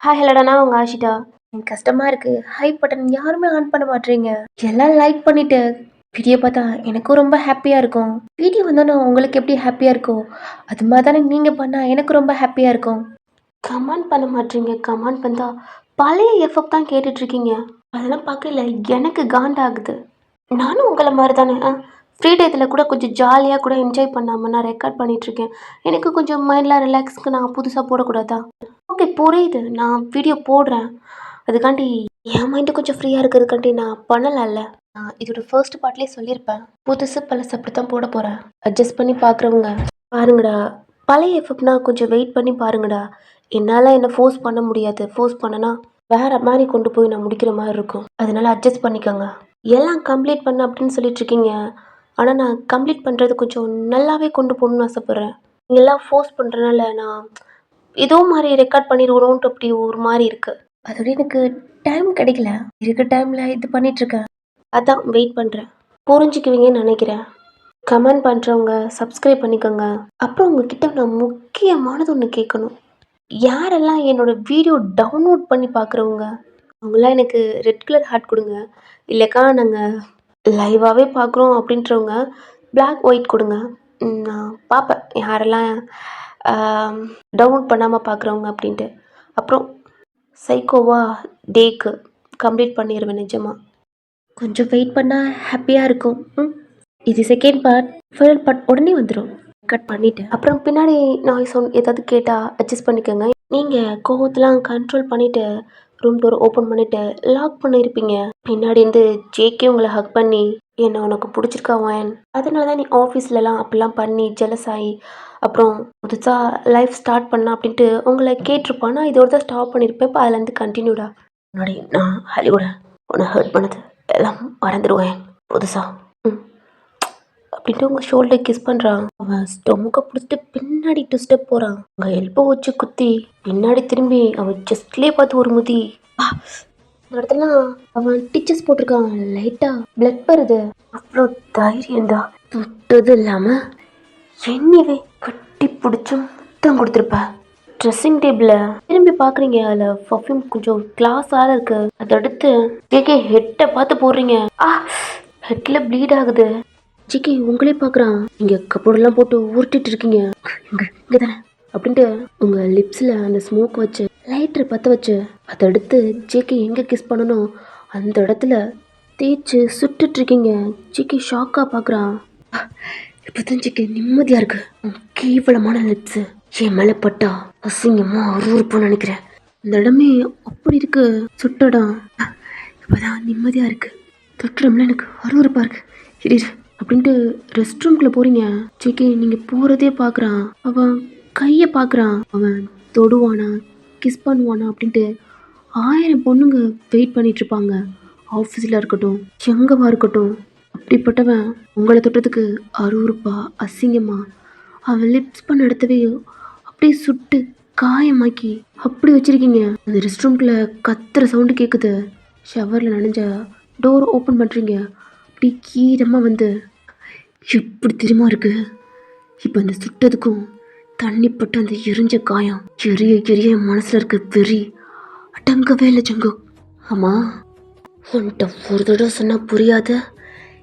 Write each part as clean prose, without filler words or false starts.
Hi ஹலோடா, நான் உங்கள் ஆஷிதா. எனக்கு கஷ்டமாக இருக்குது. ஹை பட்டன் யாருமே ஆன் பண்ண மாட்டேறீங்க. எல்லாம் லைக் பண்ணிவிட்டு வீடியோ பார்த்தா எனக்கும் ரொம்ப ஹாப்பியாக இருக்கும். வீடியோ வந்தோன்னே உங்களுக்கு எப்படி ஹாப்பியாக இருக்கும், அது மாதிரி தானே நீங்கள் பண்ணால் எனக்கு ரொம்ப ஹாப்பியாக இருக்கும். கமெண்ட் பண்ண மாட்டேறீங்க. கமெண்ட் பண்ணால் பழைய எஃபெக்ட் தான் கேட்டுட்ருக்கீங்க. அதெல்லாம் பார்க்கல எனக்கு காண்டாகுது. நானும் உங்களை மாதிரி தானே ஃப்ரீ டயத்தில் கூட கொஞ்சம் ஜாலியாக கூட என்ஜாய் பண்ணாமல் நான் ரெக்கார்ட் பண்ணிகிட்ருக்கேன். எனக்கு கொஞ்சம் மைண்டில் ரிலாக்ஸ்க்கு நான் புதுசாக போடக்கூடாதா? ஓகே, புரியுது. நான் வீடியோ போடுறேன். அதுக்காண்டி என் மைண்டு கொஞ்சம் ஃப்ரீயாக இருக்கிறதுக்காண்டி நான் பண்ணலாம்ல. நான் இதோட ஃபர்ஸ்ட் பார்ட்லேயே சொல்லியிருப்பேன். புதுசு பழசு அப்படி தான் போட போகிறேன். அட்ஜஸ்ட் பண்ணி பார்க்குறவங்க பாருங்கடா. பழைய எஃபெக்ட்னா கொஞ்சம் வெயிட் பண்ணி பாருங்கடா. என்னால் என்னை ஃபோர்ஸ் பண்ண முடியாது. ஃபோர்ஸ் பண்ணனா வேறு மாதிரி கொண்டு போய் நான் முடிக்கிற மாதிரி இருக்கும். அதனால அட்ஜஸ்ட் பண்ணிக்கோங்க. எல்லாம் கம்ப்ளீட் பண்ண அப்படின்னு சொல்லிட்டுருக்கீங்க. ஆனால் நான் கம்ப்ளீட் பண்ணுறது கொஞ்சம் நல்லாவே கொண்டு போகணுன்னு ஆசைப்பட்றேன். நீங்கள் எல்லாம் ஃபோர்ஸ் பண்ணுறதுனால நான் ஏதோ மாதிரி ரெக்கார்ட் பண்ணிடுவோன்ட்டு அப்படி ஒரு மாதிரி இருக்குது. அதோட எனக்கு டைம் கிடைக்கல. இருக்க டைமில் இது பண்ணிகிட்ருக்கேன். அதான் வெயிட் பண்ணுறேன். புரிஞ்சுக்குவீங்கன்னு நினைக்கிறேன். கமெண்ட் பண்ணுறவங்க சப்ஸ்கிரைப் பண்ணிக்கோங்க. அப்புறம் உங்ககிட்ட நான் முக்கியமானது ஒன்று கேட்கணும். யாரெல்லாம் என்னோடய வீடியோ டவுன்லோட் பண்ணி பார்க்குறவங்க அவங்களாம் எனக்கு ரெட் கலர் ஹார்ட் கொடுங்க. இல்லைக்கா நாங்கள் லைவாகவே பார்க்குறோம் அப்படின்றவங்க பிளாக் ஒயிட் கொடுங்க. நான் பார்ப்பேன் யாரெல்லாம் டவுன்லோட் பண்ணாமல் பார்க்குறவங்க அப்படின்ட்டு. அப்புறம் சைக்கோவா டேக்கு கம்ப்ளீட் பண்ணிடுவேன். நிஜமாக கொஞ்சம் வெயிட் பண்ணால் ஹாப்பியாக இருக்கும். இது செகண்ட் பார்ட். ஃபர்ஸ்ட் பார்ட் உடனே வந்துடும். கட் பண்ணிவிட்டு அப்புறம் பின்னாடி நாய்ஸ் ஏதாவது கேட்டால் அட்ஜஸ்ட் பண்ணிக்கோங்க. நீங்கள் கோவத்தெலாம் கண்ட்ரோல் பண்ணிவிட்டு ரூம் டோர் ஓப்பன் பண்ணிவிட்டு லாக் பண்ணியிருப்பீங்க. பின்னாடி இருந்து ஜேக்கே உங்களை ஹக் பண்ணி என்ன உனக்கு பிடிச்சிருக்கா வாயன், அதனால தான் நீ ஆஃபீஸ்லலாம் அப்படிலாம் பண்ணி ஜெலஸ் ஆகி அப்புறம் புதுசாக லைஃப் ஸ்டார்ட் பண்ணலாம் அப்படின்ட்டு உங்களை கேட்டிருப்பான். நான் இதோட தான் ஸ்டாப் பண்ணியிருப்பேன். இப்போ அதுலேருந்து கண்டினியூடா முன்னாடி நான் ஹலியோட உன்னை ஹர்ட் பண்ணது எல்லாம் மறந்துடுவேன் புதுசாக அப்படின்ட்டு உங்கள் ஷோல்டர் கிஸ் பண்ணுறான். அவன் ஸ்டொமக்கை பிடிச்சிட்டு பின்னாடி 2 ஸ்டெப் போகிறான். உங்கள் எல்போ வச்சு குத்தி பின்னாடி திரும்பி அவன் செஸ்ட்லேயே பார்த்து ஒரு முதி. இந்த இடத்துலாம் அவன் டிச்சஸ் போட்டிருக்கான். லைட்டாக பிளட் வருது. அப்புறம் தைரியம்தான். தொட்டது இல்லாமல் என்னவே கட்டி பிடிச்சும் முத்தம் கொடுத்துருப்பேன். ட்ரெஸ்ஸிங் டேபிளில் திரும்பி பார்க்குறீங்க. அதில் பர்ஃப்யூம் கொஞ்சம் கிளாஸாக இருக்குது. அதை அடுத்து கேக்கே ஹெட்டை பார்த்து போடுறீங்க. ஹெட்டில் ப்ளீட் ஆகுது. ஜிக்கி உங்களே பார்க்குறான். நீங்கள் கப்போர்டெல்லாம் போட்டு உருட்டிட்டு இருக்கீங்க. இங்கே தானே அப்படின்ட்டு உங்கள் லிப்ஸில் அந்த ஸ்மோக் வச்சு லைட்டரை பற்ற வச்சு அதை எடுத்து ஜிக்கி எங்கே கிஸ் பண்ணணும் அந்த இடத்துல தேய்ச்சி சுட்டுட்ருக்கீங்க. ஜிக்கி ஷாக்காக பார்க்குறான். இப்போ தான் ஜிக்கி நிம்மதியாக இருக்கு. கேவலமான லிப்ஸு என் மேலே பட்டா அசிங்கமாக அருவருப்புன்னு நினைக்கிறேன். இந்த இடமே அப்படி இருக்கு சுட்டடம். இப்போ தான் நிம்மதியாக இருக்குது. தொட்டுடம்ல எனக்கு அருவருப்பாக இருக்குது. இரு அப்படின்ட்டு ரெஸ்ட் ரூம்குள்ளே போகிறீங்க. ஜேகே நீங்கள் போகிறதே பார்க்குறான். அவன் கையை பார்க்குறான். அவன் தொடுவானா கிஸ் பண்ணுவானா அப்படின்ட்டு 1000 பொண்ணுங்க வெயிட் பண்ணிகிட்ருப்பாங்க. ஆஃபீஸில் இருக்கட்டும் எங்கவா இருக்கட்டும். அப்படிப்பட்டவன் உங்களை தொட்டதுக்கு அருவருப்பா அசிங்கமா அவன் லிப்ஸ் பண்ண இடத்தவே அப்படியே சுட்டு காயமாக்கி அப்படி வச்சுருக்கீங்க. அந்த ரெஸ்ட் ரூம்குள்ளே கத்துற சவுண்டு கேட்குது. ஷவரில் நனைஞ்ச டோர் ஓப்பன் பண்ணுறீங்க. அப்படி கீரமாக வந்து எப்படி தெரியுமா இருக்கு. இப்போ அந்த சுட்டதுக்கும் தண்ணி பட்டு அந்த எரிஞ்ச காயம் எரிய மனசில் இருக்க வெறி அடங்கவே இல்லை ஜங்கு. ஆமாம் உன்கிட்ட ஒரு தடவை சொன்னால் புரியாத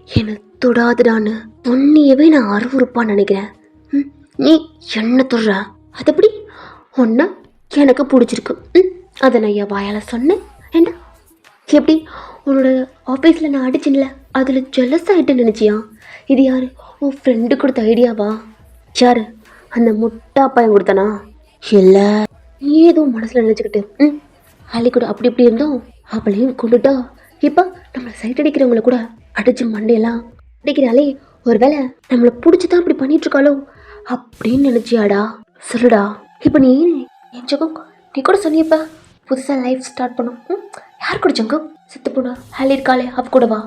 என்னை தொடாதுடான்னு உன்னையவே நான் அருவருப்பான்னு நினைக்கிறேன். நீ என்ன தொடுற அதப்படி ஒன்றா எனக்கு பிடிச்சிருக்கு. அதை நான் என் வாயால் சொன்னேன். என்ன எப்படி உன்னோட ஆஃபீஸில் நான் அடிச்சின்ல அதில் ஜெலஸ் ஆகிட்டு நினச்சியா? இது யார் உன் ஃப்ரெண்டு கொடுத்த ஐடியாவா? யார் அந்த முட்டா பையன் கொடுத்தானா? இல்லை நீ எதுவும் மனசில் நினச்சிக்கிட்டு அள்ளி கூட அப்படி இப்படி இருந்தோம் அவளையும் கொண்டுட்டா. இப்போ நம்மளை சைட் அடிக்கிறவங்கள கூட அடிச்சு மண்டையெல்லாம் அடிக்கிறாளே, ஒரு வேளை நம்மளை பிடிச்சி தான் அப்படி பண்ணிகிட்ருக்காளோ அப்படின்னு நினச்சியாடா? சொல்லுடா. இப்போ நீ என் ஜங்கம் நீ கூட சொன்னியப்ப புதுசாக லைஃப் ஸ்டார்ட் பண்ணும். யார் கூட ஜங்கம்? செத்து போனா ஹாலி இருக்காளே அவ கூடவா?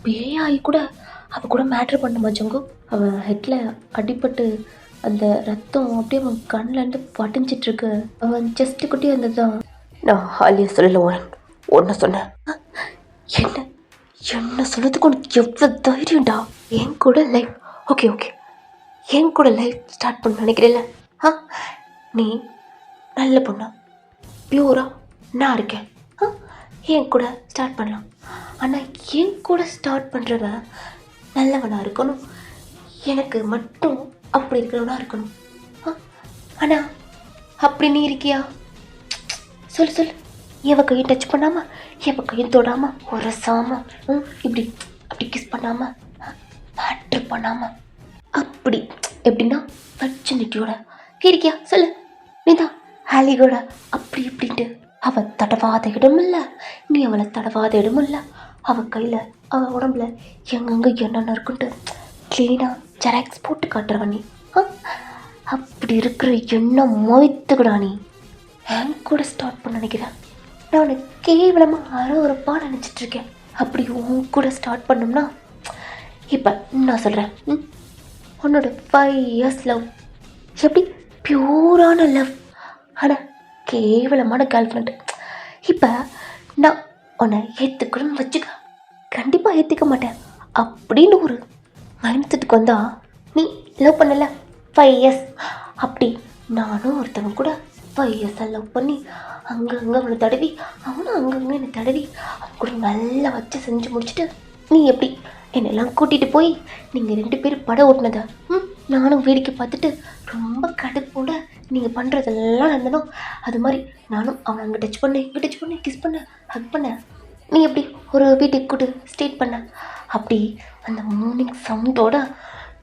பேயாயி கூட அவள் கூட மேட்ரு பண்ணுமா ஜங்கு? அவன் ஹெட்டில் அடிபட்டு அந்த ரத்தம் அப்படியே அவன் கண்ணிலேருந்து வடிஞ்சிட்ருக்கு. அவன் செஸ்ட்டு குட்டி இருந்ததுதான். நான் ஹாலியை சொல்லல ஒன்று சொன்னேன். என்ன சொன்னதுக்கு உனக்கு எவ்வளோ தைரியம்டா? என் கூட லைஃப் ஓகே என் கூட லைஃப் ஸ்டார்ட் பண்ண நினைக்கிறேன்ல. நீ நல்ல பொண்ணா பியூரா நான் இருக்கேன். ஆ, என் கூட ஸ்டார்ட் பண்ணலாம். ஆனால் என் கூட ஸ்டார்ட் பண்ணுறவன் நல்லவனாக இருக்கணும். எனக்கு மட்டும் அப்படி இருக்கிறவனா இருக்கணும். ஆனால் அப்படி நீ இருக்கியா? சொல்லு சொல்லு. எவ கையும் டச் பண்ணாமல், எவ கையும் தொடாமல், உரசாமல், இப்படி அப்படி கிஸ் பண்ணாமல், மேட்ரு பண்ணாமல், அப்படி எப்படின்னா வர்ஜினிட்டியோட இருக்கியா? சொல்லு. நீ தான் ஹாலியோட அப்படி இப்படின்ட்டு அவள் தடவாத இடம் இல்லை, நீ அவளை தடவாத இடம் இல்லை. அவள் கையில் அவள் உடம்புல எங்கெங்கே என்னென்ன இருக்குன்ட்டு க்ளீனாக ஜெராக்ஸ் போட்டு காட்டுறவ நீ. அப்படி இருக்கிற எண்ணம் மொய்த்துக்கடா நீ என் கூட ஸ்டார்ட் பண்ண நினைக்கிறேன். நான் உனக்கு கேவலமாக அறவறுப்பாக நினச்சிட்ருக்கேன். அப்படி உன் கூட ஸ்டார்ட் பண்ணோம்னா இப்போ நான் சொல்கிறேன், உன்னோட 5 years லவ் எப்படி பியூரான லவ், ஆனால் கேவலமான கேர்ள் ஃப்ரெண்டு. இப்போ நான் உன்னை ஏற்றுக்கணும்னு வச்சுக்க, கண்டிப்பாக ஏற்றுக்க மாட்டேன் அப்படின்னு ஒரு மைண்ட் வந்தா நீ லவ் பண்ணல 5 years. அப்படி நானும் ஒருத்தவங்க கூட 5 years லவ் பண்ணி அங்கங்கே அவனை தடவி, அவனும் அங்கங்கே என்னை தடவி அவன் கூட நல்லா வச்சு செஞ்சு முடிச்சுட்டு நீ எப்படி என்னெல்லாம் கூட்டிகிட்டு போய் நீங்கள் 2 பேரும் படம் ஓட்டினதா நானும் வேடிக்கை பார்த்துட்டு ரொம்ப கடுப்போட நீங்கள் பண்ணுறதெல்லாம் நடந்தனும். அது மாதிரி நானும் அவன் அங்கே டச் பண்ணேன், இங்கே டச் பண்ணேன், கிஸ் பண்ணேன், ஹக் பண்ணேன். நீ எப்படி ஒரு வீட்டுக்கு கூட்டு ஸ்டேட் பண்ண, அப்படி அந்த மார்னிங் சவுண்டோட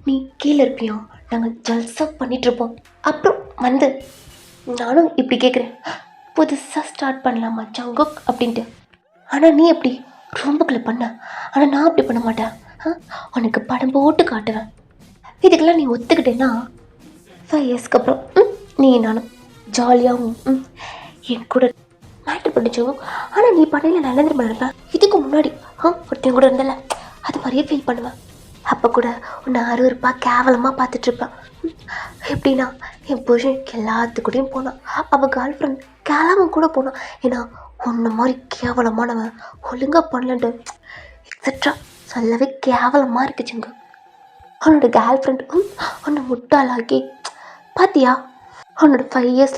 நீ கீழே இருப்பியோ, நாங்கள் ஜல்ஸாக பண்ணிகிட்ருப்போம். அப்புறம் வந்து நானும் இப்படி கேட்குறேன், புதுசாக ஸ்டார்ட் பண்ணலாமா ஜங்குக் அப்படின்ட்டு. ஆனால் நீ எப்படி ரொம்பக்குள்ள பண்ண, ஆனால் நான் அப்படி பண்ண மாட்டேன். உனக்கு படம் போட்டு காட்டுவேன். இதுக்கெல்லாம் நீ ஒத்துக்கிட்டேன்னா 5 yearsக்கு அப்புறம் நீ நானும் ஜாலியாகவும் என் கூட மேட்டர் பண்ணிச்சோங்க. ஆனால் நீ பண்ணையில் நான் என்ன நினைப்பேன், இதுக்கு முன்னாடி ஒருத்தன் கூட இருந்தல அது மாதிரியே ஃபீல் பண்ணுவேன். அப்போ கூட உன்னை அறுவறுப்பாக கேவலமாக பார்த்துட்ருப்பேன். எப்படின்னா என் புருஷன் எல்லாத்துக்கூடையும் போனான், அவள் கேர்ள் ஃப்ரெண்ட் கிளம்ப கூட போனான். ஏன்னா உன்ன மாதிரி கேவலமானவன் ஒழுங்காக பண்ணலன்ட்டு எக்ஸட்ரா சொல்லவே கேவலமாக இருக்குச்சுங்க. அவனோட கேர்ள் ஃப்ரெண்ட் உன்னை முட்டாளாக்கி பாத்தியா, அவனோட 5 years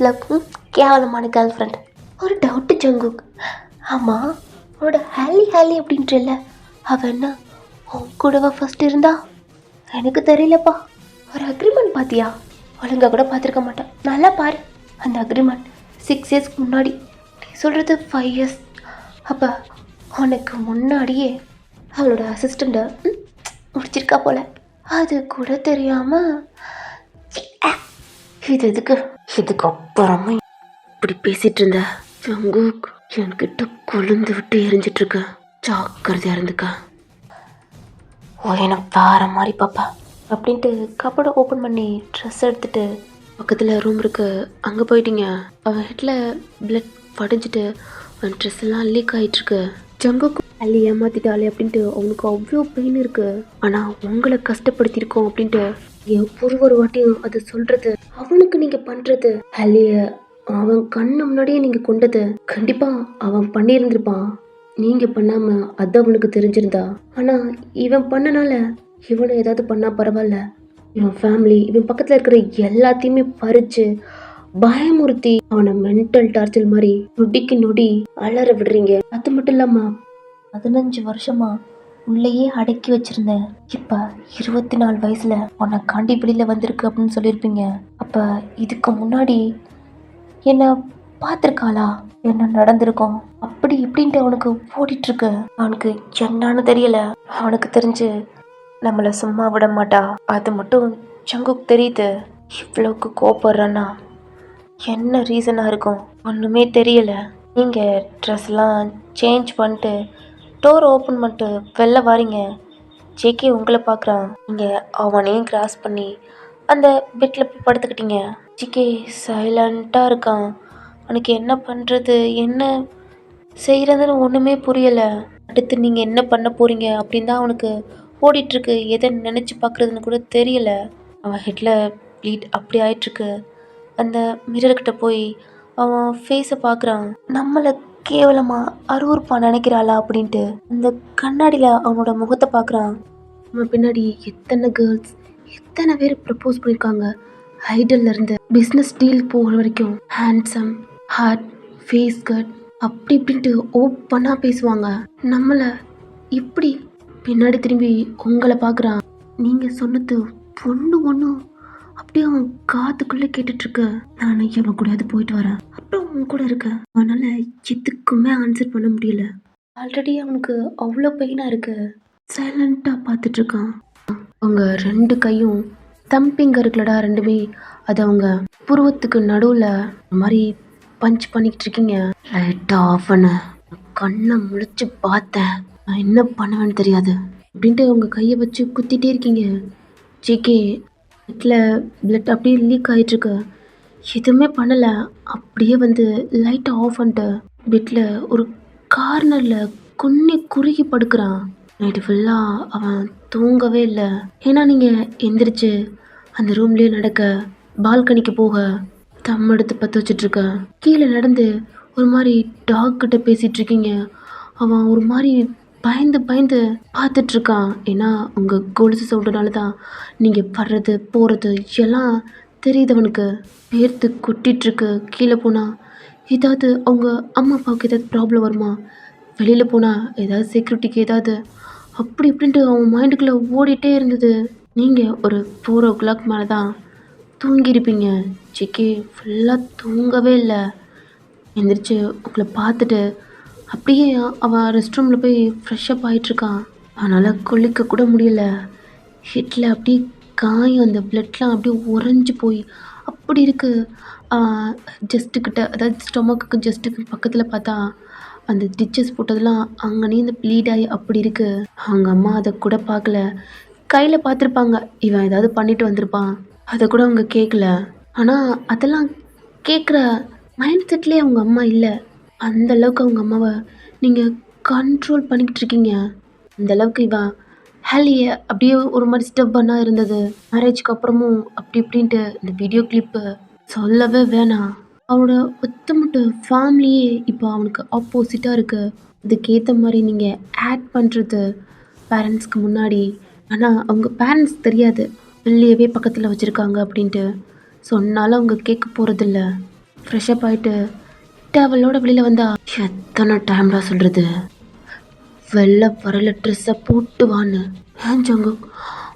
கேவலமான கேர்ள் ஃப்ரெண்ட். ஒரு டவுட்டு ஜங்குக், ஆமாம் அவனோட ஹாலி அப்படின்றல அவன் என்ன உன் கூடவா ஃபர்ஸ்ட் இருந்தா? எனக்கு தெரியலப்பா. ஒரு அக்ரிமெண்ட் பார்த்தியா? ஒழுங்காக கூட பார்த்துருக்க மாட்டேன், நல்லா பாரு. அந்த அக்ரிமெண்ட் 6 yearsக்கு முன்னாடி, நீ சொல்கிறது 5 years. அப்போ உனக்கு முன்னாடியே அவளோட அசிஸ்டண்ட்டை முடிச்சிருக்கா போல, அது கூட தெரியாமல் இதுக்கு அப்புறமா இப்படி பேசிட்டு இருந்த ஜங்குக் என்கிட்ட கொழுந்து விட்டு எரிஞ்சிட்டு இருக்க, ஜாக்கிரதையா இருந்துக்க. ஓ எனக்கு வேற மாதிரி பாப்பா அப்படின்ட்டு கப்படை ஓப்பன் பண்ணி ட்ரெஸ் எடுத்துட்டு பக்கத்தில் ரூம் இருக்கு, அங்கே போயிட்டீங்க. அவன் ஹெட்டில் பிளட் படிஞ்சிட்டு அவன் ட்ரெஸ் எல்லாம் லீக் ஆகிட்டுருக்கு. ஜங்குக்கு அள்ளி ஏமாத்திட்டாலே அப்படின்ட்டு அவனுக்கு அவ்வளோ பெயின் இருக்கு. ஆனால் உங்களை கஷ்டப்படுத்தியிருக்கோம் அப்படின்ட்டு ஒரு வாட்டியும் அதை சொல்றது, அவனுக்கு நீங்க பண்றது, அள்ளிய அவன் கண்ணு முன்னாடியே நீங்க கொண்டது கண்டிப்பா அவன் பண்ணியிருந்திருப்பான். நீங்க பண்ணாம அது அவனுக்கு தெரிஞ்சிருந்தா. ஆனா இவன் பண்ணனால இவனை ஏதாவது பண்ணா பரவாயில்ல, இவன் ஃபேமிலி இவன் பக்கத்துல இருக்கிற எல்லாத்தையுமே பறிச்சு பயமுறுத்தி அவனை மென்டல் டார்ச்சர் மாதிரி நொடிக்கு நொடி அலற விடுறீங்க. அது மட்டும் இல்லாம 15 வருஷமா உள்ளேயே அடக்கி வச்சிருந்தேன், இப்ப 24 வயசுல உன்னை காண்டி வெளியில வந்திருக்கு அப்படின்னு சொல்லியிருப்பீங்க. அப்ப இதுக்கு முன்னாடி என்ன பார்த்துருக்காளா, என்ன நடந்திருக்கும் அப்படி இப்படின்ட்டு அவனுக்கு ஓடிட்டு இருக்கு. அவனுக்கு என்னன்னு தெரியல, அவனுக்கு தெரிஞ்சு நம்மளை சும்மா விட மாட்டா, அது மட்டும் ஜங்குக்கு தெரியுது. இவ்வளவுக்கு கோபப்படுறான்னா என்ன ரீசனா இருக்கும் ஒண்ணுமே தெரியல. நீங்க ட்ரெஸ்லாம் சேஞ்ச் பண்ணிட்டு டோர் ஓப்பன் பண்ணிட்டு வெளில வாரீங்க. ஜேகே உங்களை பார்க்குறான், நீங்கள் அவனையும் கிராஸ் பண்ணி அந்த பெட்டில் போய் படுத்துக்கிட்டீங்க. ஜேகே சைலண்ட்டாக இருக்கான். அவனுக்கு என்ன பண்ணுறது என்ன செய்கிறதுன்னு ஒன்றுமே புரியலை. அடுத்து நீங்கள் என்ன பண்ண போகிறீங்க அப்படின்னு தான் அவனுக்கு ஓடிட்டுருக்கு. எதை நினச்சி பார்க்குறதுன்னு கூட தெரியலை. அவன் ஹெட்டில் ப்ளீட் அப்படி ஆயிட்டுருக்கு. அந்த மிரர்கிட்ட போய் அவன் ஃபேஸை பார்க்குறான், நம்மளை கேவலமாக அருவருப்பா நினைக்கிறாளா அப்படின்ட்டு அந்த கண்ணாடியில் அவனோட முகத்தை பார்க்குறான். அவன் பின்னாடி எத்தனை கேர்ள்ஸ் எத்தனை பேர் ப்ரப்போஸ் பண்ணியிருக்காங்க. ஐடல்ல இருந்து பிஸ்னஸ் டீல் போகிற வரைக்கும் ஹேண்ட்ஸம் ஹார்ட் ஃபேஸ் கட் அப்படி இப்படின்ட்டு ஓப்பனாக பேசுவாங்க. நம்மளை இப்படி பின்னாடி திரும்பி உங்களை பார்க்குறான். நீங்கள் சொன்னது ஒன்று ஒன்றும் அப்படியே அவன் காதுக்குள்ளே கேட்டுட்ருக்க. நான் அவன் கூடயாவது போயிட்டு வரேன், அப்புறம் அவன் கூட இருக்கேன். அவனால் எதுக்குமே ஆன்சர் பண்ண முடியல. ஆல்ரெடி அவனுக்கு அவ்வளோ பெயினாக இருக்கு. சைலண்ட்டாக பார்த்துட்ருக்கான். அவங்க 2 கையும் தம்பிங்க இருக்குல்லடா, 2மே அது அவங்க புருவத்துக்கு நடுவில் மாதிரி பஞ்ச் பண்ணிக்கிட்டு இருக்கீங்க. லைட்டாக ஆஃப் பண்ண கண்ணை முழிச்சு பார்த்தேன். நான் என்ன பண்ணுவேன்னு தெரியாது அப்படின்ட்டு அவங்க கையை வச்சு குத்திட்டே இருக்கீங்க. ஜேகே நெட்டில் பிளட் அப்படியே லீக் ஆகிட்டுருக்கு. எதுவுமே பண்ணலை, அப்படியே வந்து லைட்டை ஆஃப் பண்ணிட்டு பெட்டில் ஒரு கார்னரில் குன்னி குறுகி படுக்கிறான். நைட்டு ஃபுல்லாக அவன் தூங்கவே இல்லை. ஏன்னா நீங்கள் எந்திரிச்சு அந்த ரூம்லேயே நடக்க, பால்கனிக்கு போக, தம் எடுத்து பற்ற வச்சிட்ருக்க, கீழே நடந்து ஒரு மாதிரி டாக்கிட்ட பேசிகிட்ருக்கீங்க. அவன் ஒரு மாதிரி பயந்து பயந்து பார்த்துட்ருக்கான். ஏன்னா உங்கள் கொலுசு சவுண்டுனால தான் நீங்கள் படுறது போகிறது எல்லாம் தெரியுது. அவனுக்கு பேர்த்து கொட்டிகிட்ருக்கு. கீழே போனால் ஏதாவது அவங்க அம்மா அப்பாவுக்கு ஏதாவது ப்ராப்ளம் வருமா, வெளியில் போனால் ஏதாவது செக்யூரிட்டிக்கு ஏதாவது அப்படி இப்படின்ட்டு அவன் மைண்டுக்குள்ளே ஓடிட்டே இருந்தது. நீங்கள் ஒரு 4 o'clock மேலே தான் தூங்கியிருப்பீங்க. ஜிக்கி ஃபுல்லாக தூங்கவே இல்லை. எந்திரிச்சு உங்களை பார்த்துட்டு அப்படியே அவன் ரெஸ்ட் ரூமில் போய் ஃப்ரெஷ்ஷப் ஆகிட்ருக்கான். அவனால் குளிக்க கூட முடியல. ஹிட்டில் அப்படியே காயம், அந்த பிளட்லாம் அப்படியே உறைஞ்சி போய் அப்படி இருக்குது. ஜஸ்ட்டுக்கிட்ட, அதாவது ஸ்டொமக்குக்கு ஜஸ்ட்டுக்கு பக்கத்தில் பார்த்தா அந்த ஸ்டிச்சஸ் போட்டதெல்லாம் அங்கேனே இந்த ப்ளீட் ஆகி அப்படி இருக்குது. அவங்க அம்மா அதை கூட பார்க்கல. கையில் பார்த்துருப்பாங்க, இவன் ஏதாவது பண்ணிட்டு வந்திருப்பான், அதை கூட அவங்க கேட்கல. ஆனால் அதெல்லாம் கேட்குற மைண்ட் செட்லேயே அவங்க அம்மா இல்லை. அந்தளவுக்கு அவங்க அம்மாவை நீங்கள் கண்ட்ரோல் பண்ணிக்கிட்டு இருக்கீங்க. அந்தளவுக்கு இவன் ஹேலியை அப்படியே ஒரு மாதிரி ஸ்டெப்பனாக இருந்தது. மேரேஜ்க்கு அப்புறமும் அப்படி இப்படின்ட்டு இந்த வீடியோ கிளிப்பு சொல்லவே வேணாம். அவனோட ஒத்துமொட்ட ஃபேமிலியே இப்போ அவனுக்கு ஆப்போசிட்டாக இருக்குது. அதுக்கேற்ற மாதிரி நீங்கள் ஆக்ட் பண்ணுறது பேரண்ட்ஸ்க்கு முன்னாடி. ஆனால் அவங்க பேரண்ட்ஸ் தெரியாது வெளியவே பக்கத்தில் வச்சுருக்காங்க அப்படின்ட்டு. சொன்னாலும் அவங்க கேட்க போகிறதில்ல. ஃப்ரெஷ்ஷப் ஆகிட்டு டேவலோட வெளியில் வந்தா எத்தனை டைம்டா சொல்கிறது, வெளில வரல ட்ரெஸ்ஸை போட்டு வான்னு. ஏன் ஜங்கு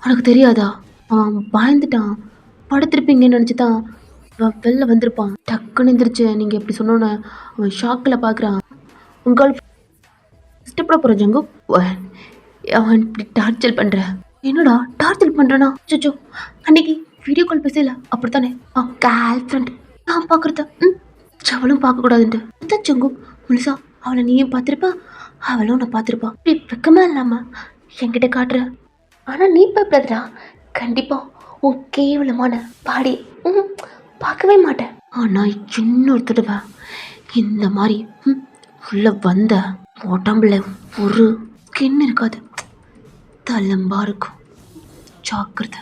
உனக்கு தெரியாதா? அவன் பயந்துட்டான். படுத்திருப்பீங்கன்னு நினச்சி தான் அவன் வெளில வந்திருப்பான். டக்குன்னு எந்திரிச்சு நீங்கள் எப்படி சொன்னோன்னு அவன் ஷாக்கில் பார்க்குறான். உங்கள் இஷ்டப்பட போகிற ஜங்கு, அவன் இப்படி டார்ச்சர் பண்ணுற. என்னடா டார்ச்சர் பண்ணுறனா? சுச்சோ, அன்னைக்கு வீடியோ கால் பேசல அப்படித்தானே? கேர்ள் ஃப்ரெண்ட் நான் பார்க்குறத அவளும் பார்க்கக்கூடாதுன்ட்டு அதான் ஜங்கு. முழுசா அவளை நீயும் பார்த்துருப்பா, அவளும் உன்னை பார்த்துருப்பா. இப்படி வெக்கமா இல்லாமல் என்கிட்ட காட்டுற. ஆனால் நீ பார்ப்பதுடா கண்டிப்பாக உன் கேவலமான பாடி பார்க்கவே மாட்டேன். ஆனால் இன்னொரு தடவை இந்த மாதிரி உள்ள வந்த உடம்புல ஒரு ஸ்கின் இருக்காது, தலம்பா இருக்கும். ஜாக்கிரதை.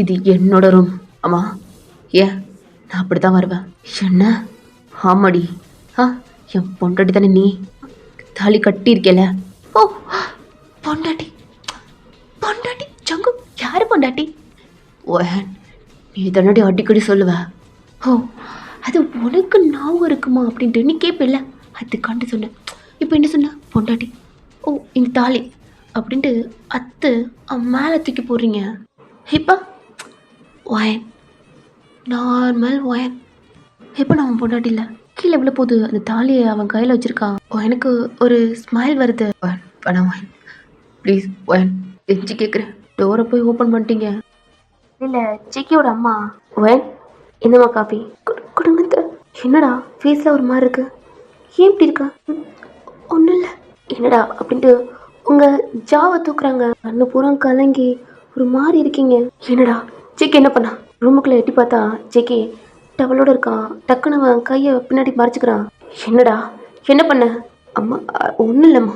இது என்னோட ரூம். அம்மா ஏன் நான் அப்படி தான் வருவேன். என்ன? ஆமாடி, என் பொண்டாட்டி தானே நீ? தாலி கட்டியிருக்கல. ஓ பொண்டாட்டி, பொண்டாட்டி ஜங்கு யாரு பொண்டாட்டி? நீ தானடி அடிக்கடி சொல்லுவ. ஓ அது உனக்கு ஞாபகம் இருக்குமா அப்படின்ட்டு நீ கேட்பில்ல, அதுக்காண்டி சொன்னேன். இப்போ என்ன சொன்ன? பொண்டாட்டி. ஓ இந்த தாலி அப்படின்ட்டு அத்து மேலே தூக்கி போடுறீங்க. இப்போ ஒயன் நார்மல் ஒயன். இப்போ நான் பொண்டாட்டி இல்லை, கீழே விழ போகுது. அந்த தாலியை அவன் கையில் வச்சுருக்கான். எனக்கு ஒரு ஸ்மைல் வருது. வேணாம் ஒயன் ப்ளீஸ், ஒயன் எஞ்சி கேட்குறேன். டோரை போய் ஓப்பன் பண்ணிட்டீங்க. இல்லை ஜிக்கியோட அம்மா. ஒயன் என்னம்மா காஃபி கொடுங்க. என்னடா ஃபேஸில் ஒரு மாதிரி இருக்கு, ஏன் இப்படி இருக்கா? ஒன்றும் இல்லை. என்னடா அப்படின்ட்டு உங்கள் ஜாவை தூக்குறாங்க. கண்ணு பூரா கலங்கி ஒரு மாதிரி இருக்கீங்க. என்னடா ஜேகே என்ன பண்ணா? ரூமுக்குள்ளே எட்டி பார்த்தா ஜேகே டவலோடு இருக்கான். டக்குன்னு அவன் கையை பின்னாடி மறைச்சிக்கிறான். என்னடா என்ன பண்ண? அம்மா ஒன்றும் இல்லைம்மா.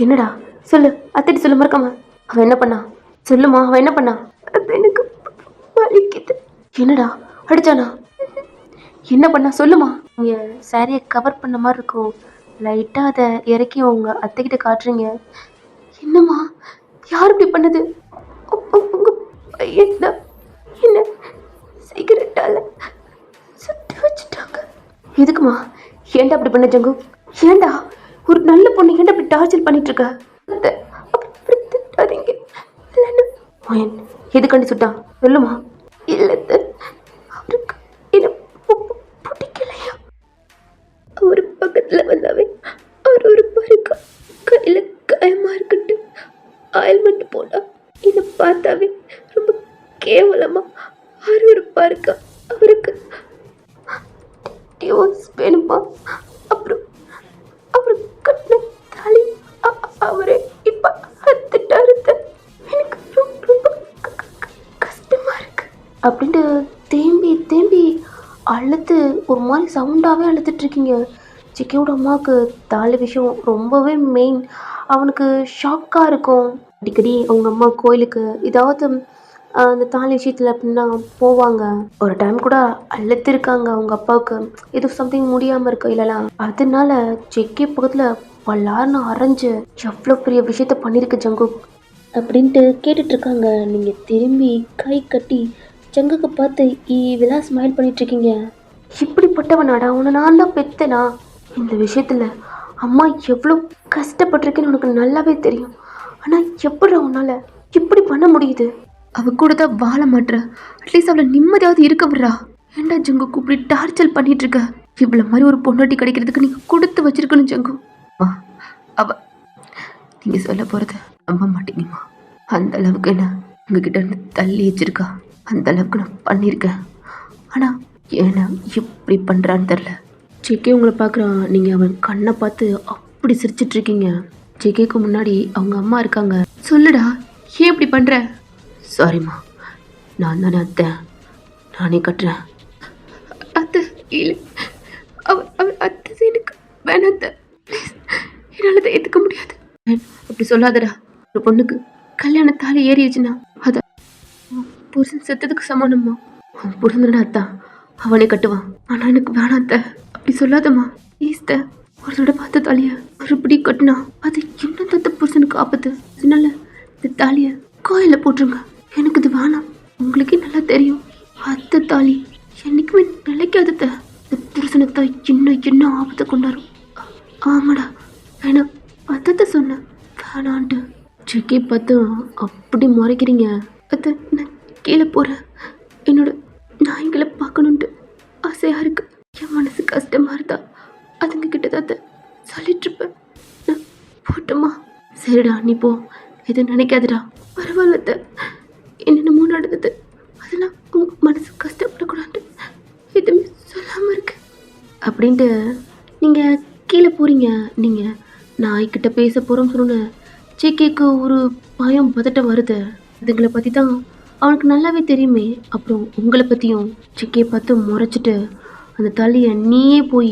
என்னடா சொல்லு, அத்திட்டு சொல்லு மறக்காம. அவன் என்ன பண்ணா சொல்லுமா, அவன் என்ன பண்ணா? அது எனக்கு வலிக்குது. என்னடா அடிச்சானா? என்ன பண்ணா சொல்லுமா. நீங்கள் சாரியை கவர் பண்ண மாதிரி இருக்கும், லைட்டாக அதை இறக்கி உங்க அத்தைக்கிட்ட காட்டுறீங்க. என்னம்மா யார் இப்படி பண்ணது? உங்க பையன் என்ன சிகரெட்டால சுட்டு வச்சுட்டாங்க. எதுக்குமா? ஏன்டா அப்படி பண்ண ஜங்கு? ஏன்டா ஒரு நல்ல பொண்ணு ஏன்டா அப்படி டார்ச்சர் பண்ணிட்டு இருக்க? அத்தை, அப்படி திட்டாதீங்க. இல்லைன்னு மோயன் எதுக்காண்டி சுட்டான் சொல்லுமா? இல்லை அத்தை, அவருக்கு என்ன பிடிக்கலையா? அவர் பக்கத்துல வந்தாவே அவர் ஒரு பருக்கா கையில காயமா இருக்கட்டு ஆயில்மெண்ட் போட்டா என்னை பார்த்தாவே ரொம்ப கேவலமா அருவருப்பா இருக்கா. அவருக்கு டிவோர்ஸ் வேணுமா? அப்புறம் அவர் கட்டின தாலி அவரே இப்ப அறுத்துட்டாரு. எனக்கு ரொம்ப கஷ்டமா இருக்கு அப்படின்ட்டு தேம்பி தேம்பி அழுத்து ஒரு மாதிரி சவுண்டாகவே அழுத்துட்டு இருக்கீங்க. சிக்கியோட அம்மாவுக்கு தாலி விஷயம் ரொம்பவே மெயின். அவனுக்கு ஷாக்காக இருக்கும். அடிக்கடி அவங்க அம்மா கோயிலுக்கு ஏதாவது அந்த தாலி விஷயத்தில் அப்படின்னா போவாங்க. ஒரு டைம் கூட அழுத்திருக்காங்க அவங்க அப்பாவுக்கு ஏதோ சம்திங் முடியாமல் இருக்கு இல்லலாம். அதனால செக்கி பக்கத்தில் பல்லாருன்னு அரைஞ்சு எவ்வளோ பெரிய விஷயத்த பண்ணியிருக்கு ஜங்கு அப்படின்ட்டு கேட்டுட்டு இருக்காங்க. நீங்கள் திரும்பி கை கட்டி ஜங்குக்கு பார்த்து ஈவிலா ஸ்மைல் பண்ணிட்டு இருக்கீங்க. இப்படிப்பட்டவனாடா உன்னை நான் தான் பெத்தனா? இந்த விஷயத்தில் அம்மா எவ்வளோ கஷ்டப்பட்டிருக்கேன்னு உனக்கு நல்லாவே தெரியும். ஆனால் எப்படி உன்னால் இப்படி பண்ண முடியுது? அவ கூட தான் வாழ மாட்டுற, அட்லீஸ்ட் அவளை நிம்மதியாவது இருக்க விடுறா. ஏண்டா ஜங்கு இப்படி டார்ச்சர் பண்ணிட்டு இருக்க? இவ்வளோ மாதிரி ஒரு பொண்டாட்டி கிடைக்கிறதுக்கு நீங்கள் கொடுத்து வச்சிருக்கணும் ஜங்கு. அவ நீங்கள் சொல்ல போகிறத நம்ப மாட்டீங்கம்மா. அந்த அளவுக்கு என்ன உங்ககிட்ட இருந்து தள்ளி வச்சிருக்கா. அந்த அளவுக்கு நான் பண்ணியிருக்கேன். ஆனால் ஏன்னா எப்படி பண்ணுறான்னு தெரில. ஜேகே உங்களை பார்க்குறான். நீங்கள் அவன் கண்ணை பார்த்து அப்படி சிரிச்சிட்ருக்கீங்க. ஜேகேக்கு முன்னாடி அவங்க அம்மா இருக்காங்க. சொல்லுடா, ஏன் இப்படி பண்ணுற? சாரிம்மா, நான் தானே அத்தை, நானே கட்டுறேன். அத்தை இல்லை, அவர் அத்தை எனக்கு வேணாம் அத்தை, ப்ளீஸ், என்னால் அதை ஏற்றுக்க முடியாது. அப்படி சொல்லாதடா. ஒரு பொண்ணுக்கு கல்யாணத்தாலே ஏறிடுச்சுன்னா அதை புருஷன் செத்ததுக்கு சமானம்மா. அவன் புரிந்தடா அத்தா, அவனே கட்டுவான். ஆனால் எனக்கு வேணாம் அத்தை, அப்படி சொல்லாதம்மா ப்ளீஸ் த. ஒரு தடவை பார்த்த தாலியை மறுபடி கட்டினா அது இன்னும் தத்த புருஷனுக்கு ஆபத்து. அதனால இந்த தாலியை கோயிலில் போட்டுருங்க. எனக்கு இது வேணாம். உங்களுக்கே நல்லா தெரியும் அத்தை தாலி என்னைக்குமே நிலைக்காத. இந்த புருஷனை தான் இன்னும் இன்னும் ஆபத்தை கொண்டாரும். ஆமாடா வேணாம், அத்தை சொன்னேன் வேணான்ட்டு. செக்கே பார்த்து அப்படி மறைக்கிறீங்க. அத்தை நான் கீழே போகிறேன். என்னோட நாய்களை பார்க்கணுன்ட்டு ஆசையாக இருக்கு. என் மனசு கஷ்டமாக இருந்தா அதுங்க கிட்டதான் சொல்லிட்டுருப்பேன். நான் போட்டுமா? சரிடா நீ போ, எதுவும் நினைக்காதுடா. பரவாயில்ல, என்னென்னமோ நடந்தது, அதெல்லாம் உங்க மனசு கஷ்டப்படக்கூடாது எதுவுமே சொல்லாமல் இருக்கு அப்படின்ட்டு நீங்கள் கீழே போகிறீங்க. நீங்கள் நாய்கிட்ட பேச போகிறோம்னு சொன்னோன்னு ஜேகேக்கு ஒரு பயம் பதட்டம் வருது. அதுங்களை பற்றி தான் அவனுக்கு நல்லாவே தெரியுமே. அப்புறம் உங்களை பற்றியும் ஜேகே பார்த்து முறைச்சிட்டு அந்த தாலியை நீயே போய்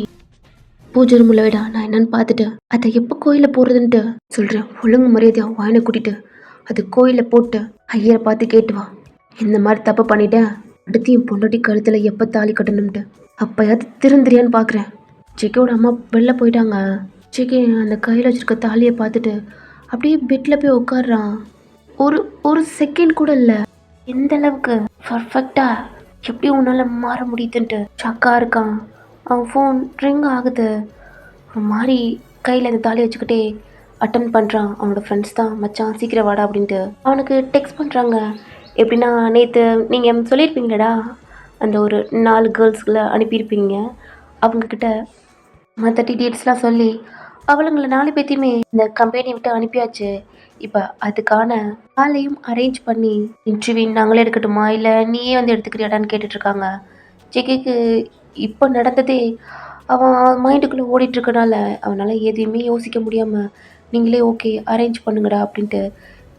பூஜை ரூமில் விடா, நான் என்னன்னு பார்த்துட்டு அதை எப்போ கோயிலில் போடுறதுன்ட்டு சொல்கிறேன். ஒழுங்கு மரியாதையாக வாயினை கூட்டிட்டு அது கோயிலில் போட்டு ஐயரை பார்த்து கேட்டு வா. இந்த மாதிரி தப்பு பண்ணிட்டேன், அடுத்து என் பொண்டாட்டி கழுத்தில் எப்போ தாலி கட்டணும்ட்டு அப்போயாவது திருந்துறியான்னு பார்க்குறேன். ஜெகேவோட அம்மா வெளில போயிட்டாங்க. ஜெகே அந்த கையில் வச்சுருக்க தாலியை பார்த்துட்டு அப்படியே பெட்டில் போய் உட்காடுறான். ஒரு செகண்ட் கூட இல்லை, எந்த அளவுக்கு பர்ஃபெக்டாக எப்படி உன்னால் மாற முடியுதுன்ட்டு ஷாக்காக இருக்கான். அவன் ஃபோன் ரிங் ஆகுது. ஒரு மாதிரி கையில் இந்த தாலி வச்சுக்கிட்டே அட்டன் பண்ணுறான். அவனோட ஃப்ரெண்ட்ஸ் தான் மச்சான் சீக்கிரம் வாடா அப்படின்ட்டு அவனுக்கு டெக்ஸ்ட் பண்ணுறாங்க. எப்படின்னா நேற்று நீங்கள் சொல்லியிருப்பீங்களடா, அந்த ஒரு 4 கேர்ள்ஸ்களை அனுப்பியிருப்பீங்க. அவங்கக்கிட்ட மற்ற டீட்டெயில்ஸ்லாம் சொல்லி அவளுங்களை 4 பேர்த்தையுமே இந்த கம்பெனி விட்டு அனுப்பியாச்சு. இப்போ அதுக்கான வேலையும் அரேஞ்ச் பண்ணி இன்டர்வியூ நாங்களே எடுக்கட்டுமா இல்லை நீயே வந்து எடுத்துக்கிறியாடான்னு கேட்டுட்ருக்காங்க. ஜெகேக்கு இப்போ நடந்ததே அவன் மைண்டுக்குள்ளே ஓடிட்டுருக்கனால அவனால் எதையுமே யோசிக்க முடியாமல் நீங்களே ஓகே அரேஞ்ச் பண்ணுங்கடா அப்படின்ட்டு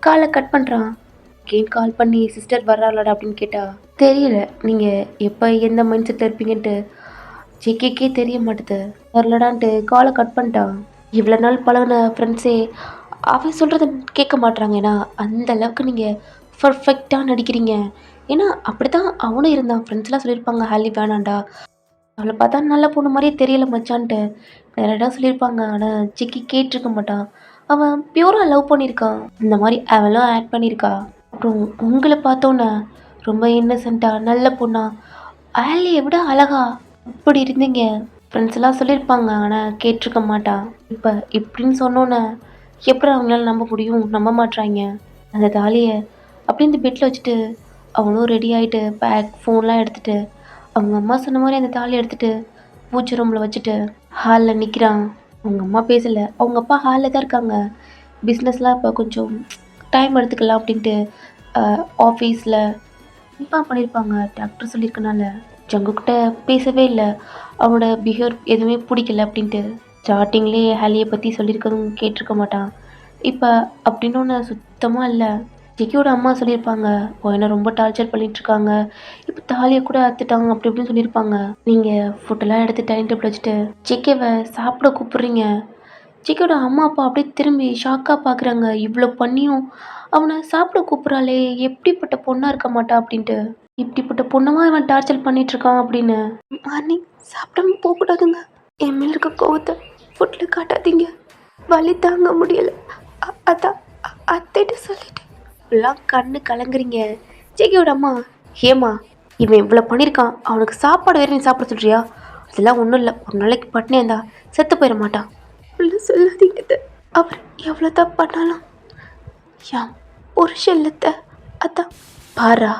காலை கட் பண்ணுறான். கேன் கால் பண்ணி சிஸ்டர் வர்றாளாடா அப்படின்னு கேட்டால் தெரியல, நீங்கள் எப்போ எந்த மைண்ட் செட்டில் இருப்பீங்கன்ட்டு ஜேகேக்கே தெரிய மாட்டுது. வரலடான்ட்டு காலை கட் பண்ணிட்டான். இவ்வளோ நாள் பழகின ஃப்ரெண்ட்ஸே அவன் சொல்கிறத கேட்க மாட்றாங்க. ஏன்னா அந்த அளவுக்கு நீங்கள் பர்ஃபெக்டாக நடிக்கிறீங்க. ஏன்னா அப்படி தான் அவனும் இருந்தான். ஃப்ரெண்ட்ஸ்லாம் சொல்லியிருப்பாங்க ஹாலி வேணாண்டா, அவளை பார்த்தா நல்ல பொண்ணு மாதிரியே தெரியல மச்சான்ட்டு நிறைய இடம் சொல்லியிருப்பாங்க. ஆனால் ஜிக்கி கேட்டிருக்க மாட்டான். அவன் பியூராக லவ் பண்ணியிருக்கான். இந்த மாதிரி அவளும் ஆட் பண்ணியிருக்கா. அப்புறம் உங்களை பார்த்தோன்னே ரொம்ப இன்னசென்ட்டாக நல்ல பொண்ணா ஆலியை விட அழகா அப்படி இருந்தீங்க. ஃப்ரெண்ட்ஸ் எல்லாம் சொல்லியிருப்பாங்க. ஆனால் கேட்டிருக்க மாட்டா. இப்போ இப்படின்னு சொன்னோன்னே எப்படி அவங்களால நம்ப முடியும்? நம்ப மாட்றாய்ங்க. அந்த தாலிய அப்படியே இந்த பெட்ல வச்சுட்டு அவனும் ரெடி ஆயிட்டு பேக், ஃபோன்லாம் எடுத்துட்டு அவங்க அம்மா சொன்ன மாரி அந்த தாலிய எடுத்துட்டு பூஜை ரூம்ல வச்சுட்டு ஹால்ல நிக்கிறான். அவங்க அம்மா பேசல. அவங்க அப்பா ஹால்ல தான் இருக்காங்க. பிஸ்னஸ்லாம் இப்போ கொஞ்சம் டைம் எடுத்துக்கலாம் அப்படின்ட்டு அ ஆஃபீஸ்ல இன்ஃபார்ம் பண்ணியிருப்பாங்க. டாக்டர் சொல்லியிருக்கனால. ஜங்குகிட்ட பேசவே இல்ல. அவனோட பிஹேவியர் எதுவுமே பிடிக்கல அப்படின்ட்டு. ஸ்டார்ட்டிங்லேயே ஹாலிய பத்தி சொல்லியிருக்கதும் கேட்டிருக்க மாட்டான். இப்ப அப்படின்னோன்னு சுத்தமா இல்ல. ஜிக்கியோட அம்மா சொல்லியிருப்பாங்க. என்ன ரொம்ப டார்ச்சர் பண்ணிட்டுருக்காங்க. இப்ப தாலிய கூட அறுத்துட்டாங்க அப்படி இப்படின்னு சொல்லியிருப்பாங்க. நீங்க ஃபுட்டெல்லாம் எடுத்து டைனிங் டேபிள் வச்சுட்டு ஜிக்கேவ சாப்பிட கூப்பிடுறீங்க. ஜிக்கோட அம்மா, அப்பா அப்படியே திரும்பி ஷாக்கா பார்க்குறாங்க. இவ்ளோ பண்ணியும் அவன சாப்பிட கூப்பிடுறாளே! எப்படிப்பட்ட பொண்ணா இருக்க மாட்டா அப்படின்ட்டு. இப்படிப்பட்ட பொண்ணவா இவன் டார்ச்சர் பண்ணிட்டுருக்கான் அப்படின்னு. மார்னிங் சாப்பிடாம போகக்கூடாதுங்க. என் மேல இருக்க கோவத்த ஃபுட்ல காட்டாதீங்க. வலி தாங்க முடியல. அதான் அத்தைட்ட சொல்லிட்டேன். இப்படிலாம் கண்ணு கலங்குறீங்க. ஜெகியோட அம்மா, ஏம்மா இவன் இவ்வளோ பண்ணியிருக்கான். அவனுக்கு சாப்பாடு வேற நீ சாப்பிட சொல்றியா? அதெல்லாம் ஒன்றும் இல்லை. ஒரு நாளைக்கு பட்டினியா இருந்தா செத்து போயிட மாட்டான். இப்படிலாம் சொல்லாதீங்க அத்தை. அவர் எவ்வளோ தான் பண்ணாலும் என் புருஷன் இல்லத்த. அதான் பாரா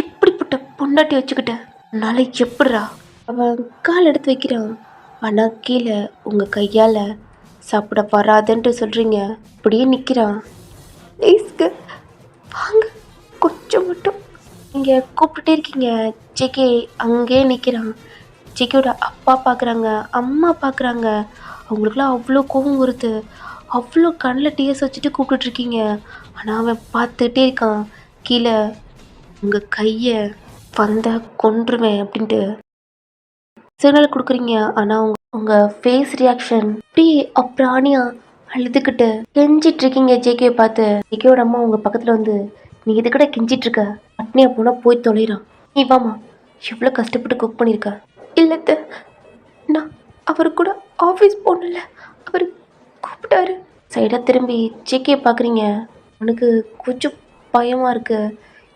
இப்படிப்பட்ட பொண்டாட்டி வச்சுக்கிட்ட உன்னால எப்படிரா? அவன் கால் எடுத்து வைக்கிறான். ஆனால் கீழே உங்கள் கையால் சாப்பிட வராதுன்ட்டு சொல்கிறீங்க. இப்படியே நிற்கிறான். ப்ளீஸ்க்கு வாங்க கொஞ்சம் மட்டும். நீங்கள் கூப்பிட்டுட்டே இருக்கீங்க. ஜெகே அங்கேயே நிற்கிறான். ஜெகியோட அப்பா பார்க்குறாங்க, அம்மா பார்க்குறாங்க. அவங்களுக்குலாம் அவ்வளோ கோவம் வருது. அவ்வளோ கண்ணில் டீயர்ஸ் வச்சுட்டு கூப்பிட்டுட்ருக்கீங்க. ஆனால் அவன் பார்த்துக்கிட்டே இருக்கான். கீழே உங்கள் கையை வந்தால் கொன்றுவேன் அப்படின்ட்டு சிக்னல் கொடுக்குறீங்க. ஆனால் உங்கள் ஃபேஸ் ரியாக்ஷன் அப்படியே அப்ராணியா அழுதுகிட்டு கெஞ்சிட்டு இருக்கீங்க ஜேகேவை பார்த்து. ஜேகேயோட அம்மா உங்கள் பக்கத்தில் வந்து நீ இதுக்கிட்ட கெஞ்சிட்டு இருக்க, பட்னியா போனால் போய் தொலைறான். நீ வாமா, எவ்வளோ கஷ்டப்பட்டு குக் பண்ணியிருக்க. இல்லத்த, நான் அவரு கூட ஆஃபீஸ் போகணும்ல, அவர் கூப்பிட்டாரு. சைடாக திரும்பி ஜேகே பார்க்குறீங்க. அவனுக்கு கொஞ்சம் பயமாக இருக்கு.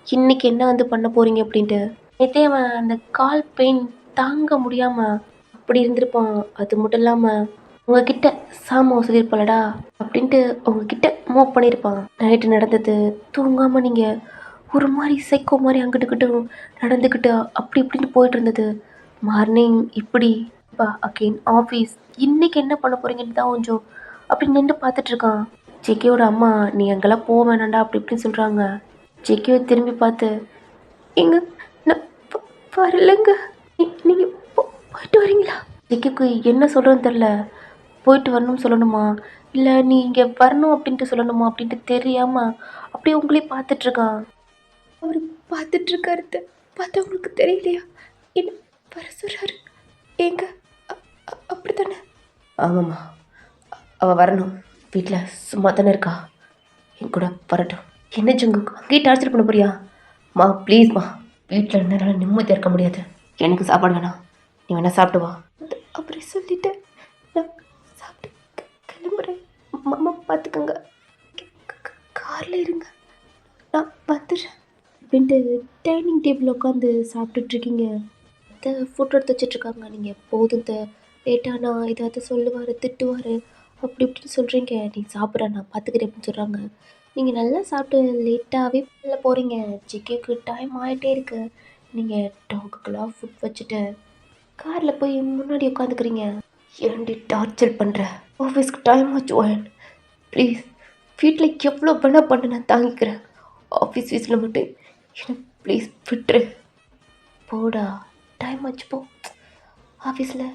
இன்னைக்கு என்ன வந்து பண்ண போகிறீங்க அப்படின்ட்டு. நேற்றே அவன் அந்த கால் பெயின் தாங்க முடியாமல் அப்படி இருந்திருப்பான். அது மட்டும் இல்லாமல் உங்ககிட்ட சாம சொல்லியிருப்பாளடா அப்படின்ட்டு உங்ககிட்ட மூவ் பண்ணியிருப்பான். நைட்டு நடந்தது தூங்காமல் நீங்கள் ஒரு மாதிரி சைக்கோ மாதிரி அங்கிட்டுக்கிட்டும் நடந்துக்கிட்டு அப்படி இப்படின்னு போயிட்டு இருந்தது. மார்னிங் இப்படி அகெயின் ஆஃபீஸ். இன்னைக்கு என்ன பண்ண போகிறீங்கன்னு தான் கொஞ்சம் அப்படி நின்று பார்த்துட்ருக்கான். ஜெக்கியோட அம்மா நீ அங்கெல்லாம் போக வேணாண்டா அப்படி இப்படின்னு சொல்கிறாங்க. ஜெக்கியோ திரும்பி பார்த்து எங்க நான் வரலைங்க. நீங்கள் போயிட்டு வரீங்களா? ஜெக்கிக்கு என்ன சொல்கிறேன்னு தெரில. போயிட்டு வரணும்னு சொல்லணுமா, இல்லை நீ இங்கே வரணும் அப்படின்ட்டு சொல்லணுமா அப்படின்ட்டு தெரியாமல் அப்படியே உங்களே பார்த்துட்ருக்கான். அவர் பார்த்துட்ருக்காரு. பார்த்தா உங்களுக்கு தெரியலையா? என்ன வர சொல்கிறாரு ஏங்க? அப்படி தானே? ஆமாம்மா, அவள் வரணும். வீட்டில் சும்மா தானே இருக்கா, என் கூட வரட்டும். என்ன ஜங்கு அங்கேயே டார்ச்சர் பண்ண போறியா? மா ப்ளீஸ்மா, வீட்டில் இருந்தாலும் நிம்மதியாக இருக்க முடியாது. எனக்கு சாப்பாடு வேணாம், நீ வேணா சாப்பிட்டு வா. அப்படி சொல்லிட்டு நான் சாப்பிட்டு கிளம்புறேன். மாமா பார்த்துக்கோங்க, காரில் இருங்க, நான் வந்துடுறேன் அப்படின்ட்டு டைனிங் டேபிள் உட்காந்து சாப்பிட்டுட்ருக்கீங்க. அதை ஃபோட்டோ எடுத்து வச்சிட்ருக்காங்க. நீங்கள் போதும் லேட்டானா ஏதாவது சொல்லுவார், திட்டுவார், அப்படி இப்படின்னு சொல்கிறீங்க. நீ சாப்பிட்ற, நான் பார்த்துக்கிறேன் அப்படின்னு சொல்கிறாங்க. நீங்கள் நல்லா சாப்பிட்டு லேட்டாகவே வெளில போகிறீங்க. ஜிக்கேக்கு டைம் ஆகிட்டே இருக்கு. நீங்கள் டாகுக்கெல்லாம் ஃபுட் வச்சுட்டு காரில் போய் முன்னாடி உட்காந்துக்கிறீங்க. ஏன்டி டார்ச்சர் பண்ணுற? ஆஃபீஸ்க்கு டைம் ஆச்சு ஒயன், ப்ளீஸ். வீட்டில் எவ்வளோ வேணால் பண்ண நான் தாங்கிக்கிறேன். ஆஃபீஸ் ஃபீஸில் மட்டும் எனக்கு ப்ளீஸ் விட்டுரு. போடா, டைம் ஆச்சு போ. ஆஃபீஸில்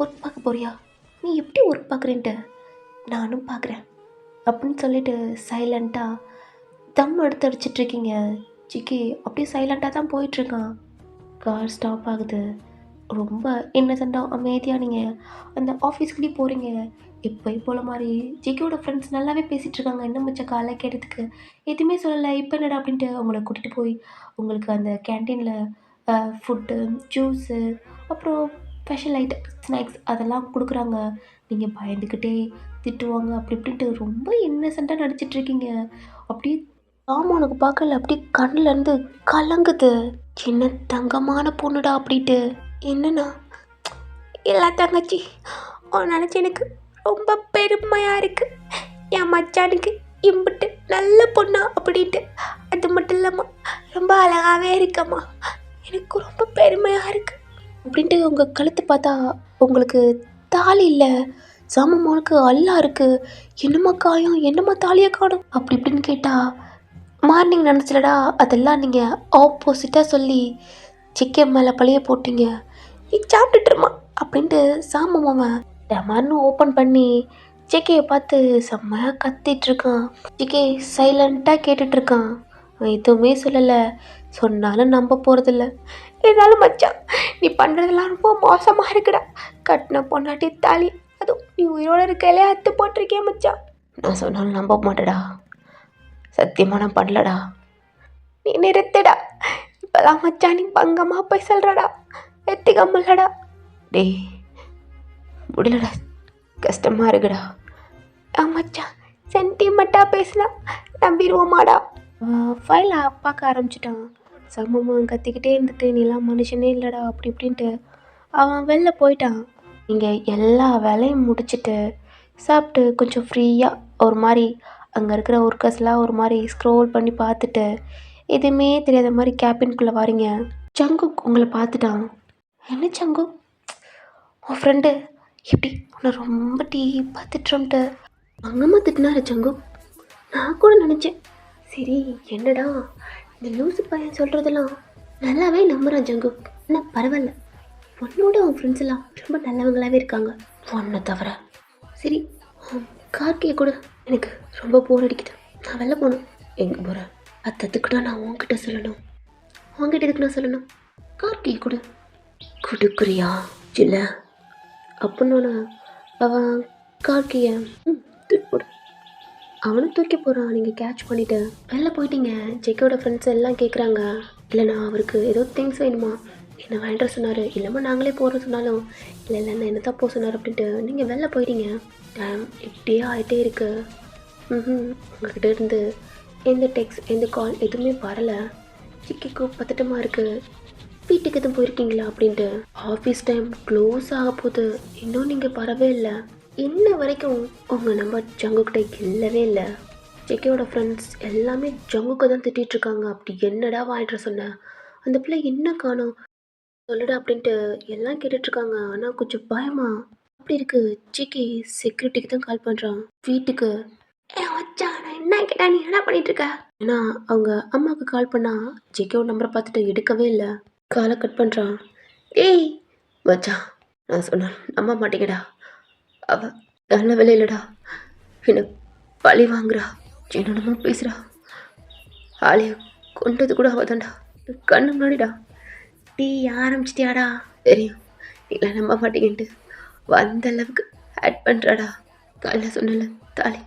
ஒர்க் பார்க்க போறியா? நீ எப்படி ஒர்க் பார்க்குறேன்ட்டு நானும் பார்க்குறேன் அப்படின்னு சொல்லிட்டு சைலண்ட்டாக தம் எடுத்து அடிச்சிட்ருக்கீங்க. ஜிக்கி அப்படியே சைலண்ட்டாக தான் போயிட்டுருக்கான். கார் ஸ்டாப் ஆகுது. ரொம்ப இன்னசென்ட்டாக அமைதியாக நீங்கள் அந்த ஆஃபீஸ்க்குள்ளேயே போகிறீங்க. எப்போயும் போல மாதிரி ஜிக்கியோட ஃப்ரெண்ட்ஸ் நல்லாவே பேசிகிட்டு இருக்காங்க. என்ன மிச்ச காலை கேட்டதுக்கு எதுவுமே சொல்லலை. இப்போ என்னடா அப்படின்ட்டு அவங்கள கூட்டிகிட்டு போய் உங்களுக்கு அந்த கேன்டீனில் ஃபுட்டு, ஜூஸு, அப்புறம் ஸ்பெஷல் ஐட்டம் ஸ்நாக்ஸ் அதெல்லாம் கொடுக்குறாங்க. நீங்கள் பயந்துக்கிட்டே திட்டுவாங்க அப்படி இப்படின்ட்டு ரொம்ப இன்னசென்ட்டாக நடிச்சிட்ருக்கீங்க. அப்படியே ஆமாம், உனக்கு பார்க்கல அப்படியே கண்ணிலேருந்து கலங்குது. என்ன தங்கமான பொண்ணுடா அப்படின்ட்டு. என்னண்ணா இல்லை தங்கச்சி, உன் நினச்சி எனக்கு ரொம்ப பெருமையாக இருக்குது. என் மச்சானுக்கு இம்பிட்டு நல்ல பொண்ணா அப்படின்ட்டு. அது மட்டும் இல்லாமல் ரொம்ப அழகாகவே இருக்கம்மா. எனக்கு ரொம்ப பெருமையாக இருக்குது அப்படின்ட்டு உங்கள் கழுத்து பார்த்தா உங்களுக்கு தாலி இல்லை, சாமம்மாவுக்கு அல்லா இருக்குது, என்னம்மா காயம், என்னம்மா தாலியை காணும் அப்படி இப்படின்னு கேட்டால் மார்னிங் நினச்சலடா அதெல்லாம் நீங்கள் ஆப்போசிட்டாக சொல்லி சிக்கன் மேலே பழைய போட்டீங்க. நீ சாப்பிட்டுட்டுருமா அப்படின்ட்டு சாமம்மாவன் டமார்னு ஓப்பன் பண்ணி ஜேகேயை பார்த்து செம்மையாக கத்திட்டுருக்கான். ஜேகே சைலண்ட்டாக கேட்டுட்ருக்கான். அவன் எதுவுமே சொல்லலை, சொன்னாலும் நம்ப போகிறதில்ல. இருந்தாலும் மச்சான், நீ பண்ணுறதெல்லாம் ரொம்ப மோசமாக இருக்குடா. கட்டின பொண்டாட்டி தாலி, அதுவும் நீ உயிரோடு இருக்கையிலே அத்து போட்டிருக்கேன் மச்சான். நான் சொன்னாலும் நம்ப மாட்டேடா, சத்தியமாக நான் பண்ணலடா. நீ நிறுத்துடா. இப்போதான் மச்சான் நீ பங்கமாக போய் சொல்கிறடா, எத்திகம்மல்லடா. டேய் முடியலடா, கஷ்டமாக இருக்குடா. மச்சான் சென்டிமெண்ட்டாக பேசினா நம்பிடுவோமாடா. ஃபைலை பார்க்க ஆரம்பிச்சிட்டான். சமமாக கத்திக்கிட்டே இருந்துட்டு நீலாம் மனுஷனே இல்லைடா அப்படி இப்படின்ட்டு அவன் வெளில போயிட்டான். நீங்கள் எல்லா வேலையும் முடிச்சுட்டு சாப்பிட்டு கொஞ்சம் ஃப்ரீயாக ஒரு மாதிரி அங்கே இருக்கிற ஒர்க்கர்ஸ்லாம் ஒரு மாதிரி ஸ்க்ரோல் பண்ணி பார்த்துட்டு எதுவுமே தெரியாத மாதிரி கேபின்குள்ளே வாரீங்க. சங்குக் உங்களை பார்த்துட்டான். என்ன சங்குக், உன் ஃப்ரெண்டு எப்படி உன்னை ரொம்ப பார்த்துட்டோம்ட்டு அங்கம்மா திட்டினாரு சங்குக். நான் கூட நினச்சேன், சரி என்னடா இந்த லூசு பையன் சொல்கிறதெல்லாம் நல்லாவே நம்புகிறான் ஜங்குக். ஆனால் பரவாயில்ல, உன்னோட உன் ஃப்ரெண்ட்ஸ் எல்லாம் ரொம்ப நல்லவங்களாகவே இருக்காங்க ஒன்றை தவிர. சரி கார்கியை கூட, எனக்கு ரொம்ப போர் அடிக்குது, நான் வெளில போகணும். எங்கே போகிறேன்? அத்தத்துக்குடா நான் உன்கிட்ட சொல்லணும். உன்கிட்ட எதுக்கு நான் சொல்லணும்? கார்கியை கூட கொடுக்குறியா? இல்லை அப்படின்னு அவன் கார்கியை தூக்கி போடு. அவனும் தூக்கி போகிறான். நீங்கள் கேட்ச் பண்ணிவிட்டு வெளில போயிட்டீங்க. ஜெக்கோட ஃப்ரெண்ட்ஸ் எல்லாம் கேட்குறாங்க, இல்லைண்ணா அவருக்கு ஏதோ திங்ஸ் வேணுமா, என்ன வேண்டாம் சொன்னார், இல்லைம்மா நாங்களே போகிறோம் சொன்னாலும் இல்லை இல்லைண்ணா என்ன தான் போக சொன்னார் அப்படின்ட்டு நீங்கள் வெளில போயிட்டீங்க. டைம் இப்படியே ஆகிட்டே இருக்கு. உங்கள்கிட்ட இருந்து எந்த டெக்ஸ்ட் எந்த கால் எதுவுமே வரலை. ஜிக்கிக்கு பதட்டமாக இருக்குது. வீட்டுக்கு எதுவும் போயிருக்கீங்களா அப்படின்ட்டு. ஆஃபீஸ் டைம் க்ளோஸ் ஆக போகுது, இன்னும் நீங்கள் வரவே இல்லை. இன்ன வரைக்கும் உங்கள் நம்பர் ஜங்குக்கிட்ட இல்லவே இல்லை. ஜெக்கியோட ஃப்ரெண்ட்ஸ் எல்லாமே ஜங்குக்கு தான் திட்டிகிட்ருக்காங்க. அப்படி என்னடா வாங்கிட்டு சொன்னேன், அந்த பிள்ளை என்ன காணோம் சொல்லுடா அப்படின்ட்டு எல்லாம் கேட்டுட்ருக்காங்க. ஆனால் கொஞ்சம் பயமா அப்படி இருக்குது. ஜெக்கி செக்யூரிட்டிக்கு தான் கால் பண்ணுறான் வீட்டுக்கு. என்ன கேட்டா நீ என்ன பண்ணிட்டு இருக்க? ஏன்னா அவங்க அம்மாவுக்கு கால் பண்ணா ஜெக்கியோட நம்பரை பார்த்துட்டு எடுக்கவே இல்லை. காலை கட் பண்ணுறான். ஏய் மச்சான், நான் சொன்னேன் நம்ப மாட்டேங்கடா, அவள் நல்ல வேலையிலடா என்னை பழி வாங்குறா, என்னென்னமோ பேசுகிறா, ஆளைய கொண்டது கூட அவள் தான்டா, கண்ணு முன்னாடிடா. டீ ஆரம்பிச்சிட்டியாடா? தெரியும் இல்லை நம்ப மாட்டேங்கிட்டு வந்த அளவுக்கு ஆட் பண்ணுறாடா. காலைல சொன்னல தாலி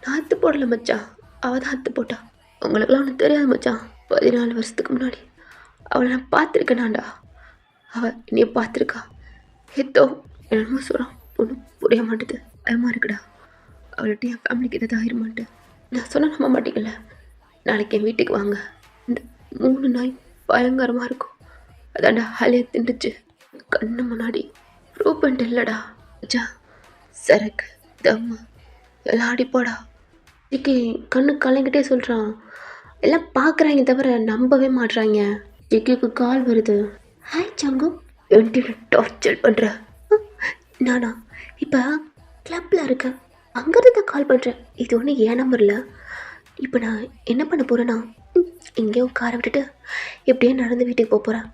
நான் அத்து போடலை மச்சான், அவள் தான் அத்து போட்டா. உங்களுக்கெல்லாம் ஒன்றும் தெரியாது மச்சான், 14 வருஷத்துக்கு முன்னாடி அவளை நான் பார்த்துருக்கேனாண்டா. அவள் என்னைய பார்த்துருக்கா. ஏதோ என்னமோ சொல்கிறான், ஒன்றும் புரிய மாட்டேது, பயமாக இருக்குடா. அவள்கிட்ட என் ஃபேமிலிக்கு எதாவது ஆயிரமாட்டு. நான் சொன்ன நம்ப மாட்டேங்கல. நாளைக்கு என் வீட்டுக்கு வாங்க, இந்த 3 நாய் பயங்கரமாக இருக்கும். அதாண்டா ஹாலியை திண்டுச்சு கண்ணு முன்னாடி. ப்ரூவ் பண்ணிட்டு இல்லைடா மச்சா, சரக்கு தம்மு எல்லாம் அடிப்போடா. இதுக்கு கண்ணு கலங்கிட்டே சொல்கிறான். எல்லாம் பார்க்குறாங்க தவிர நம்பவே மாட்டுறாங்க. ஜிக்கிக்கு கால் வருது. ஹாய் சங்கு, என்கிட்ட டார்ச்சர் பண்ணுற. நானா இப்போ கிளப்பில் இருக்கேன், அங்கேருந்து தான் கால் பண்ணுறேன். இது ஒன்றும் ஏன் நம்பரில். இப்போ நான் என்ன பண்ண போகிறேன்னா, எங்கேயோ காரை விட்டுட்டு எப்படியே நடந்து வீட்டுக்கு போக போகிறேன்.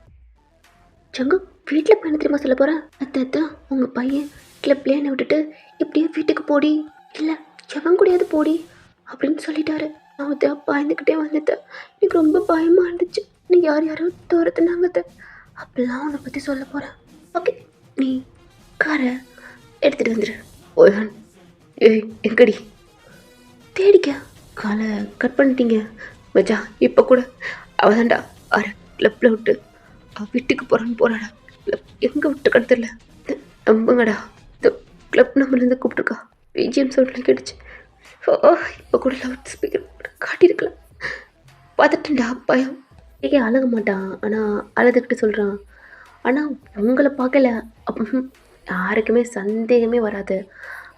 சங்கு வீட்டில் போய் என்ன தெரியுமா சொல்ல போகிறேன்? அத்தை உங்கள் பையன் கிளப்லேயே என்னை விட்டுட்டு இப்படியே வீட்டுக்கு போடி, இல்லை எவன் கூடயாவது போடி அப்படின்னு சொல்லிட்டாரு. நான் அதை பயந்துக்கிட்டே வந்துட்டேன். எனக்கு ரொம்ப பயமாக இருந்துச்சு. நீ யார் யாரோ தோரத்துனாங்க, அப்படிலாம் உன்னை பற்றி சொல்ல போகிறேன். ஓகே, நீ காரை எடுத்துகிட்டு வந்துடு. ஓயான் ஏய் எங்கடி தேடிக்க. காலை கட் பண்ணிட்டீங்க மச்சா. இப்போ கூட அவதான்டா கிளப்பில் விட்டு வீட்டுக்கு போகிறான்னு கிளப் எங்கே விட்டுருக்கான்னு தெரியல. நம்புங்கடா, இந்த கிளப் நம்பர்லேருந்து கூப்பிட்டுருக்கா. பிஜிஎம் சவுண்டில் கேட்டுச்சு. இப்போ கூட லவுட் ஸ்பீக்கர் காட்டியிருக்கலாம். பார்த்துட்டேன்டா பயம். ஏகே அழக மாட்டான், ஆனால் அழுதுகிட்டு சொல்கிறான். ஆனால் உங்களை பார்க்கல. யாருக்குமே சந்தேகமே வராது.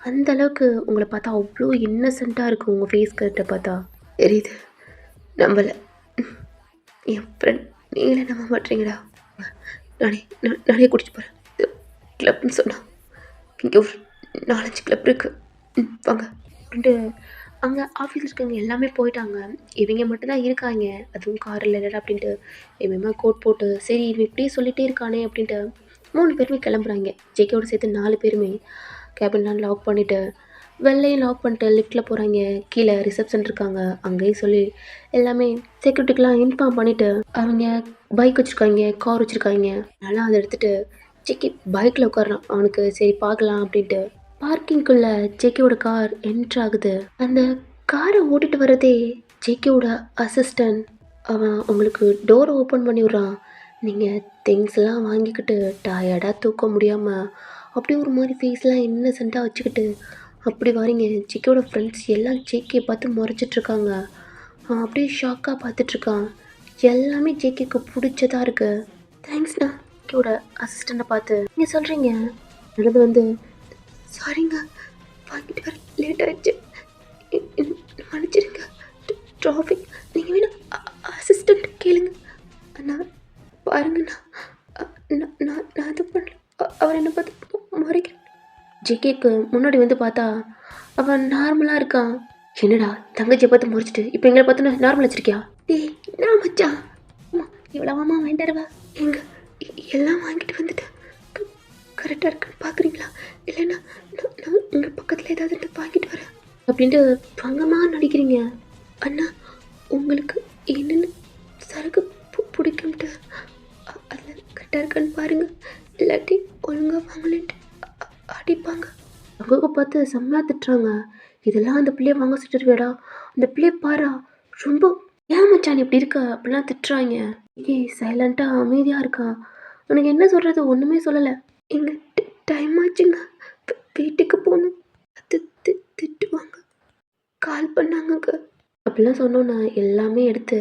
அந்த அளவுக்கு உங்கள பார்த்தா அவ்ளோ இன்னசென்ட்டா இருக்கும் உங்க ஃபேஸ் கட்ட பார்த்தா. தெரியுது. நம்பல. என் ஃப்ரெண்ட் நீங்களே நம்ப மாட்றீங்கடா. நானே கூட்டிட்டு போறேன். கிளப்னு சொன்னா. இங்கே ஒரு 4, 5 கிளப் இருக்கு. வாங்க அப்படின்ட்டு அங்கே ஆஃபீஸில் இருக்கவங்க எல்லாமே போயிட்டாங்க. இவங்க மட்டும் தான் இருக்காங்க. அதுவும் கார் இல்லைடா அப்படின்ட்டு இவன் கோட் போட்டு சரி இவன் இப்படியே சொல்லிகிட்டே இருக்கானே அப்படின்ட்டு 3 பேருமே கிளம்புறாங்க. ஜேகேவோட சேர்த்து 4 பேருமே கேபின்லாம் லாக் பண்ணிவிட்டு வெளிலையும் லாக் பண்ணிட்டு லிஃப்ட்டில் போகிறாங்க. கீழே ரிசப்ஷன் இருக்காங்க. அங்கேயும் சொல்லி எல்லாமே செக்யூரிட்டிக்கெலாம் இன்ஃபார்ம் பண்ணிவிட்டு அவங்க பைக் வச்சுருக்காங்க, கார் வச்சுருக்காங்க. அதனால் அதை எடுத்துகிட்டு ஜேகே பைக்கில் உட்காரான். அவனுக்கு சரி பார்க்கலாம் அப்படின்ட்டு பார்க்கிங்குள்ளே ஜேகேவோட கார் என்ட்ரு ஆகுது. அந்த காரை ஓட்டிட்டு வரதே ஜேகேவோட அசிஸ்டன்ட். அவன் உங்களுக்கு டோரை ஓப்பன் பண்ணி விட்றான். நீங்கள் திங்ஸ்லாம் வாங்கிக்கிட்டு டயர்டாக தூக்க முடியாமல் அப்படியே ஒரு மாதிரி ஃபேஸ்லாம் இன்னசென்ட்டாக வச்சுக்கிட்டு அப்படி வரீங்க. ஜேகேவோட ஃப்ரெண்ட்ஸ் எல்லாம் ஜேகே பார்த்து முறைச்சிட்ருக்காங்க. அவன் அப்படியே ஷாக்காக பார்த்துட்ருக்கான். எல்லாமே ஜேகேக்கு பிடிச்சதா இருக்கு. தேங்க்ஸ்ண்ணா. ஜேகேவோட அசிஸ்டண்ட்டை பார்த்து நீங்கள் சொல்கிறீங்க நடந்து வந்து சாரிங்க வாங்கிட்டு வர லேட் ஆகிடுச்சு, மன்னிச்சிருங்க, டிராஃபிக். நீங்கள் வேணும் அசிஸ்டண்ட் கேளுங்க. அண்ணா பாருங்கண்ணா, நான் இது பண்ணல. அவர் என்னை பார்த்து முறைக்கிறேன். ஜேகேக்கு முன்னாடி வந்து பார்த்தா அவன் நார்மலாக இருக்கான். என்னடா தங்கச்சியை பார்த்து முறைச்சிட்டு இப்போ எங்களை பார்த்து நார்மல் வச்சிருக்கியா? டேய் நான் மச்சான் இவ்வளவாமா வேண்டாருவா. எங்க எல்லாம் வாங்கிட்டு வந்துட்டேன். கரெக்டாக இருக்குன்னு பார்க்குறீங்களா? இல்லைன்னா நான் உங்கள் பக்கத்தில் ஏதாவது வாங்கிட்டு வரேன் அப்படின்ட்டு பங்கமாக நடிக்கிறீங்க. அண்ணா உங்களுக்கு என்னென்னு சரக்கு பிடிக்கும்ட்டு அதில் கரெக்டாக இருக்கான்னு பாருங்கள், இல்லாட்டி ஒழுங்காக வாங்கலேன்ட்டு அடிப்பாங்க. அங்கே பார்த்து செம்மையாக திட்டுறாங்க. இதெல்லாம் அந்த பிள்ளைய வாங்க சொல்லிடுவேடா, அந்த பிள்ளைய பாரா ரொம்ப ஏன் மச்சான் இப்படி இருக்கா அப்படிலாம் திட்டுறாங்க. சைலண்ட்டாக அமைதியாக இருக்கா. உனக்கு என்ன சொல்கிறது ஒன்றுமே சொல்லலை. எங்க டைம் ஆச்சுங்க, வீட்டுக்கு போகணும், திட்டுவாங்க, கால் பண்ணாங்க அப்படிலாம் சொன்னோன்னா எல்லாமே எடுத்து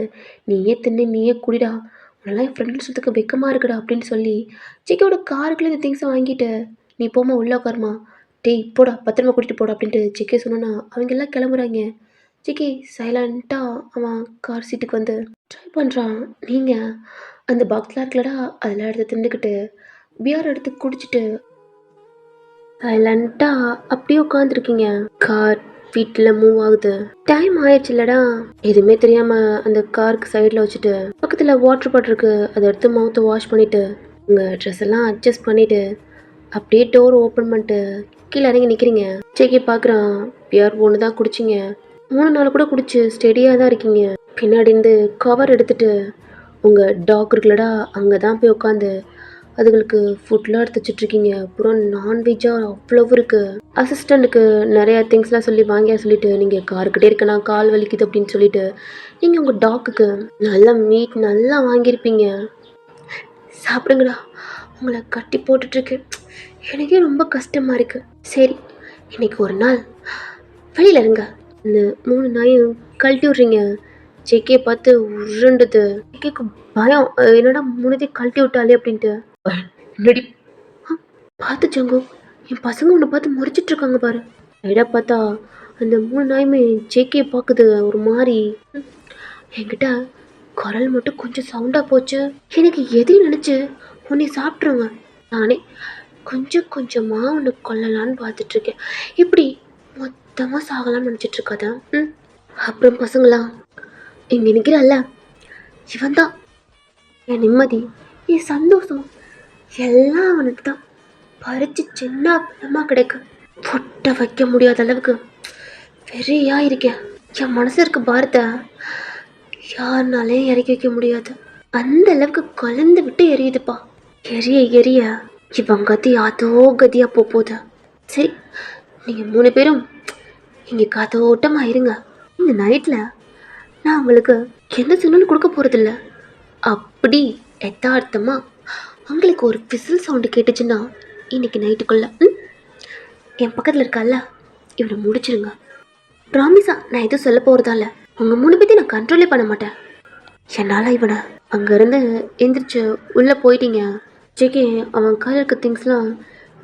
நீயே தின்னு நீயே குடிடா, உன்னெல்லாம் என் ஃப்ரெண்ட் சொல்றதுக்கு வெக்கமாக இருக்குடா அப்படின்னு சொல்லி ஜேகேவோட காருக்குள்ளே இந்த திங்ஸை வாங்கிட்டு நீ போமா உள்ளே உட்காருமா, டேய் போடா பத்திரமா கூட்டிகிட்டு போடா அப்படின்ட்டு ஜேகே சொன்னோன்னா அவங்க எல்லாம் கிளம்புறாங்க. ஜேகே சைலண்ட்டாக அவன் கார் சீட்டுக்கு வந்து ட்ரை பண்ணுறான். நீங்கள் அந்த பாக்ஸ்லாம் இருக்குல்லடா அதெல்லாம் எடுத்து தின்னுக்கிட்டு பியர் எடுத்து குடிச்சிட்டு சைலண்ட்டாக அப்படியே உட்காந்துருக்கீங்க. கார் வீட்டில் மூவ் ஆகுது. டைம் ஆயிடுச்சு இல்லடா. எதுவுமே தெரியாமல் அந்த காருக்கு சைடில் வச்சுட்டு பக்கத்தில் வாட்டர் பாட்டில் இருக்கு, அதை எடுத்து மவுத்தை வாஷ் பண்ணிவிட்டு உங்கள் ட்ரெஸ் எல்லாம் அட்ஜஸ்ட் பண்ணிவிட்டு அப்படியே டோர் ஓப்பன் பண்ணிட்டு கீழே இறங்கி நிற்கிறீங்க. ஜேகே பார்க்குறான். பியர் ஒன்று தான் குடிச்சிங்க, 3 நாள் கூட குடிச்சு ஸ்டெடியாக தான் இருக்கீங்க. பின்னாடி இருந்து கவர் எடுத்துட்டு உங்கள் டாக் இருக்குல்லடா அங்கே தான் போய் உட்காந்து அதுகளுக்கு ஃபுட்லாம் எடுத்து வச்சுட்ருக்கீங்க. அப்புறம் நான்வெஜ்ஜாக அவ்வளவு இருக்குது. அசிஸ்டண்ட்டுக்கு நிறையா திங்ஸ்லாம் சொல்லி வாங்கியா சொல்லிவிட்டு நீங்கள் காருக்கிட்டே இருக்கேண்ணா கால் வலிக்குது அப்படின்னு சொல்லிவிட்டு நீங்கள் உங்கள் டாக்குக்கு நல்லா மீட் நல்லா வாங்கியிருப்பீங்க. சாப்பிடுங்கடா, உங்களை கட்டி போட்டுட்ருக்கு, எனக்கே ரொம்ப கஷ்டமாக இருக்குது. சரி இன்னைக்கு ஒரு நாள் வெளியில் இருங்க. இந்த 3 நாயும் கழட்டி விட்றீங்க. ஜேகே பார்த்து உருண்டுது. ஜேகேக்கு பயம், என்னடா 3 கழட்டி விட்டாலே அப்படின்ட்டு. என்னடி பார்த்து ஜங்கு, என் பசங்க உன்னை பார்த்து முறைச்சிட்ருக்காங்க பாரு. ஐடா பார்த்தா அந்த 3 நாயுமே ஜேகே பார்க்குது ஒரு மாதிரி. என்கிட்ட குரல் மட்டும் கொஞ்சம் சவுண்டாக போச்சு. எனக்கு எதையும் நினச்சி உன்னை சாப்பிட்ருங்க. நானே கொஞ்சம் கொஞ்சமாக உன்னை கொல்லலான்னு பார்த்துட்ருக்கேன். இப்படி மொத்தமாக சாகலான்னு நினச்சிட்ருக்காதா? அப்புறம் பசங்களா இங்கே நிற்கிறாள்ல இவன் தான் என் நிம்மதி, என் சந்தோஷம் எல்லாம் அவனுக்கு தான். பறித்து சின்ன பணமாக கிடைக்கு, பொட்டை வைக்க முடியாத அளவுக்கு வெறியா இருக்கேன். என் மனசு இருக்க பாரத்தை யாருனாலையும் இறக்கி வைக்க முடியாது. அந்த அளவுக்கு கலந்து விட்டு எரியுதுப்பா. எரிய எரிய இவன் கதி அதோ கதியாக போகுது. சரி நீங்கள் 3 பேரும் இங்கே காத்தோட்டமாக இருங்க. இந்த நைட்டில் நான் உங்களுக்கு எந்த சிக்னலும் கொடுக்க போகிறதில்ல. அப்படி யதார்த்தமாக உங்களுக்கு ஒரு விசில் சவுண்டு கேட்டுச்சுன்னா இன்றைக்கி நைட்டுக்குள்ளே என் பக்கத்தில் இருக்கால இவனை முடிச்சிருங்க. ப்ராமிஸா நான் எதுவும் சொல்ல போகிறதால உங்கள் 3 பேத்தையும் நான் கண்ட்ரோலே பண்ண மாட்டேன். என்னால் இவனை அங்கேருந்து எந்திரிச்சு உள்ளே போயிட்டீங்க. ஜேகே அவன் கையில் இருக்க திங்ஸ்லாம்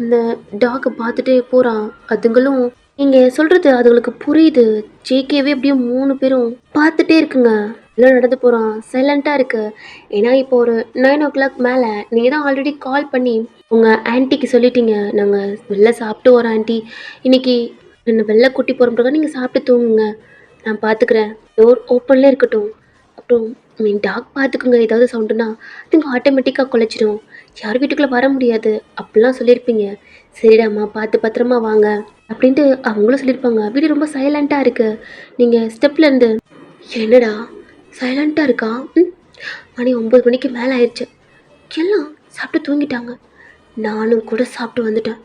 இந்த டாகை பார்த்துட்டே போகிறான். அதுங்களும் நீங்கள் சொல்கிறது அதுங்களுக்கு புரியுது. ஜேகேவே அப்படியே 3 பேரும் பார்த்துட்டே இருக்குங்க. எல்லாம் நடந்து போகிறான், சைலண்ட்டாக இருக்கு. ஏன்னா இப்போ ஒரு 9 o'clock மேலே நீங்கள் தான் ஆல்ரெடி கால் பண்ணி உங்கள் ஆன்ட்டிக்கு சொல்லிட்டீங்க, நாங்கள் வெளில சாப்பிட்டு வரோம் ஆன்ட்டி, இன்னைக்கு என்ன வெளில கூட்டி போகிறோம்ன்றக்காக நீங்கள் சாப்பிட்டு தூங்குங்க, நான் பார்த்துக்கிறேன், டோர் ஓப்பன்லேயே இருக்கட்டும். அப்புறம் மீன் டாக் பார்த்துக்குங்க, ஏதாவது சவுண்டுனா அதுங்க ஆட்டோமேட்டிக்காக குலைச்சிடும், யார் வீட்டுக்குள்ளே வர முடியாது அப்படிலாம் சொல்லியிருப்பீங்க. சரிடாம்மா பார்த்து பத்திரமா வாங்க அப்படின்ட்டு அவங்களும் சொல்லியிருப்பாங்க. வீடு ரொம்ப சைலண்ட்டாக இருக்குது. நீங்கள் ஸ்டெப்லேருந்து என்னடா சைலண்ட்டாக இருக்கா? மணி 9 மணிக்கு மேலே ஆயிடுச்சு. எல்லாம் சாப்பிட்டு தூங்கிட்டாங்க. நானும் கூட சாப்பிட்டு வந்துட்டேன்.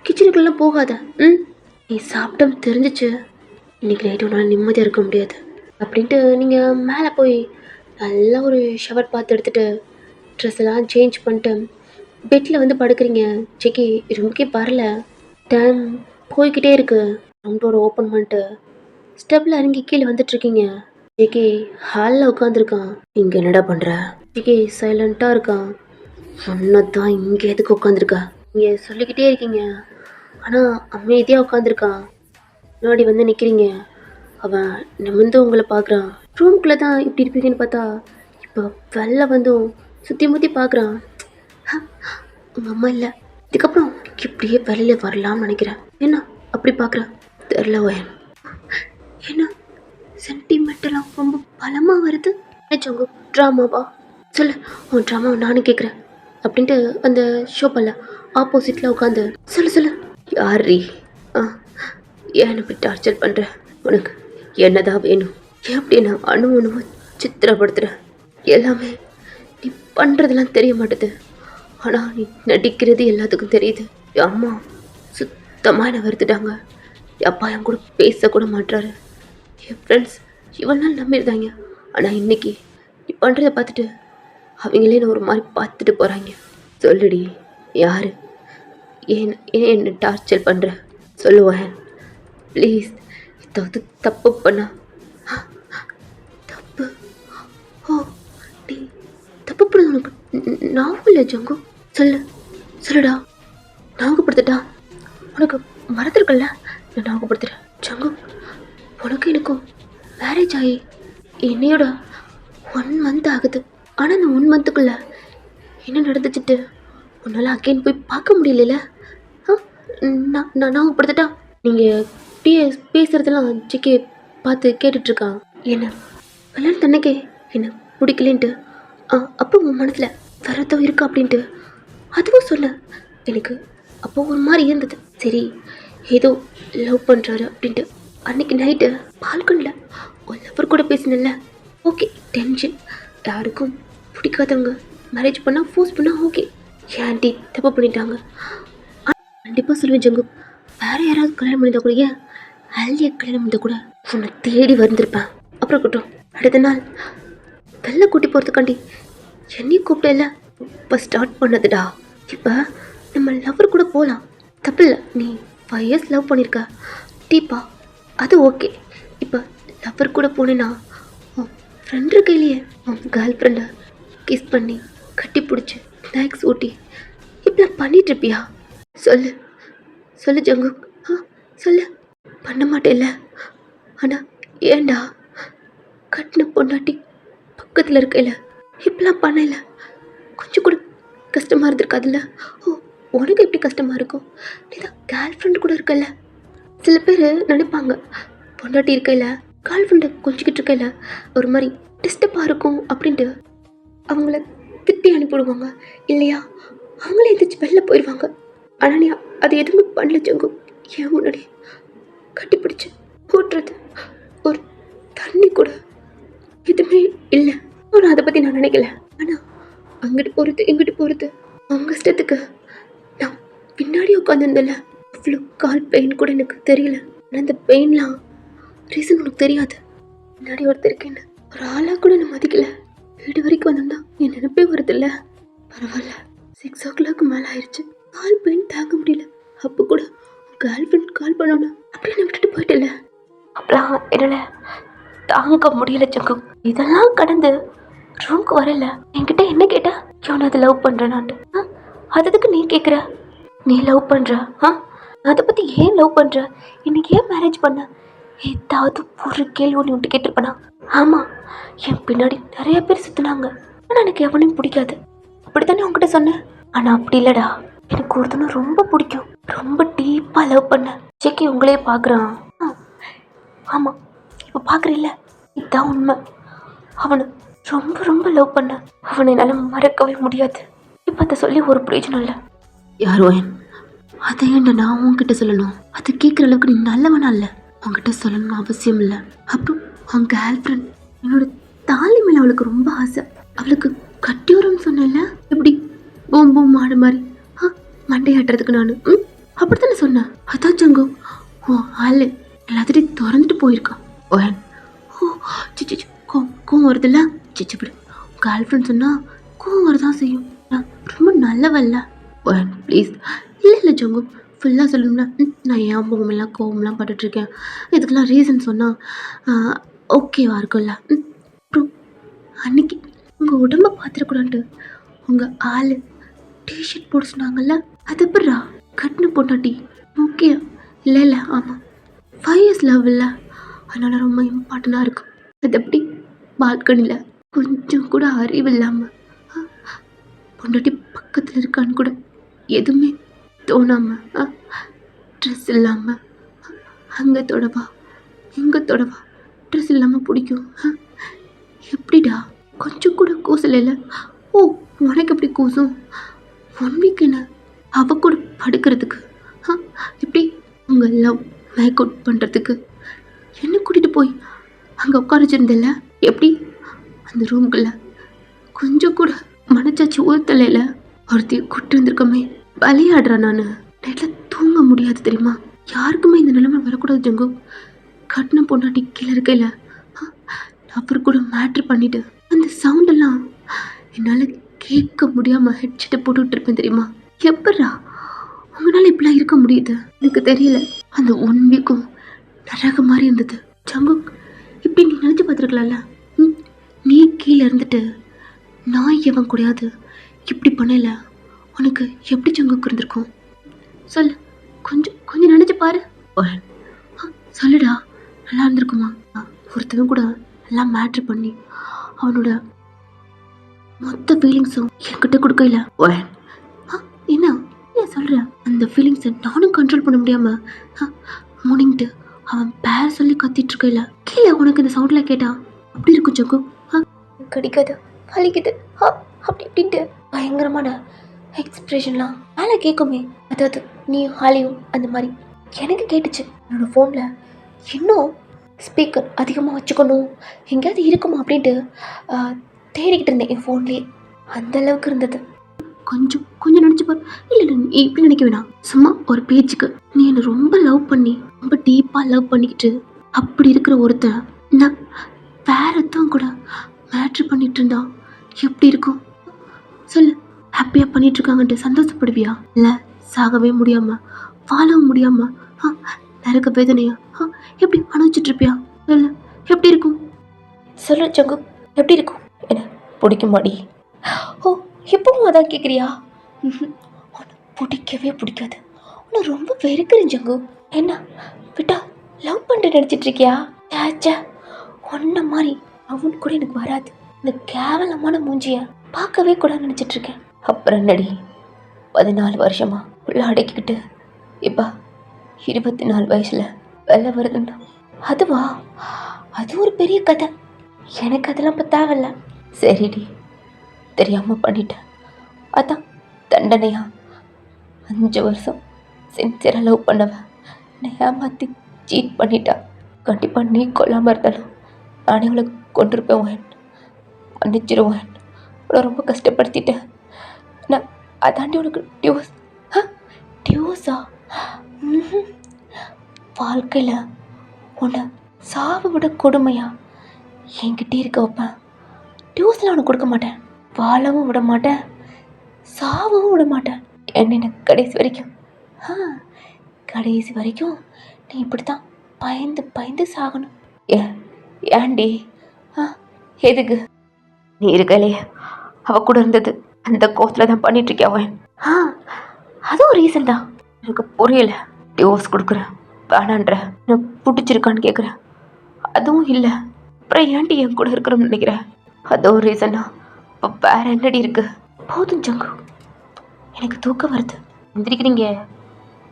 கிச்சனுக்குள்ளெலாம் போகாத. நீ சாப்பிட்டோம் தெரிஞ்சிச்சு, இன்றைக்கி நைட்டு உன்னால் நிம்மதியாக இருக்க முடியாது அப்படின்ட்டு நீங்கள் மேலே போய் நல்லா ஒரு ஷவர் பாத் எடுத்துகிட்டு ட்ரெஸ் எல்லாம் சேஞ்ச் பண்ணிட்டு பெட்டில் வந்து படுக்கிறீங்க. செக்கி ரூமுக்கே வரல. டைம் போய்கிட்டே இருக்கு. ரூம் டோரை ஓப்பன் பண்ணிட்டு ஸ்டெப்பில் இறங்கி கீழே வந்துட்டுருக்கீங்க. ஜேகே ஹாலில் உட்காந்துருக்கான். இங்கே என்னடா பண்ணுற? ஜேகே சைலண்ட்டாக இருக்கான். ஒன்னதான் இங்கே எதுக்கு உட்காந்துருக்கா? இங்கே சொல்லிக்கிட்டே இருக்கீங்க, ஆனால் அமைதியாக உட்காந்துருக்கான். முன்னாடி வந்து நிற்கிறீங்க. அவன் நிமிர்ந்து உங்களை பார்க்குறான். ரூம்குள்ளே தான் இப்படி இருப்பீங்கன்னு பார்த்தா இப்போ வெளில வந்தும் சுற்றி முற்றி பார்க்குறான். உங்கள் அம்மா இல்லை, இதுக்கப்புறம் இப்படியே வெளியில் வரலாம்னு நினைக்கிறேன். என்ன அப்படி பார்க்குறேன்? தெரில ஓயன், என்ன சென்டிமெண்டெல்லாம் ரொம்ப பலமாக வருது. நினச்சவங்க ட்ராமாவா? சொல்லு, உன் ட்ராமாவை நானும் கேட்குறேன் அப்படின்ட்டு அந்த ஷோப்பில் ஆப்போசிட்டில் உட்காந்து சொல்லு யாரி ஏன் இப்படி டார்ச்சர் பண்ணுற? உனக்கு என்னதான் வேணும்? எப்படி நான் அணுவ சித்திரப்படுத்துகிறேன்? எல்லாமே நீ பண்ணுறதெல்லாம் தெரிய மாட்டேது, ஆனால் நீ நடிக்கிறது எல்லாத்துக்கும் தெரியுது. என் அம்மா சுத்தமாக என்னை வருத்துட்டாங்க. என் அப்பா என் கூட பேசக்கூட மாட்டுறாரு. என் ஃப்ரெண்ட்ஸ் இவ்வளோ நாள் நம்பியிருந்தாங்க, ஆனால் இன்னைக்கு நீ பண்ணுறதை பார்த்துட்டு அவங்களே என்ன ஒரு மாதிரி பார்த்துட்டு போகிறாங்க. சொல்லுடி, யார்? ஏன் என்ன டார்ச்சர் பண்ணுற? சொல்லுவேன் ப்ளீஸ். ஏதாவது தப்பு பண்ணா? தப்பு? ஓ, நீ தப்பு பண்ணது உனக்கு ஞாபகம் இல்லை ஜங்கு? சொல்லுடா, ஞாபகப்படுத்தட்டா? உனக்கு மறந்துருக்கல, நான் ஞாபகப்படுத்துகிறேன். ஜங்கு, உனக்கு எனக்கும் மேரேஜ் ஆகி என்னையோட 1 month ஆகுது. ஆனால் அந்த 1 monthக்குள்ளே என்ன நடந்துச்சுட்டு உன்னால் அகெயின் போய் பார்க்க முடியல. நான் ஞாபகப்படுத்தட்டா? நீங்கள் பேசுகிறதெல்லாம் ஜிக்கே பார்த்து கேட்டுட்ருக்கான். என்ன கல்யாணம் தன்னைக்கே என்ன பிடிக்கலேன்ட்டு அப்போ உன் மனசில் வரதோ இருக்கா அப்படின்ட்டு அதுவும் சொல்ல. எனக்கு அப்போ ஒரு மாதிரி இருந்தது. சரி, ஏதோ லவ் பண்ணுறாரு அப்படின்ட்டு அன்னைக்கு நைட்டு பால்கனில் ஒரு லவர் கூட பேசினல. Okay, tension. யாருக்கும் பிடிக்காதவங்க மேரேஜ் பண்ணால் ஃபோர்ஸ் பண்ணால் ஓகே. ஆன்ட்டி தப்பு பண்ணிட்டாங்க. கண்டிப்பாக சொல்லுவேன் ஜங்கு, வேறு யாராவது கல்யாணம் பண்ணியிருந்தா கூட, ஏன் ஆலியா கல்யாணம் பண்ணியிருந்தா கூட உன்னை தேடி வந்திருப்பேன். அப்புறம் இருக்கட்டும், அடுத்த நாள் வெளில கூட்டி போகிறதுக்காண்டி என்னையும் கூப்பிடல. இப்போ ஸ்டார்ட் பண்ணதுடா. இப்போ நம்ம லவர் கூட போகலாம், தப்பு இல்லை. நீ 5 years லவ் பண்ணியிருக்க டீப்பா, அது ஓகே. இப்போ லவர் கூட போனேன்னா உன் ஃப்ரெண்டு கையிலேயே உன் கேர்ள் ஃப்ரெண்டை கிஸ் பண்ணி கட்டி பிடிச்சி ஸ்நாக்ஸ் ஊட்டி இப்படிலாம் பண்ணிகிட்ருப்பியா? சொல்லு ஜங்கு, சொல்லு. பண்ண மாட்டேல்ல? ஆனால் ஏண்டா கட்டின பொண்டாட்டி பக்கத்தில் இருக்கையில் இப்படிலாம் பண்ணல? கொஞ்சம் கூட கஷ்டமாக இருந்திருக்காதுல்ல? ஓ, உனக்கு எப்படி கஷ்டமாக இருக்கும்? நீ தான் கேர்ள் ஃப்ரெண்டு கூட இருக்கல. சில பேர் நினைப்பாங்க பொண்டாட்டி இருக்கையில் கேர்ள் ஃப்ரெண்டை கொஞ்சிக்கிட்டு இருக்கையில் ஒரு மாதிரி டிஸ்டர்பாக இருக்கும் அப்படின்ட்டு அவங்கள திட்டி அனுப்பிவிடுவாங்க இல்லையா? அவங்களே எந்திரிச்சு வெளில போயிடுவாங்க. ஆனால் நீ அது எதுவுமே பண்ணல ஜங்கு. ஏன் முன்னாடி கட்டிப்பிடிச்சு போட்டுறது ஒரு தண்ணி கூட எதுவுமே இல்லை. ஆனால் அதை பற்றி நான் நினைக்கல. ஆனால் அங்கிட்டு போகிறது இங்கிட்டு போகிறது அவங்க இஷ்டத்துக்கு. நான் பின்னாடி உட்காந்துருந்தல, அவ்வளோ கால் பெயின் கூட எனக்கு தெரியல. ஆனால் அந்த பெயின்லாம் ரீசன் உனக்கு தெரியாது. பின்னாடி ஒருத்தர் இருக்கேன்னு ஒரு ஆளாக கூட நான் மதிக்கல. வீடு வரைக்கும் வந்திருந்தா என் நினைப்பே வருதில்ல. பரவாயில்ல, 6 o'clock மேலே ஆயிடுச்சு. கால் பெயின் தாங்க முடியல. அப்போ கூட கேர்ள் ஃப்ரெண்ட் கால் பண்ணணும் அப்படின்னு விட்டுட்டு போயிட்டல. அப்பெல்லாம் என்னால் தாங்க முடியல ஜங்கு. இதெல்லாம் கடந்து ரூம்க்கு வரல. என்கிட்ட என்ன கேட்டா? இவனை அதை லவ் பண்ணுறேனான்ட்டு. அதுக்கு நீ கேட்குற? நீ லவ் பண்ணுற? ஆ, அதை பற்றி ஏன் லவ் பண்ணுற? இன்னைக்கு ஏன் மேரேஜ் பண்ண? ஏதாவது ஒரு கேள்வி ஒன்று விட்டு கேட்டிருப்பேனா? ஆமாம், என் பின்னாடி நிறைய பேர் சுற்றினாங்க, ஆனால் எனக்கு எவனையும் பிடிக்காது. அப்படித்தானே உங்ககிட்ட சொன்னேன். ஆனால் அப்படி இல்லைடா, எனக்கு ஒருத்தனை ரொம்ப பிடிக்கும், ரொம்ப டீப்பாக லவ் பண்ணேன். ஜேகே உங்களையே பார்க்குறான். ஆமாம், இப்போ பார்க்குறீல்ல, இதுதான் உண்மை. அவனை ரொம்ப ரொம்ப லவ் பண்ணேன். அவனை என்னால் மறக்கவே முடியாது. இப்போ அதை சொல்லி ஒரு பிரயோஜனம் இல்லை. யாரோ அதை ஏன்டா நான் உன்கிட்ட சொல்லணும்? அதை கேட்குற அளவுக்கு நீ நல்லவனா இல்லை. உன்கிட்ட சொல்லணும்னு அவசியம் இல்லை. அப்புறம் அவன் கேர்ள் ஃப்ரெண்ட், என்னோட தாலி மேலே அவளுக்கு ரொம்ப ஆசை. அவளுக்கு கட்டி வரும்னு சொன்னேன்ல, எப்படி பூம் பூம் மாடு மாதிரி மண்டையாட்டுறதுக்கு நான் அப்படித்தானே சொன்னேன். அதான் ஜங்கு, ஓ ஆள் எல்லாத்தையும் திறந்துட்டு போயிருக்கான். ஓ சிச்சி, கோவம் வருதுல்ல? சிச்சி விடு, கேர்ள் ஃப்ரெண்ட் சொன்னால் கோவம் வரதான் செய்யும். நான் ரொம்ப நல்லவல்ல. ப்ளீஸ். இல்லை ஜங்கு, ஃபுல்லாக சொல்லணும்ல. நான் ஏன் முகமெல்லாம் கோவம்லாம் பட்டுட்ருக்கேன், இதுக்கெல்லாம் ரீசன் சொன்னால் ஓகேவா இருக்கும்ல? அப்புறம் அன்னைக்கு உங்கள் உடம்பை பார்த்துடக்கூடாது உங்கள் ஆள் டிஷர்ட் போட சொன்னாங்கல்ல, அது எப்படா கட்டின பொண்டாட்டி? ஓகே இல்லை ஆமாம், 5 years லவ் இல்லை, அதனால் ரொம்ப இம்பார்ட்டண்ட்டாக இருக்கும். அது எப்படி பால்கனியில் கொஞ்சம் கூட அறிவு இல்லாமல் பொண்டாட்டி பக்கத்தில் இருக்கான்னு கூட எதுவுமே தோணாமல் ட்ரெஸ் இல்லாமல் அங்கே தொடவா இங்கே தொடவா ட்ரெஸ் இல்லாமல் பிடிக்கும். எப்படிடா கொஞ்சம் கூட கூசல் இல்லை? ஓ, உனக்கு எப்படி கூசும்? 1 week என்ன அவ கூட படுக்கிறதுக்கு, எப்படி உங்கள் லவ் மேக் அவுட் பண்ணுறதுக்கு என்ன கூட்டிகிட்டு போய் அங்கே உட்கார வச்சுருந்தில்ல, எப்படி அந்த ரூம்குள்ளே கொஞ்சம் கூட மனச்சாச்சி ஊத்தலையில் ஒருத்தைய கூட்டு வந்திருக்கமே. விளையாடுறா நான் நைட்டில் தூங்க முடியாது தெரியுமா? யாருக்குமே இந்த நிலைமை வரக்கூடாது ஜங்கு. கட்டின பொண்டாட்டி கீழே இருக்கையில் அப்புறம் கூட மேட்ரு பண்ணிட்டு அந்த சவுண்டெல்லாம் என்னால் கேட்க முடியாமல் ஹெட்செட்டை போட்டுக்கிட்டு இருப்பேன் தெரியுமா? எப்படா உங்களால் இப்படிலாம் இருக்க முடியுது எனக்கு தெரியல. அந்த 1 weekம் நரக மாதிரி இருந்தது ஜங்கு. இப்படி நீ நினச்சி பார்த்துருக்கலாம்ல. நீ கீழே இருந்துட்டு நான் எவன் கூடாது இப்படி பண்ணல, உனக்கு எப்படி ஜங்குக்கு இருந்திருக்கும் சொல்லு? கொஞ்சம் நினச்சி பாரு. சொல்லுடா, நல்லா இருந்திருக்குமா? ஒருத்தவன் கூட எல்லாம் மேட்ரு பண்ணி அவனோட மொத்த ஃபீலிங்ஸும் என்கிட்ட கொடுக்கல. என்ன ஏன் சொல்கிற? அந்த ஃபீலிங்ஸை நானும் கண்ட்ரோல் பண்ண முடியாமல் முனிங்கிட்டு அவன் பேர் சொல்லி கத்திட்டு இருக்கையில கீழே உனக்கு இந்த சவுண்டில் கேட்டா அப்படி இருக்கும் ஜங்கு. கடிக்காது, வலிக்குது, அப்படி இப்படின்ட்டு பயங்கரமான எக்ஸ்பிரஷன்லாம் மேலே கேட்குமே. அதாவது நீ ஹாலியும் அந்த மாதிரி எனக்கு கேட்டுச்சு. என்னோடய ஃபோனில் இன்னும் ஸ்பீக்கர் அதிகமாக வச்சுக்கணும், எங்கேயாவது இருக்குமா அப்படின்ட்டு தேடிக்கிட்டு இருந்தேன் என் ஃபோன்லேயே. அந்தளவுக்கு இருந்தது. கொஞ்சம் நினச்சி பாரு. இல்லை நீ இப்படி நினைக்க வேணாம், சும்மா ஒரு பேச்சுக்கு. நீ என்னை ரொம்ப லவ் பண்ணி ரொம்ப டீப்பாக லவ் பண்ணிக்கிட்டு அப்படி இருக்கிற ஒருத்தன் நான் வேறத்தான் கூட மேட்ரு பண்ணிட்டு இருந்தா எப்படி இருக்கும் சொல்லு? ஹாப்பியாக பண்ணிட்டு இருக்காங்கன்ட்டு சந்தோஷப்படுவியா? இல்லை சாகவே முடியாமல் வாழவும் முடியாமல் நரக வேதனையா எப்படி அனுபவிச்சுட்டு இருப்பியா? இல்லை எப்படி இருக்கும் சொல்லு ஜங்கு, எப்படி இருக்கும்? என்ன பிடிக்குமாடி? ஓ, எப்பவும் அதான் கேட்குறியா? உன்னை பிடிக்கவே பிடிக்காது, உன்னை ரொம்ப வெறுக்கிறேன் ஜங்கு. என்ன விட்டா லவ் பண்ணிட்டு நினச்சிட்டு இருக்கியா? சேச்சா, ஒன்ன மாதிரி அவன் கூட எனக்கு வராது. இந்த கேவலமான மூஞ்சியை பார்க்கவே கூட நினச்சிட்டு இருக்கேன். அப்புறம் என்னடி 14 வருஷமா உள்ள அடக்கிக்கிட்டு இப்போ 24 வயசில் வெளில வருதுன்னா அதுவா? அது ஒரு பெரிய கதை. எனக்கு அதெல்லாம் இப்போ தேவையில்ல. சரிடி, தெரியாமல் பண்ணிட்டேன், அதான் தண்டனையா 5 வருஷம் சின்சியராக லவ் பண்ணவன் என்னை ஏமாற்றி சீட் பண்ணிட்டா. கண்டிப்பாக நீ கொல்லாமல் இருந்தாலும் நானே அவளை கொண்டிருப்பேன், மன்னிச்சிருவேன். அவளை ரொம்ப கஷ்டப்படுத்திட்டேன் நான். அதாண்டி உனக்கு டிவோர்ஸ். டிவோர்ஸா? வாழ்க்கையில் உன்னை சாவை விட கொடுமையா என்கிட்டே இருக்க வைப்பேன். டிவோர்ஸ்லாம் உனக்கு கொடுக்க மாட்டேன், வாழவும் விட மாட்டேன், சாவவும் விட மாட்டேன். என்ன கடைசி வரைக்கும் கடைசி வரைக்கும் நீ இப்படித்தான் பயந்து பயந்து சாகணும். ஏண்டி? எதுக்கு? நீ இருக்கலையே அவ கூட இருந்தது அந்த கோத்தில் தான் பண்ணிட்டு இருக்கியா அவன்? அதுவும் ரீசன் தான். எனக்கு புரியல. டிவோர்ஸ் கொடுக்குறேன் வேணான்ற, நான் பிடிச்சிருக்கான்னு கேட்குறேன், அதுவும் இல்லை. அப்புறம் ஏன்டி என் கூட இருக்கிறோம்னு நினைக்கிறேன், அதுவும் ரீசனா? இப்போ வேற என்னடி இருக்கு? போதும் ஜங்கு, எனக்கு தூக்கம் வருது. எந்திரிக்கிறீங்க.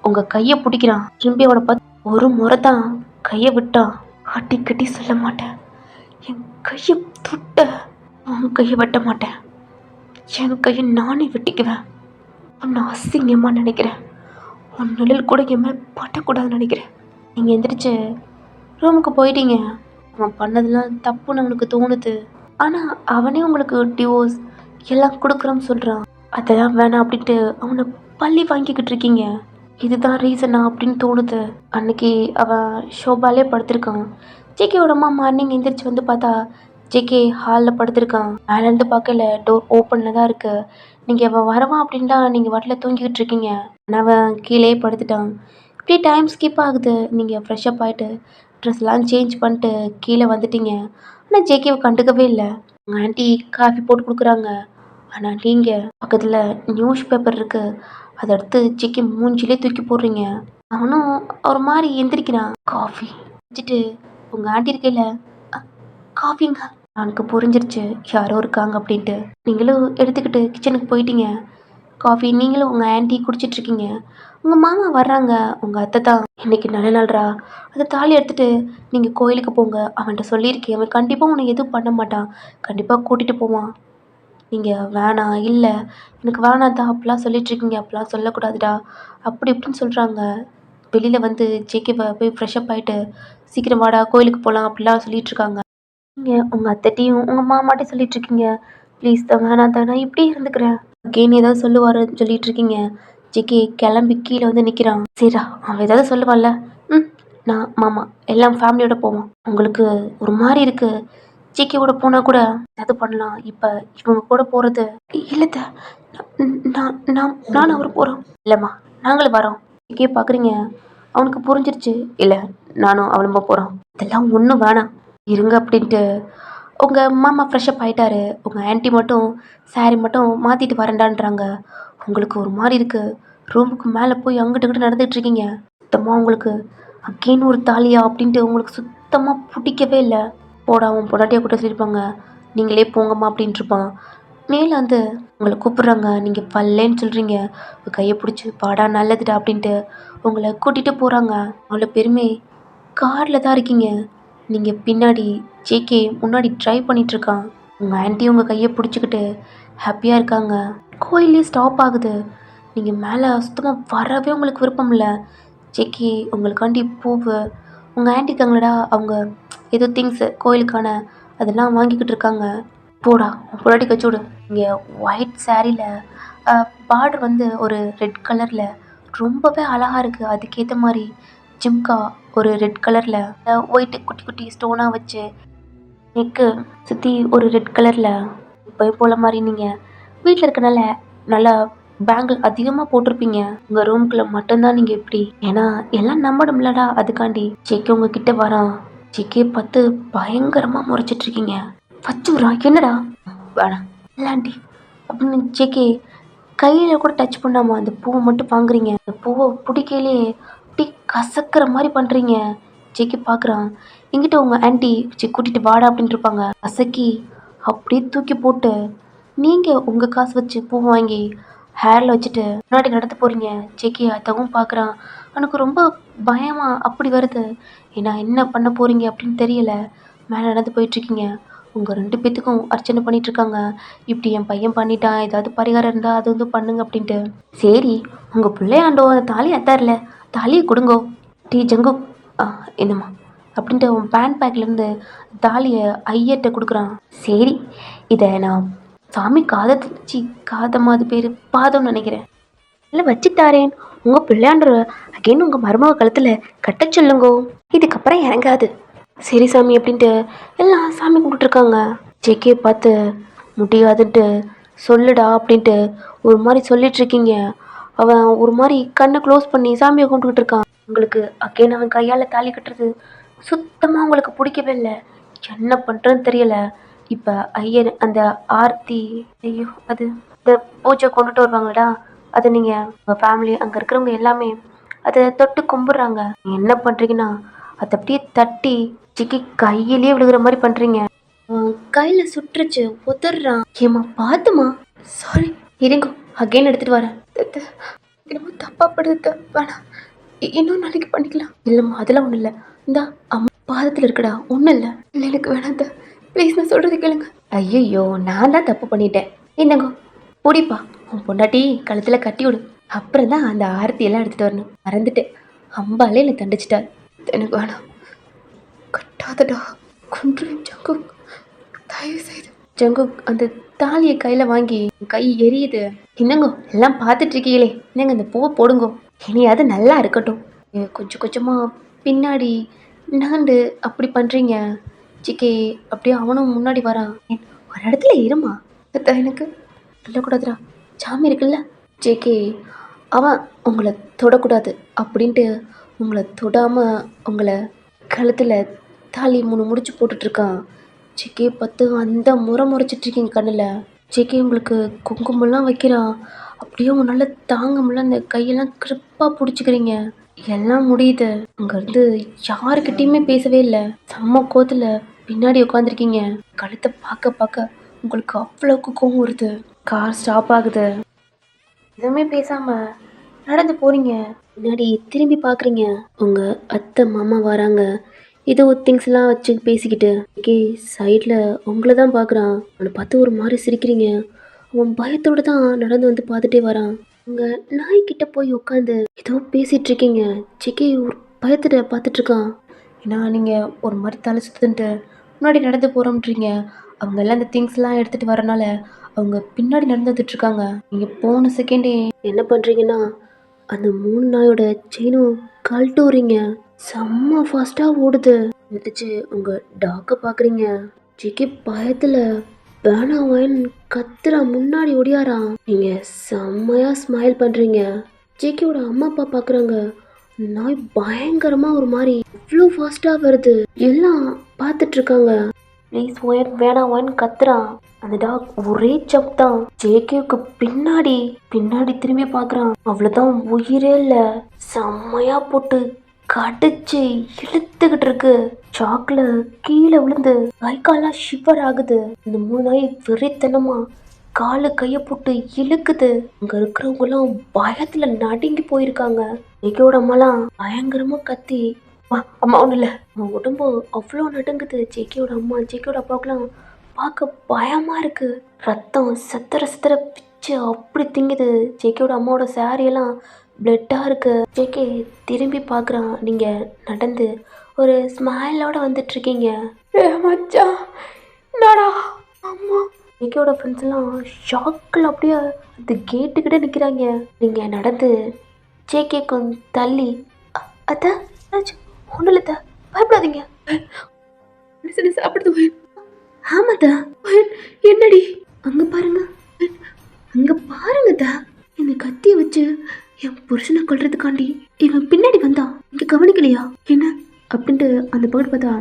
உங்கள் கையை பிடிக்கிறான். திரும்பி அவனை பார்த்து ஒரு முறை தான் கையை விட்டான். கட்டி கட்டி சொல்ல மாட்டேன். என் கையை தொட்ட உன் கையை வெட்ட மாட்டேன். என் கையை நானே வெட்டிக்குவேன். உன்னை அசிங்கமாக நினைக்கிறேன். உன் நிழல் கூட என் மேலே பட்டக்கூடாதுன்னு நினைக்கிறேன். நீங்கள் எந்திரிச்சு ரூமுக்கு போயிட்டீங்க. அவன் பண்ணதெல்லாம் தப்புன்னு அவனுக்கு தோணுது. ஆனால் அவனே உங்களுக்கு டிவோர்ஸ் எல்லாம் கொடுக்குறோன்னு சொல்கிறான். அதெல்லாம் வேணாம் அப்படின்ட்டு அவனை பள்ளி வாங்கிக்கிட்டு இருக்கீங்க. இதுதான் ரீசனா அப்படின்னு தோணுது. அன்னைக்கு அவன் ஷோபாலே படுத்திருக்கான். ஜேகேவோட அம்மா மார்னிங் எந்திரிச்சு வந்து பார்த்தா ஜேகே ஹாலில் படுத்திருக்கான். மேலேருந்து பார்க்கல, டோர் ஓப்பனில் தான் இருக்கு. நீங்கள் அவன் வரவான் அப்படின்டா நீங்கள் வட்டில் தூங்கிக்கிட்டு இருக்கீங்க. ஆனால் அவன் கீழே படுத்துட்டான். இப்படி டைம் ஸ்கிப் ஆகுது. நீங்கள் ஃப்ரெஷ்அப் ஆகிட்டு ட்ரெஸ்லாம் சேஞ்ச் பண்ணிட்டு கீழே வந்துட்டீங்க. ஆனால் ஜேகேவை கண்டுக்கவே இல்லை. உங்கள் ஆண்டி காஃபி போட்டு கொடுக்குறாங்க. ஆனால் நீங்கள் பக்கத்தில் நியூஸ் பேப்பர் இருக்குது, அதை எடுத்து ஜேகே மூஞ்சிலே தூக்கி போடுறீங்க. அவனும் ஒரு மாதிரி எந்திரிக்கிறான். காஃபி வச்சுட்டு உங்கள் ஆண்டி இருக்கையில், காஃபிங்க. அவனுக்கு புரிஞ்சிருச்சு யாரோ இருக்காங்க அப்படின்ட்டு. நீங்களும் எடுத்துக்கிட்டு கிச்சனுக்கு போயிட்டீங்க. காஃபி நீங்களும் உங்கள் ஆண்டி குடிச்சிட்ருக்கீங்க. உங்கள் மாமா வர்றாங்க. உங்கள் அத்தை தான், இன்றைக்கி நல்ல நாள்ரா, அதை தாலி எடுத்துகிட்டு நீங்கள் கோயிலுக்கு போங்க, அவன்கிட்ட சொல்லியிருக்கேன், அவன் கண்டிப்பாக உன்னை எதுவும் பண்ண மாட்டான், கண்டிப்பாக கூட்டிகிட்டு போவான். நீங்கள் வேணாம், இல்லை எனக்கு வேணாம் தான் அப்படிலாம் சொல்லிகிட்ருக்கீங்க, அப்படிலாம் சொல்லக்கூடாதுடா அப்படி இப்படின்னு சொல்கிறாங்க. வெளியில் வந்து ஜேகேவை போய் ஃப்ரெஷ்அப் ஆகிட்டு சீக்கிரம் வாடா கோயிலுக்கு போகலாம் அப்படிலாம் சொல்லிகிட்ருக்காங்க. நீங்கள் உங்கள் அத்தைட்டையும் உங்கள் மாமாட்டையும் சொல்லிகிட்ருக்கீங்க, ப்ளீஸ் தான் வேணாம் தான், நான் இப்படியே இருந்துக்கிறேன், அகெயின் ஏதாவது சொல்லுவாருன்னு சொல்லிகிட்ருக்கீங்க. ஜேகே கிளம்பி கீழே வந்து நிற்கிறான். சரிடா, அவன் ஏதாவது சொல்லுவான்ல, நான் மாமா எல்லாம் ஃபேமிலியோட போவோம். உங்களுக்கு ஒரு மாதிரி இருக்குது, ஜேகேவோட போனால் கூட ஏதாவது பண்ணலாம். இப்போ இவங்க கூட போகிறது இல்லைத்த, நான் அவர் போகிறோம். இல்லைம்மா நாங்களும் வரோம். ஜேகே பார்க்குறீங்க, அவனுக்கு புரிஞ்சிருச்சு. இல்லை நானும் அவனுமா போகிறோம். இதெல்லாம் ஒன்றும் வேணாம் இருங்க அப்படின்ட்டு உங்கள் மாமா ஃப்ரெஷ்அப் ஆகிட்டாரு. உங்கள் ஆன்ட்டி மட்டும் சாரி மட்டும் மாற்றிட்டு வரண்டான்றாங்க. உங்களுக்கு ஒரு மாதிரி இருக்குது. ரூமுக்கு மேலே போய் அங்கிட்டு இங்கிட்டு நடந்துகிட்ருக்கீங்க. சுத்தமாக உங்களுக்கு அகெயின் ஒரு தாலியா அப்படின்ட்டு உங்களுக்கு சுத்தமாக பிடிக்கவே இல்லை. போடா அவன் பொண்டாட்டியாக கூட சொல்லியிருப்பாங்க, நீங்களே போங்கம்மா அப்படின்ட்டு இருப்பான். மேலே வந்து உங்களை கூப்பிட்றாங்க. நீங்கள் பல்லேன்னு சொல்கிறீங்க. கையை பிடிச்சி பாடா நல்லதுடா அப்படின்ட்டு உங்களை கூட்டிகிட்டு போகிறாங்க. அவ்வளோ பெருமை காரில் தான் இருக்கீங்க. நீங்கள் பின்னாடி, ஜேகே முன்னாடி ட்ரைவ் பண்ணிகிட்ருக்கான். உங்கள் ஆன்ட்டி உங்கள் கையை பிடிச்சிக்கிட்டு ஹாப்பியாக இருக்காங்க. கோயிலே ஸ்டாப் ஆகுது. நீங்கள் மேலே சுத்தமாக வரவே உங்களுக்கு விருப்பம் இல்லை. ஜேகே உங்களுக்காண்டி பூவு, உங்கள் ஆன்ட்டி இருக்காங்களடா, அவங்க ஏதோ திங்ஸு கோயிலுக்கான அதெல்லாம் வாங்கிக்கிட்டு இருக்காங்க. போடா உன் பொண்டாட்டி கச்சி விடு. இங்கே ஒயிட் சாரியில் பார்டர் வந்து ஒரு ரெட் கலரில் ரொம்பவே அழகாக இருக்குது. அதுக்கேற்ற மாதிரி ஜிம்கா ஒரு ரெட் கலரில் ஒயிட்டு குட்டி குட்டி ஸ்டோனாக வச்சு, நெக்கு சுற்றி ஒரு ரெட் கலரில் போய் போல மாதிரி நீங்கள் வீட்டில் இருக்கனால நல்லா பேங்கிள் அதிகமாக போட்டிருப்பீங்க. உங்கள் ரூம்குள்ளே மட்டும்தான் நீங்கள் இப்படி, ஏன்னா எல்லாம் நம்பணும்லடா, அதுக்காண்டி. ஜேகே உங்ககிட்ட வரான். ஜேகே பார்த்து பயங்கரமாக முறைச்சிட்ருக்கீங்க. வச்சுரா என்னடா வேணாம் இல்லாண்டி அப்படின்னு ஜேகே கையில் கூட டச் பண்ணாமல் அந்த பூவை மட்டும் வாங்குறீங்க. அந்த பூவை பிடிக்கலே அப்படி கசக்கிற மாதிரி பண்ணுறீங்க. ஜேகே பார்க்குறான். எங்கிட்ட உங்கள் ஆன்ட்டி கூட்டிகிட்டு வாடா அப்படின்ட்டு இருப்பாங்க. கசக்கி அப்படியே தூக்கி போட்டு நீங்கள் உங்கள் காசு வச்சு பூ வாங்கி ஹேரில் வச்சுட்டு முன்னாடி நடந்து போகிறீங்க. ஜேகே அதவும் பார்க்குறான். அவனுக்கு ரொம்ப பயமாக அப்படி வருது. ஏன்னா என்ன பண்ண போகிறீங்க அப்படின்னு தெரியல. மேலே நடந்து போயிட்டுருக்கீங்க. உங்கள் 2 பேத்துக்கும் அர்ச்சனை பண்ணிகிட்ருக்காங்க. இப்படி என் பையன் பண்ணிட்டான், ஏதாவது பரிகாரம் இருந்தால் அது வந்து பண்ணுங்க அப்படின்ட்டு. சரி உங்கள் பிள்ளையாண்டோ அந்த தாலி அத்தாரில் தாலியை கொடுங்கோ. டீ ஜங்கு என்னம்மா அப்படின்ட்டு அவன் பேண்ட் பேக்லேருந்து தாலியை ஐயர்கிட்ட கொடுக்குறான். சரி இதை நான் சாமி காதமாது பேர் பாதம்னு நினைக்கிறேன், இல்லை வச்சு தாரேன். உங்கள் பிள்ளையாண்டோ அகெயின் உங்கள் மருமக கழுத்தில் கட்ட சொல்லுங்கோ, இதுக்கப்புறம் இறங்காது. சரி சாமி அப்படின்ட்டு எல்லாம் சாமி கும்பிட்டுருக்காங்க. ஜேகே பார்த்து முடியாதுன்ட்டு சொல்லுடா அப்படின்ட்டு ஒரு மாதிரி சொல்லிகிட்ருக்கீங்க. அவன் ஒரு மாதிரி கண்ணை க்ளோஸ் பண்ணி சாமியை கும்பிட்டுக்கிட்டு இருக்கான். உங்களுக்கு அகெயின் அவன் கையால் தாலி கட்டுறது சுத்தமாக உங்களுக்கு பிடிக்கவே இல்லை. என்ன பண்ணுறதுன்னு தெரியலை. இப்போ ஐயன் அந்த ஆர்த்தி, ஐயோ அது இந்த பூஜை கொண்டுட்டு வருவாங்கடா, அதை நீங்கள் உங்கள் ஃபேமிலி அங்கே இருக்கிறவங்க எல்லாமே அதை தொட்டு கும்பிட்றாங்க. என்ன பண்ணுறீங்கன்னா அதை அப்படியே தட்டி சிக்கி கையிலேயே விழுகிற மாதிரி பண்ணுறீங்க. கையில் சுற்றுச்சு, உதறான். ஏம்மா பார்த்துமா, சாரி, இருங்க அகைன் எடுத்துகிட்டு வரேன். என்னமோ தப்பாக படுது, வேணாம், இன்னும் நாளைக்கு பண்ணிக்கலாம். இல்லைம்மா அதெல்லாம் ஒன்றும் இல்லை, இந்தா அம்மா பாதத்தில் இருக்குடா, ஒன்றும் இல்லை. இல்லை எனக்கு வேணாம் தான், ப்ளீஸ் நான் சொல்கிறது கேளுங்க. ஐயோ நான் தான் தப்பு பண்ணிட்டேன். என்னங்கோ பிடிப்பா, உன் பொண்டாட்டி கழுத்தில் கட்டி விடு, அப்புறம் தான் அந்த ஆரத்தியெல்லாம் எடுத்துகிட்டு வரணும். மறந்துட்டேன், அம்பாலே என்னை தண்டிச்சிட்டார். எனக்கு வேணாம், கட்டாதடா, கொன்றுவேன் ஜங்குக், தயவு செய்து. ஜங்குக் அந்த தாலியை கையில் வாங்கி கை எரியுது. என்னங்கோ எல்லாம் பார்த்துட்டு இருக்கீங்களே, என்னங்க இந்த பூவை போடுங்கோ, இனியாவது நல்லா இருக்கட்டும். கொஞ்சம் கொஞ்சமாக பின்னாடி நகண்டு அப்படி பண்ணுறீங்க. சிக்கே அப்படியே அவனும் முன்னாடி வரான். ஒரு இடத்துல இருமா, எனக்கு சொல்லக்கூடாதுடா, சாமி இருக்குல்ல. ஜேகே அவன் உங்களை தொடக்கூடாது அப்படின்ட்டு உங்களை தொடாமல் உங்களை கழுத்தில் தாலி 3 முடிச்சு போட்டுட்ருக்கான். ஜேகே பார்த்து அந்த முறைச்சிட்ருக்கீங்க கண்ணில். ஜேகே உங்களுக்கு குங்குமம்லாம் வைக்கிறான். அப்படியே உங்களால் தாங்க முடியல, அந்த கையெல்லாம் கிரிப்பாக பிடிச்சிக்கிறீங்க. எல்லாம் முடியுது. அங்கேருந்து யாருக்கிட்டேயுமே பேசவே இல்லை. செம்ம கோத்தில் பின்னாடி உட்காந்துருக்கீங்க. கழுத்தை பார்க்க உங்களுக்கு அவ்வளோக்கு கோவம் வருது. கார் ஸ்டாப் ஆகுது. எதுவுமே பேசாமல் நடந்து போகிறீங்க. பின்னாடி திரும்பி பார்க்குறீங்க. உங்கள் அத்தை மாமா வராங்க. ஏதோ திங்ஸ்லாம் வச்சு பேசிக்கிட்டு. ஓகே சைடில் உங்களை தான் பார்க்குறான். அவனை பார்த்து ஒரு மாதிரி சிரிக்கிறீங்க. அவன் பயத்தோடு தான் நடந்து வந்து பார்த்துட்டே வரான். உங்கள் நாய்கிட்ட போய் உட்காந்து ஏதோ பேசிகிட்டு இருக்கீங்க. சிக்கி ஒரு பயத்துல பார்த்துட்ருக்கான். ஏன்னா நீங்கள் ஒரு மாதிரி தலை சுற்றுன்ட்டு முன்னாடி நடந்து போகிறோம்ன்றீங்க. அவங்க எல்லாம் இந்த திங்ஸ்லாம் எடுத்துகிட்டு வரனால அவங்க பின்னாடி நடந்து வந்துட்டுருக்காங்க. நீங்கள் போன செகண்டே என்ன பண்ணுறீங்கன்னா அந்த 3 நாயோட செயினும் கழட்டு வரீங்க. செம்ம ஃபாஸ்ட்டாக ஓடுது. எடுத்துச்சு உங்கள் டாக்கை பார்க்குறீங்க. சிக்கி பயத்தில் வேணாம் கத்துறா, முன்னாடி ஒடியாரான். நீங்கள் செம்மையாக ஸ்மைல் பண்ணுறீங்க. ஜேக்கியோட அம்மா அப்பா பார்க்குறாங்க. நாய் பயங்கரமாக ஒரு மாதிரி இவ்வளோ ஃபாஸ்ட்டாக வருது. எல்லாம் பார்த்துட்ருக்காங்க. ப்ளீஸ் ஒயன் வேணாம் ஒயன் கத்துறான். அந்த டாக் ஒரே ஜம்ப் தான். ஜேகேவுக்கு பின்னாடி திரும்பி பார்க்குறான். அவ்வளோதான், உயிரே இல்லை. செம்மையாக போட்டு கடிச்சு இழுத்துக்கிட்டு இருக்கு. சாக்குல கீழே விழுந்து கை காலெல்லாம் ஷிவர் ஆகுது. இந்த 3 நாய் வெறித்தனமா காலு கையை போட்டு இழுக்குது. அங்க இருக்கிறவங்க எல்லாம் பயத்துல நடுங்கி போயிருக்காங்க. ஜேகேவோட அம்மாலாம் பயங்கரமா கத்தி, அம்மா ஒன்றும் இல்லை, அவன் உடம்பு அவ்வளோ நடுங்குது. ஜேகேவோட அம்மா ஜேகேவோட அப்பாவுக்குலாம் பார்க்க பயமா இருக்கு. ரத்தம் சித்தர பிச்சு அப்படி திங்குது. ஜேகேவோட அம்மாவோட சாரியெல்லாம் பிளட்டாக இருக்கு. ஜேகே திரும்பி பார்க்குறான். நீங்கள் நடந்து ஒரு ஸ்மைலோட வந்துட்டுருக்கீங்க. மச்சான் நாடா அம்மா. ஜேகேவோட ஃப்ரெண்ட்ஸ் எல்லாம் ஷாக்கில் அப்படியே அந்த கேட்டுக்கிட்டே நிற்கிறாங்க. நீங்கள் நடந்து ஜேகேக்கும் தள்ளி, அத்தை ஒன்றும் இல்லை, பயப்படாதீங்க, சாப்பிடுது. ஆமாத்தா, என்னடி அங்கே பாருங்கத்தா, இந்த கத்தியை வச்சு என் புருஷனை கொல்றதுக்காண்டி இவன் பின்னாடி வந்தான். இங்கே கவனிக்கலையா என்ன அப்படின்ட்டு அந்த பக்கம் பார்த்தா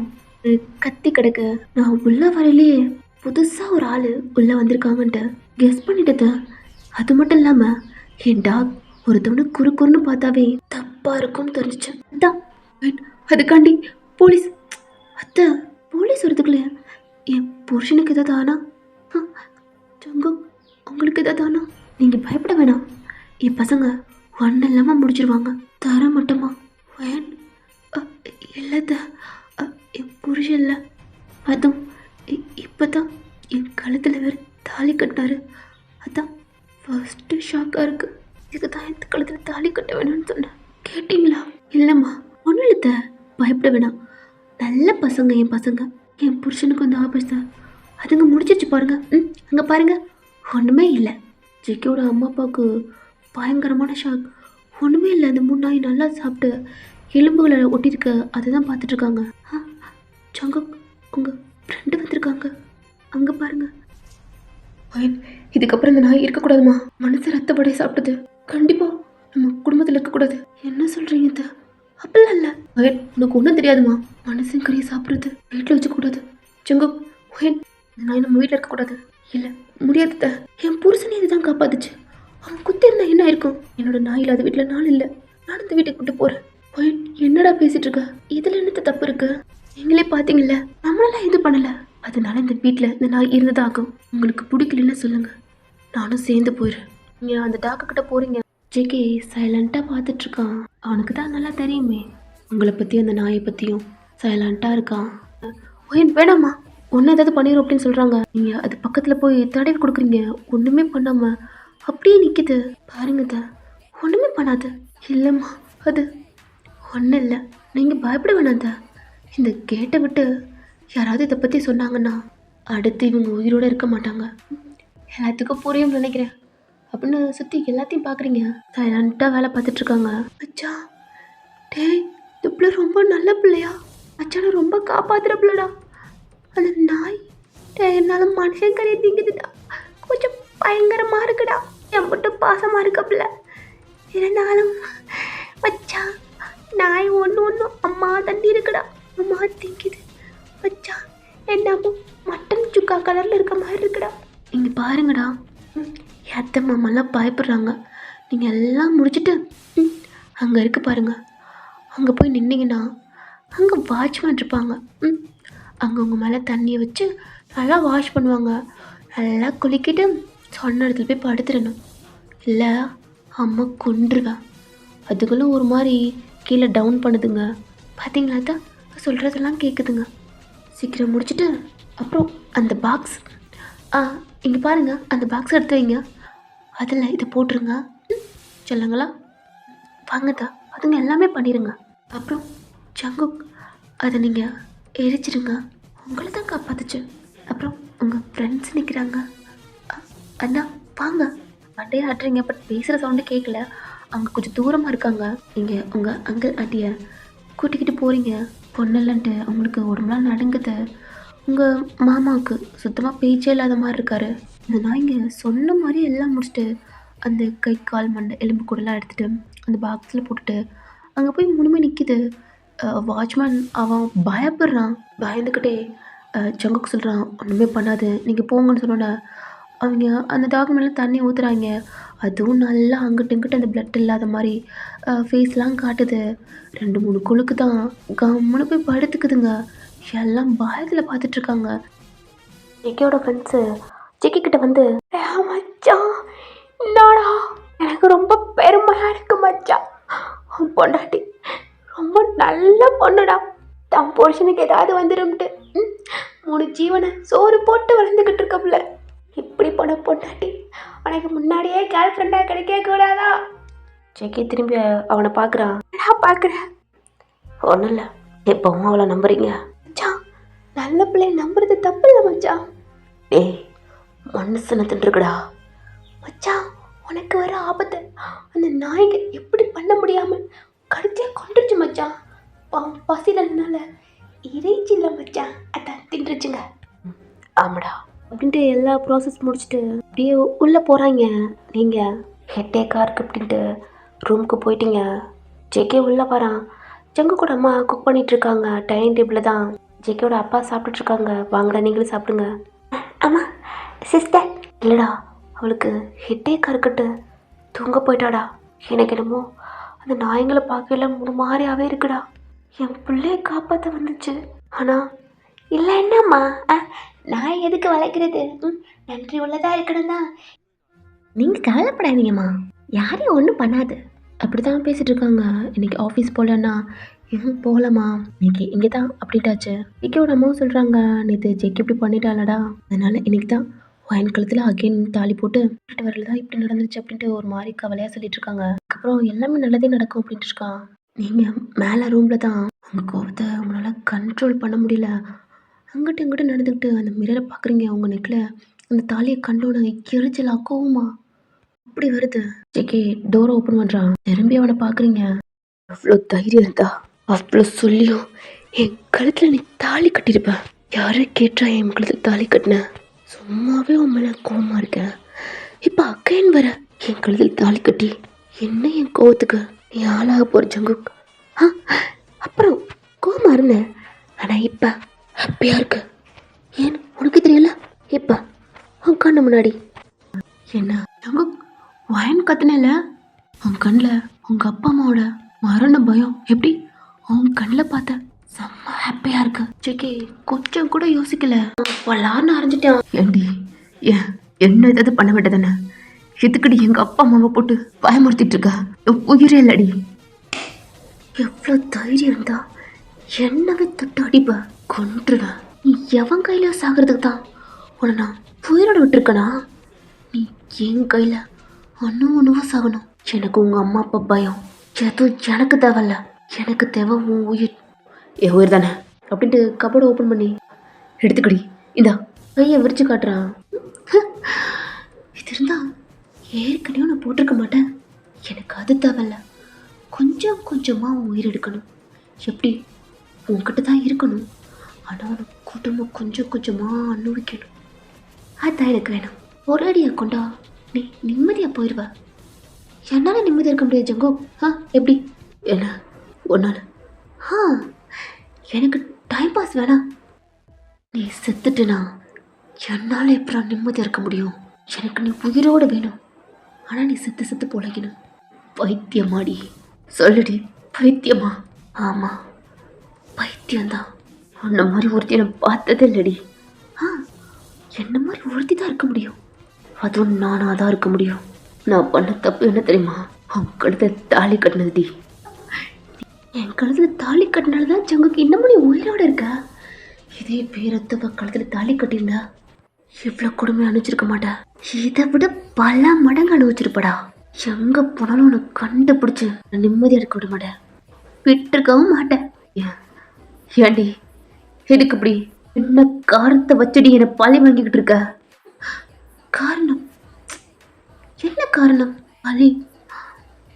கத்தி கிடக்கு. நான் உள்ள வரையிலேயே புதுசாக ஒரு ஆள் உள்ளே வந்திருக்காங்கன்ட்டு கெஸ் பண்ணிட்டத. அது மட்டும் இல்லாமல் என் டாக் ஒருத்தவனை குறுன்னு பார்த்தாவே தப்பாக இருக்கும்னு தெரிஞ்சிச்சு. அதான் அதுக்காண்டி போலீஸ், அத்தை போலீஸ் வரதுக்குள்ள என் புருஷனுக்கு எதாவது ஆனா, ஜங்கு உங்களுக்கு எதாவது ஆனா நீங்கள் பயப்பட வேணாம். என் பசங்க ஒன்றும் இல்லாமல் முடிச்சிருவாங்க. தர மட்டுமா வேன் இல்லைத்த, என் புருஷன் இல்லை, அதுவும் இப்போ தான் என் கழுத்தில் வேறு தாலி கட்டினாரு. அதான் ஃபர்ஸ்ட்டு ஷாக்காக இருக்குது. இதுக்கு தான் என் கழுத்தில் தாலி கட்ட வேணும்னு சொன்னேன். கேட்டிங்களா? இல்லைம்மா ஒன்றும் இல்லைத்த, பயப்பட வேணாம். நல்ல பசங்க என் பசங்க. என் புருஷனுக்கு வந்து ஆபீஸா அதுங்க முடிச்சிருச்சு பாருங்க. அங்கே பாருங்க, ஒன்றுமே இல்லை. ஜெக்கியோட அம்மா அப்பாவுக்கு பயங்கரமான ஷாக். ஒன்றுமே இல்லை. அந்த 3 நாய் நல்லா சாப்பிட்டு எலும்புகளை ஒட்டியிருக்க அதை தான் பார்த்துட்ருக்காங்க. ஜங்கு உங்கள் ஃப்ரெண்டு வந்திருக்காங்க, அங்கே பாருங்க. இதுக்கப்புறம் இந்த நாய் இருக்கக்கூடாதுமா. மனசு ரத்தப்படையை சாப்பிட்டது கண்டிப்பாக நம்ம குடும்பத்தில் இருக்கக்கூடாது. என்ன சொல்கிறீங்க த? அப்படிலாம் இல்லை ஒயன், உனக்கு ஒன்றும் தெரியாதுமா. மனசன் கறியை சாப்பிட்றது வீட்டில் வச்சுக்கூடாது. ஜங்கு ஒயன், இந்த நாய் நம்ம வீட்டில் இருக்கக்கூடாது. இல்லை முடியாது த, என் புருஷனே இதுதான் காப்பாத்துச்சு. அவன் குத்தி இருந்தா என்ன இருக்கும்? என்னோட நாய் இல்லாத வீட்டில் நாள் இல்லை. நான் இந்த வீட்டுக்கு கூட்டு போறேன். ஒயன், என்னடா பேசிட்டு இருக்க? இதுல என்னத்த தப்பு இருக்கு? நீங்களே பாத்தீங்கல்ல, நம்மளால இது பண்ணல. அதனால இந்த வீட்டில் இந்த நாய் இருந்ததாகும். உங்களுக்கு பிடிக்கலன்னு சொல்லுங்க, நானும் சேர்ந்து போயிடுறேன். நீங்க அந்த டாக்டர் கிட்ட போறீங்க. ஜேகே சைலண்டா பார்த்துட்டு இருக்கான். அவனுக்கு தான் நல்லா தெரியுமே உங்களை பத்தி அந்த நாயை பத்தியும். சைலண்டா இருக்கான். ஒயன், வேணாமா, ஒன்று ஏதாவது பண்ணிடும் அப்படின்னு சொல்றாங்க. நீங்க அது பக்கத்துல போய் தடவி கொடுக்குறீங்க. ஒண்ணுமே பண்ணாம அப்படியே நிக்குது பாருங்க. ஒண்ணுமே பண்ணாது. இல்லைம்மா, அது ஒன்றும் இல்லை. நீங்கள் பயப்பட வேணாத. இந்த கேட்டை விட்டு யாராவது இதை பற்றி சொன்னாங்கன்னா அடுத்து இவங்க உயிரோடு இருக்க மாட்டாங்க. எல்லாத்துக்கும் புரியும் நினைக்கிறேன் அப்படின்னு சுற்றி எல்லாத்தையும் பார்க்குறீங்க. சைலண்ட்டாக வேலை பார்த்துட்ருக்காங்க. அச்சா, டேய், இந்த பிள்ளை ரொம்ப நல்ல பிள்ளையா? அச்சான ரொம்ப காப்பாற்றுற பிள்ளைடா. அந்த நாய் என்னால் மனுஷன் கரையை திங்குதுடா. கொஞ்சம் பயங்கரமாக இருக்குடா. என் மட்டும் பாசமாக இருக்க பிள்ளை. இருந்தாலும் வச்சா நாய் ஒன்று அம்மா தண்ணி இருக்குடா. அம்மா திங்கிது வச்சா. என்னமோ மட்டன் சுக்கா கலரில் இருக்க மாதிரி இருக்குடா. இங்கே பாருங்கடா, ஏத்த மாமாலாம் பயப்படுறாங்க. நீங்கள் எல்லாம் முடிச்சுட்டு அங்கே இருக்கு பாருங்க, அங்கே போய் நின்னீங்கன்னா அங்கே வாட்ச்மேன் இருப்பாங்க. அங்கே உங்கள் மேலே தண்ணியை வச்சு நல்லா வாஷ் பண்ணுவாங்க. நல்லா குளிக்கிட்டு சொன்ன இடத்துல போய் படுத்துடணும். இல்லை அம்மா கொன்றுவேன். அதுக்குள்ளே ஒரு மாதிரி கீழே டவுன் பண்ணுதுங்க. பார்த்தீங்களா தான் சொல்கிறதெல்லாம் கேட்குதுங்க. சீக்கிரம் முடிச்சுட்டு அப்புறம் அந்த பாக்ஸ் இங்கே பாருங்கள், அந்த பாக்ஸ் எடுத்து வைங்க. அதில் இதை போட்டுருங்க. சொல்லுங்களா வாங்கதா, அதுங்க எல்லாமே பண்ணிடுங்க. அப்புறம் ஜங்குக், அதை நீங்கள் எரிச்சிடுங்க. உங்களை தான் காப்பாத்துச்சு. அப்புறம் உங்கள் ஃப்ரெண்ட்ஸ் நிற்கிறாங்க. அண்ணா வாங்க. மண்டையை ஆட்டுறீங்க, பட் பேசுகிற சவுண்டு கேட்கல. அவங்க கொஞ்சம் தூரமாக இருக்காங்க. நீங்கள் உங்கள் அங்கிள் ஆண்டியை கூட்டிக்கிட்டு போகிறீங்க. பொண்ணுலன்ட்டு அவங்களுக்கு உடம்புலாம் நடுங்குது. உங்கள் மாமாவுக்கு சுத்தமாக பேச்சே இல்லாத மாதிரி இருக்காரு. இந்த நாய்ங்க சொன்ன மாதிரி எல்லாம் முடிச்சுட்டு அந்த கை கால் மண்டை எலும்பு கூடலாம் எடுத்துகிட்டு அந்த பாக்ஸில் போட்டுட்டு அங்கே போய் முழுமே நிற்கிது. வாட்ச்மேன் அவன் பயப்படுறான். பயந்துக்கிட்டே ஜங்குக்கு சொல்கிறான், ஒன்றுமே பண்ணாது, நீங்கள் போங்கன்னு சொன்னோன்னே அவங்க அந்த டாக் மேலே தண்ணி ஊற்றுறாங்க. அதுவும் நல்லா அங்கிட்டு இங்கிட்டு அந்த பிளட் இல்லாத மாதிரி ஃபேஸ்லாம் காட்டுது. 2-3 கொழுக்கு தான் கம்முன்னு போய் படுத்துக்குதுங்க. எல்லாம் பயத்தில் பார்த்துட்ருக்காங்க. ஜெக்கியோட ஃப்ரெண்ட்ஸு ஜெக்கி கிட்ட வந்து, மச்சான் என்னடா, எனக்கு ரொம்ப பெருமையாக இருக்கு மச்சான். பொண்டாட்டி ரொம்ப நல்ல பொண்ணுடா. தன் புருஷனுக்கு ஏதாவது வந்துடும்ட்டு 3 ஜீவனை சோறு போட்டு வளர்ந்துக்கிட்டு இருக்கப்புல. இப்படி போன பொண்டாட்டி உனக்கு முன்னாடியே கேர்ள் ஃப்ரெண்டாக கிடைக்க கூடாதா? ஜெக்கி திரும்பி அவனை பார்க்குறான். நான் பார்க்குறேன், ஒன்றும் இல்லை, எப்பவும் அவளை நம்புறீங்க மச்சான். நல்ல பிள்ளைய நம்புறது தப்பு இல்லை மச்சான். ஏய், மனுஷனை தின்றுக்குடா மச்சான். உனக்கு வர ஆபத்து அந்த நாய்க்கு எப்படி பண்ண முடியாமல் கடிச்சே கொண்டுருச்சு மச்சான். பசிலனால இறைச்சி இல்லை மச்சான், அதான் தின்றுச்சுங்க. ஆமாடா அப்படின்ட்டு எல்லா ப்ராசஸ் முடிச்சுட்டு அப்படியே உள்ளே போகிறாங்க. நீங்கள் ஹெட்டேக்காக இருக்கு அப்படின்ட்டு ரூமுக்கு போயிட்டீங்க. ஜெக்கே உள்ளே வரான். ஜங்கு கூட அம்மா குக் பண்ணிகிட்ருக்காங்க. டைனிங் டேபிளில் தான் ஜெக்கோட அப்பா சாப்பிட்டுட்ருக்காங்க. வாங்கடா நீங்களும் சாப்பிடுங்க. ஆமாம் சிஸ்டர். இல்லைடா, அவளுக்கு ஹெட்டேக்காக இருக்கட்டு தூங்க போயிட்டாடா. எனக்கு என்னமோ அந்த நாய்ங்களை பார்க்கல ஒரு மாதிரியாகவே இருக்குடா. என் பிள்ளைய காப்பாற்ற வந்துச்சு. ஆனால் இல்லை என்னம்மா, நாய் எதுக்கு வளர்க்குறது? நன்றி உள்ளதாக இருக்கணும் தான். நீங்கள் கவலைப்படாதீங்கம்மா, யாரையும் ஒன்றும் பண்ணாது. அப்படி தான் பேசிகிட்டு இருக்காங்க. இன்றைக்கி ஆஃபீஸ் போகலன்னா போகலாமா, இன்னைக்கு இங்கே தான் அப்படின்ட்டாச்சு. ஜெக்கியோட அம்மாவும் சொல்கிறாங்க, நேற்று ஜெக்கி இப்படி பண்ணிட்டாலடா, அதனால் இன்றைக்கி தான் ஒயின் கழுத்தில் அகெயின் தாலி போட்டு வரல தான் இப்படி நடந்துச்சு அப்படின்ட்டு ஒரு மாதிரி கவலையாக சொல்லிட்டு இருக்காங்க. அதுக்கப்புறம் எல்லாமே நல்லதே நடக்கும் அப்படின்ட்டு இருக்கான். நீங்கள் மேலே ரூமில் தான் உங்கள் கோபத்தை உங்களால் கண்ட்ரோல் பண்ண முடியல. அங்கிட்டு இங்கிட்டு நடந்துக்கிட்டு அந்த மிரரை பார்க்குறீங்க. உங்கள் நெக்கில் அந்த தாலியை கண்டோன்னு எரிச்சலா கோவமா அப்படி வருது. ஜெக்கி டோரை ஓப்பன் பண்ணுறான். திரும்பி அவனை பார்க்குறீங்க. அவ்வளோ தைரியம் இருந்தா அவ்வளோ சொல்லியும் என் கழுத்தில் நீ தாலி கட்டியிருப்பேன். யாரே கேட்டா என் கழுத்தில் தாலி கட்டின, சும்மாவே உன் மேலே கோவமாக இருக்கேன். இப்போ அக்கையன் வர என் கழுத்தில் தாலி கட்டி என்ன என் கோவத்துக்கு நீ ஆளாக போகிற ஜங்குக். அப்புறம் கோவமாக இருந்தேன், ஆனால் இப்போ ஹாப்பியாக இருக்கு. ஏன் உனக்கு தெரியல? இப்போ உன் கண்ணு முன்னாடி என்ன ஜங்குக் வயன் கண்ணில் பார்த்தேன். செம்ம ஹாப்பியாக இருக்கு. ஜேகே கொஞ்சம் கூட யோசிக்கல. வளான்னு அரைஞ்சிட்டான். ஏண்டி என்ன ஏதாவது பண்ண வேண்டியதானே? எதுக்கடி எங்க அப்பா அம்மாவை போட்டு பயமுறுத்திட்டு இருக்கா? என் உயிரே இல்லடி. எவ்வளோ தைரியம் இருந்தா என்னவே தொட்டு அடிப்ப, கொன்றுவேன். நீ எவன் கையில சாகிறதுக்கு தான் உன்னை நான் உயிரோட விட்டுருக்கனா? நீ என் கையில ஒன்றும் சாகணும். எனக்கு உங்க அம்மா அப்பா பயம் எதுவும் எனக்கு தேவையில்ல. எனக்கு தேவை உன் உயிர். என் உயிர் தானே அப்படின்ட்டு கபோர்டை ஓப்பன் பண்ணி எடுத்துக்கடி. இந்தா கையை விரிச்சு காட்டுறான். இது இருந்தா ஏற்கனவே நான் போட்டிருக்க மாட்டேன். எனக்கு அது தேவையில்ல. கொஞ்சம் கொஞ்சமாக உயிர் எடுக்கணும். எப்படி உன்கிட்ட தான் இருக்கணும். ஆனால் உனக்கு குடும்பம் கொஞ்சம் கொஞ்சமாக அனுபவிக்கணும். அதுதான் எனக்கு வேணும். ஒரேடியாக கொண்டா நீ நிம்மதியாக போயிடுவ. என்னால் நிம்மதியாக இருக்க முடியாது ஜங்கோ. எப்படி என்ன ஒன்றால்? எனக்கு டைம் பாஸ் வேணாம். நீ செத்துட்டுனா என்னால் எப்படா நிம்மதியாக இருக்க முடியும்? எனக்கு நீ உயிரோடு வேணும். ஆனால் நீ செத்து பொழைக்கணும். பைத்தியமாடி சொல்லுடி, பைத்தியமா? ஆமாம் பைத்தியம்தான். உன்ன மாதிரி ஒருத்தி நான் பார்த்ததே இல்லடி. என்ன மாதிரி ஒருத்தி தான் இருக்க முடியும். அதுவும் நானாக தான் இருக்க முடியும். நான் பண்ண தப்பு என்ன தெரியுமா? உன் கழுத்தில் தாலி கட்டினதுடி. என் கழுத்தில் தாலி கட்டினால்தான் ஜங்குக்கு இன்னமும் நீ உயிரோடு இருக்க. இதே பேரத்தவ கழுத்தில் தாலி கட்டியிருந்தா இவ்வளோ கொடுமை அனுப்பிச்சிருக்க மாட்டேன். இதை விட பல மடங்கு அனுபவிச்சிருப்படா. எங்கே போனாலும் உனக்கு கண்டுபிடிச்சு நிம்மதியாக இருக்க விட மாட்டேன். விட்டுருக்கவும் மாட்டேன். ஏண்டி எதுக்கு இப்படி என்ன காரத்தை வச்சுடி என்னை பழி வாங்கிக்கிட்டு இருக்க? காரணம் என்ன? காரணம் பழி.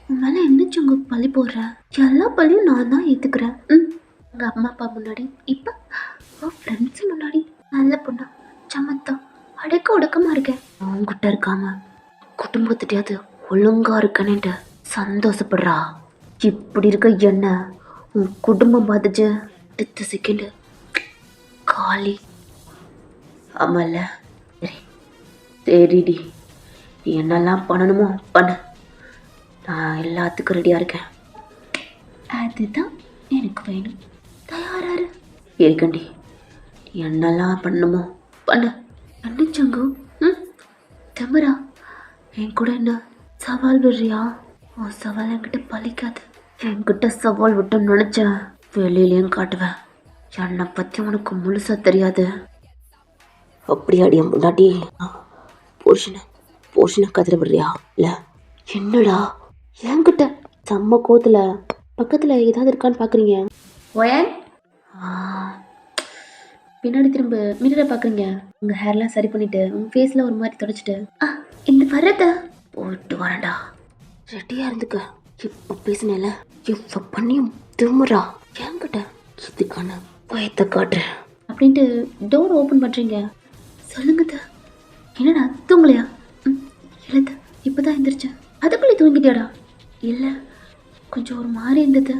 உன் மேலே என்ன உங்க பழி போடுற? எல்லா பழியும் நான் தான் ஏற்றுக்கிறேன். உங்கள் அம்மா அப்பா முன்னாடி, இப்போ உன் ஃப்ரெண்ட்ஸ் முன்னாடி நல்ல பொண்ணா சமத்தம் அடக்க ஒடுக்கமாக இருக்கேன். அவங்ககிட்ட இருக்காம குடும்பத்திட்டையாவது ஒழுங்காக இருக்கணுன்ட்டு சந்தோஷப்படுறா. இப்படி இருக்க என்ன உன் குடும்பம் பார்த்துச்சு அடுத்த செகண்டு காலி. ஆமாம்ல, சரிடி, நீ என்னெல்லாம் பண்ணணுமோ பண்ண. நான் எல்லாத்துக்கும் ரெடியாக இருக்கேன். அதுதான் எனக்கு வேணும். தயாராரு இருக்கண்டி. என்னெல்லாம் பண்ணணுமோ பண்ண. அண்ணச்சங்கு தம்பரா என் கூட என்ன சவால் விடுறியா? உன் சவால் என்கிட்ட பழிக்காது. என்கிட்ட சவால் விட்டோன்னு நினச்சேன் வெளியிலையும் காட்டுவேன். என்னை பற்றி உனக்கு முழுசாக தெரியாது. அப்படியாடிய முன்னாடி போர்ஷனை கதிர விடுறியா? இல்லை என்னடா என்கிட்ட செம்ம கோத்தில் பக்கத்தில் ஏதாவது இருக்கான்னு பார்க்குறீங்க? ஒயன் பின்னாடி திரும்ப மிரரை பார்க்குறீங்க. உங்கள் ஹேர்லாம் சரி பண்ணிவிட்டு உங்கள் ஃபேஸில் ஒரு மாதிரி தொடச்சிட்டு இந்த வரத போட்டு வரேன்டா. ரெடியாக இருந்துக்க. இப்போ பேசினேல இப்போ பண்ணியும் திரும்புறா என்கிட்ட. இதுக்கான பயத்தை காட்டுறேன் அப்படின்ட்டு டோர் ஓப்பன் பண்ணுறீங்க. சொல்லுங்கத. என்னடா தூங்கலையா? இல்லைத, இப்போ தான் எழுந்திரிச்சேன். அதுக்குள்ளே தூங்கிட்டியாடா? இல்லை கொஞ்சம் ஒரு மாதிரி இருந்தது.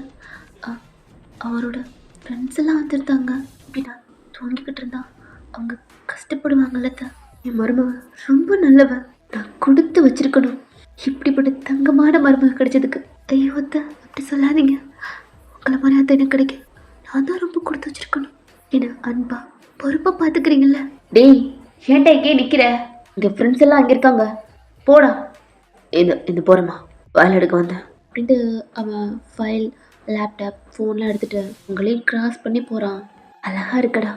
அவரோட ஃப்ரெண்ட்ஸ் எல்லாம் வந்துருந்தாங்க. அப்படி நான் தூங்கிக்கிட்டு இருந்தா அவங்க கஷ்டப்படுவாங்கல்ல. என் மருமக ரொம்ப நல்லவன். நான் கொடுத்து வச்சிருக்கணும். இப்படிப்பட்ட தங்கமான மருமக கிடைச்சதுக்கு ஐயோத்த அப்படி சொல்லாதீங்க. உங்களை மாதிரி அது எனக்கு கிடைக்கும். நான் தான் ரொம்ப கொடுத்து வச்சிருக்கணும். என்ன அன்பா பொறுப்பாக பார்த்துக்கிறீங்கல்ல. டேய் ஏன்டா இங்கே நிற்கிற? எங்கள் ஃப்ரெண்ட்ஸ் எல்லாம் அங்கே இருக்காங்க, போடா. இந்த போகிறேம்மா, ஃபைல் எடுக்க வந்தேன் அப்படின்ட்டு அவன் ஃபைல் லேப்டாப் ஃபோன்லாம் எடுத்துகிட்டு உங்களையும் கிராஸ் பண்ணி போகிறான். அழகாக இருக்கடா.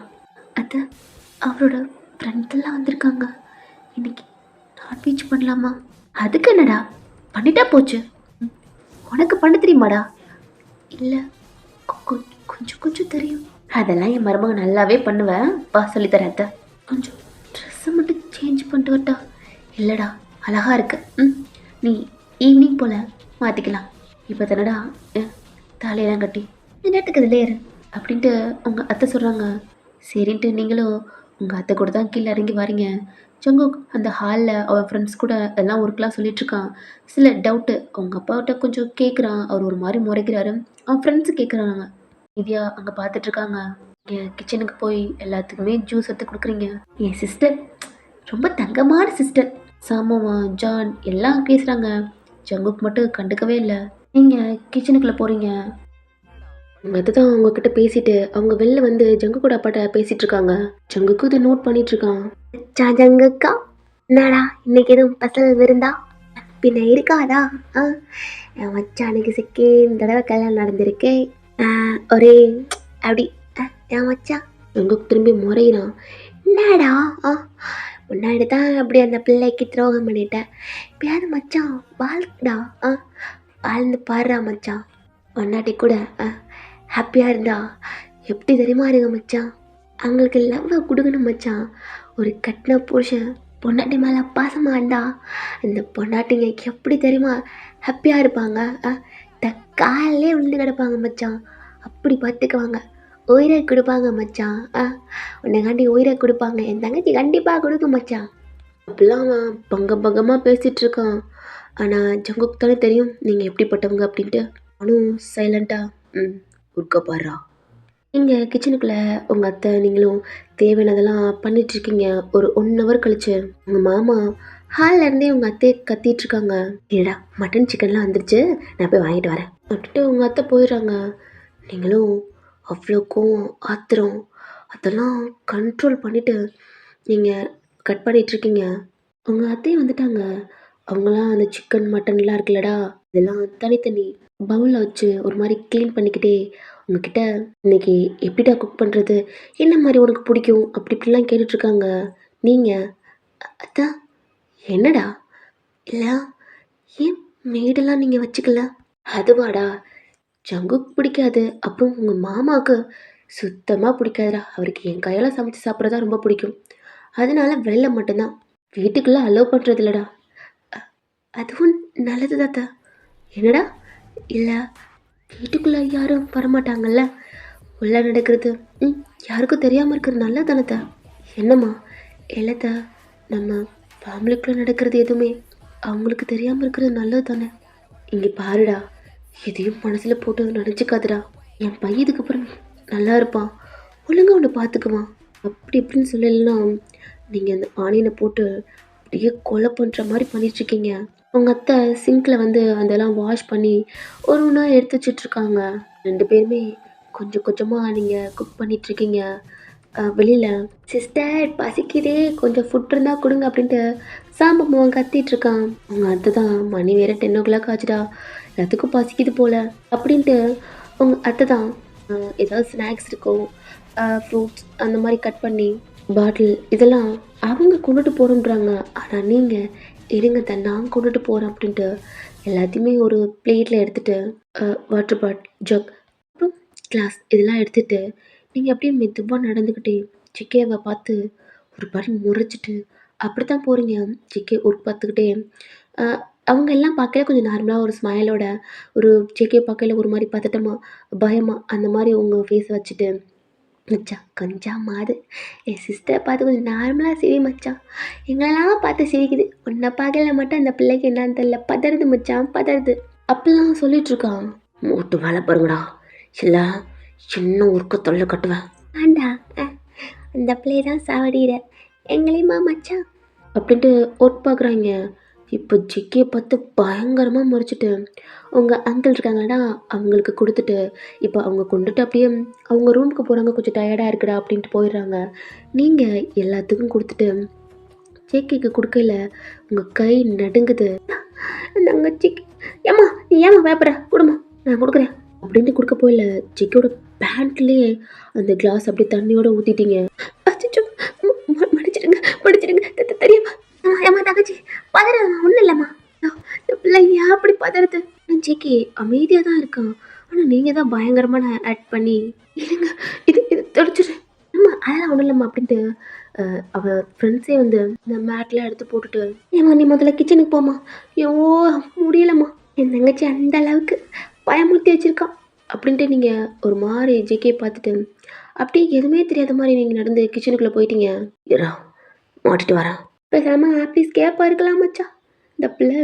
அது அவரோட ஃப்ரெண்ட்ஸ் எல்லாம் வந்திருக்காங்க. இன்னைக்கு நான்வெஜ் பண்ணலாமா? அதுக்கு என்னடா, பண்ணிட்டா போச்சு. உனக்கு பண்ண தெரியுமாடா? இல்லை கொஞ்சம் தெரியும். அதெல்லாம் என் மருமக நல்லாவே பண்ணுவேன். சொல்லித்தரேன். அத்தை கொஞ்சம் ட்ரெஸ்ஸை மட்டும் சேஞ்ச் பண்ணிட்டு வரட்டா? இல்லைடா அழகாக இருக்கு. நீ ஈவினிங் போல் மாற்றிக்கலாம். இப்போ தானடா தாலையெல்லாம் கட்டி இந்த நேரத்துக்கு இதில் ஏறு அப்படின்ட்டு உங்கள் அத்தை சொல்கிறாங்க. சரின்ட்டு நீங்களும் உங்கள் அத்தை கூட தான் கீழே இறங்கி வரீங்க. ஜங்கு அந்த ஹாலில் அவன் ஃப்ரெண்ட்ஸ் கூட எல்லாம் ஒர்க்லாம் சொல்லிகிட்ருக்கான். சில டவுட்டு அவங்க அப்பாக்கிட்ட கொஞ்சம் கேட்குறான். அவர் ஒரு மாதிரி முறைக்கிறாரு. அவன் ஃப்ரெண்ட்ஸு கேட்குறாங்க. இதையா அங்கே பார்த்துட்ருக்காங்க. என் கிச்சனுக்கு போய் எல்லாத்துக்குமே ஜூஸ் எடுத்து கொடுக்குறீங்க. என் சிஸ்டர் ரொம்ப தங்கமான சிஸ்டர். சாமோவா ஜான் எல்லாம் பேசுகிறாங்க. ஜங்குக்கு மட்டும் கண்டுக்கவே இல்லை. நீங்கள் கிச்சனுக்குள்ளே போகிறீங்க. உங்க அத்தை தான் அவங்ககிட்ட பேசிட்டு அவங்க வெளில வந்து ஜங்கு கூட அப்பாட்ட பேசிட்டு இருக்காங்க. ஜங்குக்கும் இதை நோட் பண்ணிட்டு இருக்கான். ஜங்குக்கா, என்னடா இன்னைக்கு எதுவும் ஸ்பெஷல் விருந்தா? பின்ன இருக்காதா? ஆ, என் மச்சானுக்கு செகண்ட் தடவை கல்யாணம் நடந்திருக்கு. ஒரே அப்படி என் மச்சான் ஜங்குக்கு திரும்பி முறையிறான். என்னடா? முன்னாடி தான் அப்படி அந்த பிள்ளைக்கு துரோகம் பண்ணிட்டேன். இப்பயாவது மச்சான் வாழ்டா. வாழ்ந்து பாடுறா மச்சான். பொண்டாட்டி கூட ஹாப்பியாக இருந்தா எப்படி தெரியுமா இருங்க மச்சான்? அவங்களுக்கு லவ்வை கொடுக்கணும் மச்சான். ஒரு கட்டின புருஷன் பொண்டாட்டி மேலே பாசமாக இருந்தா இந்த பொண்டாட்டிங்க எப்படி தெரியுமா ஹாப்பியாக இருப்பாங்க? காலையிலே விழுந்து கிடப்பாங்க மச்சான். அப்படி பார்த்துக்குவாங்க. உயிரை கொடுப்பாங்க மச்சான். உன்னை காண்டி உயிரை கொடுப்பாங்க. என் தங்கச்சி கண்டிப்பாக கொடுக்கும் மச்சான். அப்படிலாம் அவன் பங்கமாக பேசிட்டு இருக்கான். ஆனால் ஜங்குக்கு தானே தெரியும் நீங்கள் எப்படிப்பட்டவங்க அப்படின்ட்டு. அவனும் சைலண்ட்டாக உட்க பாடுறா. இங்கே கிச்சனுக்குள்ளே உங்கள் அத்தை நீங்களும் தேவையானதெல்லாம் பண்ணிகிட்ருக்கீங்க. ஒரு 1 ஹவர் கழிச்சு உங்கள் மாமா ஹாலில் இருந்தே உங்கள் அத்தையை கத்திட்டு இருக்காங்க. இல்லைடா மட்டன் சிக்கன்லாம் வந்துருச்சு, நான் போய் வாங்கிட்டு வரேன் அப்படின்ட்டு உங்கள் அத்தை போயிடுறாங்க. நீங்களும் அவ்வளோ கோவம் ஆத்திரம் அதெல்லாம் கண்ட்ரோல் பண்ணிவிட்டு நீங்கள் கட் பண்ணிகிட்ருக்கீங்க. உங்கள் அத்தையும் வந்துட்டாங்க. அவங்களாம் அந்த சிக்கன் மட்டன்லாம் இருக்குல்லடா இதெல்லாம் தனித்தனி பவுலில் வச்சு ஒரு மாதிரி க்ளீன் பண்ணிக்கிட்டே உங்ககிட்ட இன்னைக்கு எப்படிடா குக் பண்ணுறது, என்ன மாதிரி உனக்கு பிடிக்கும் அப்படி இப்படிலாம் கேட்டுட்ருக்காங்க. நீங்கள் அதான் என்னடா இல்லை ஏன் மேடெல்லாம் நீங்கள் வச்சுக்கல? அதுவாடா ஜங்குக்கு பிடிக்காது, அப்புறம் உங்கள் மாமாவுக்கு சுத்தமாக பிடிக்காதுடா. அவருக்கு என் கையால் சமைச்சு சாப்பிட்றதா ரொம்ப பிடிக்கும். அதனால வெளில மட்டும்தான், வீட்டுக்குள்ளே அலோவ் பண்ணுறது இல்லைடா. அதுவும் நல்லது தாத்தா. என்னடா இல்லை வீட்டுக்குள்ளே யாரும் வரமாட்டாங்கல்ல, உள்ளே நடக்கிறது யாருக்கும் தெரியாமல் இருக்கிறது நல்லது தானே? என்னம்மா இல்லைத்த, நம்ம ஃபேமிலிக்குள்ளே நடக்கிறது எதுவுமே அவங்களுக்கு தெரியாமல் இருக்கிறது நல்லது தானே? இங்கே பாருடா, எதையும் மனசில் போட்டு நினச்சிக்காதுடா. என் பையன் இதுக்கப்புறம் நல்லா இருப்பான், ஒழுங்காக ஒன்று பார்த்துக்குவான் அப்படி இப்படின்னு சொல்லலைன்னா நீங்கள் அந்த ஆனியனை போட்டு அப்படியே கொலை பண்ணுற மாதிரி பண்ணிகிட்ருக்கீங்க. உங்கள் அத்தை சிங்கில் வந்து அதெல்லாம் வாஷ் பண்ணி ஒரு ஒன்றா எடுத்து வச்சிட்ருக்காங்க. 2 பேருமே கொஞ்சம் கொஞ்சமாக நீங்கள் குக் பண்ணிகிட்ருக்கீங்க. வெளியில் சிஸ்டர் பசிக்குதே, கொஞ்சம் ஃபுட் இருந்தால் கொடுங்க அப்படின்ட்டு சாம்பம் கத்திகிட்ருக்கான். உங்கள் அத்தை தான் மணி வேறு 10 o'clock ஆச்சுடா, எல்லாத்துக்கும் பசிக்குது போல் அப்படின்ட்டு உங்கள் அத்தை தான் ஏதாவது ஸ்நாக்ஸ் இருக்கும், ஃப்ரூட்ஸ் அந்த மாதிரி கட் பண்ணி பாட்டில் இதெல்லாம் அவங்க கொண்டுட்டு போகிறோன்றாங்க. ஆனால் நீங்கள் இருங்க தான் நான் கொண்டுட்டு போகிறேன் அப்படின்ட்டு எல்லாத்தையுமே ஒரு பிளேட்டில் எடுத்துகிட்டு வாட்டர் பாட்டில் ஜக் அப்புறம் கிளாஸ் இதெல்லாம் எடுத்துகிட்டு நீங்கள் அப்படியே மெதுவாக நடந்துக்கிட்டே சிக்கையை பார்த்து ஒரு மாதிரி முறைச்சிட்டு அப்படி தான் போகிறீங்க. சிக்கை ஒரு பார்த்துக்கிட்டே அவங்க எல்லாம் பார்க்கல கொஞ்சம் நார்மலாக ஒரு ஸ்மைலோட ஒரு சிக்கையை பார்க்கல ஒரு மாதிரி பதட்டமாக பயமாக அந்த மாதிரி உங்கள் ஃபேஸை வச்சுட்டு மச்சான் கொஞ்சம் மாது என் சிஸ்டரை பார்த்து கொஞ்சம் நார்மலாக சிரி மச்சான், எங்களெல்லாம் பார்த்து சிரிக்குது, உன்னை பார்க்கல மட்டும் அந்த பிள்ளைக்கு என்னன்னு தெரியல பதறுது மச்சான் பதறுது அப்படிலாம் சொல்லிகிட்ருக்கான். மூட்டு வேலை பாருங்கடா, இல்லை சின்ன ஊருக்கு தொல்லை கட்டுவேன் ஆண்டா. அந்த பிள்ளையை தான் சாவடிகிற எங்களையுமா மச்சான் அப்படின்ட்டு ஒர்க் பார்க்குறாங்க. இப்போ ஜிக்கியை பார்த்து பயங்கரமாக முறைச்சிட்டு உங்கள் அங்கிள் இருக்காங்கடா அவங்களுக்கு கொடுத்துட்டு இப்போ அவங்க கொண்டுட்டு அப்படியே அவங்க ரூமுக்கு போகிறாங்க. கொஞ்சம் டயர்டாக இருக்குடா அப்படின்ட்டு போயிடுறாங்க. நீங்கள் எல்லாத்துக்கும் கொடுத்துட்டு ஜேக்கிக்கு கொடுக்கல உங்கள் கை நடுங்குது. நாங்கள் ஜிக்கி ஏம்மா நீ ஏம்மா பயப்படுற, கொடுமா நான் கொடுக்குறேன் அப்படின்ட்டு கொடுக்க போயில ஜிக்கியோட பேண்ட்லேயே அந்த கிளாஸ் அப்படி தண்ணியோடு ஊற்றிட்டீங்க. அச்சோ மடிச்சிடுங்க மடிச்சிடுங்க தெரியுமா ஏம்மா தங்கச்சி பதற ஒன்றும் இல்லைம்மா, இந்த பிள்ளை ஏன் அப்படி பதறது? ஜிக்கி அமைதியாக தான் இருக்கான், ஆனால் நீங்கள் தான் பயங்கரமான ஆட் பண்ணி இல்லைங்க இது இது தொடச்சிடு அம்மா அதெல்லாம் ஒன்றும் இல்லைம்மா அப்படின்ட்டு அவள் ஃப்ரெண்ட்ஸே வந்து இந்த மேட்லாம் எடுத்து போட்டுட்டு ஏம்மா நீ முதல்ல கிச்சனுக்கு போம்மா, ஐயோ முடியலம்மா என் தங்கச்சி அந்த அளவுக்கு பயமுறுத்தி வச்சுருக்கான் அப்படின்ட்டு நீங்கள் ஒரு மாதிரி ஜிக்கே பார்த்துட்டு அப்படியே எதுவுமே தெரியாத மாதிரி நீங்கள் நடந்து கிச்சனுக்குள்ளே போயிட்டீங்க. இரா மாட்டிட்டு வரேன் பேசாமல் ஆப்பீஸ் கேப்பாக இருக்கலாம் மச்சான், இந்த பிள்ளை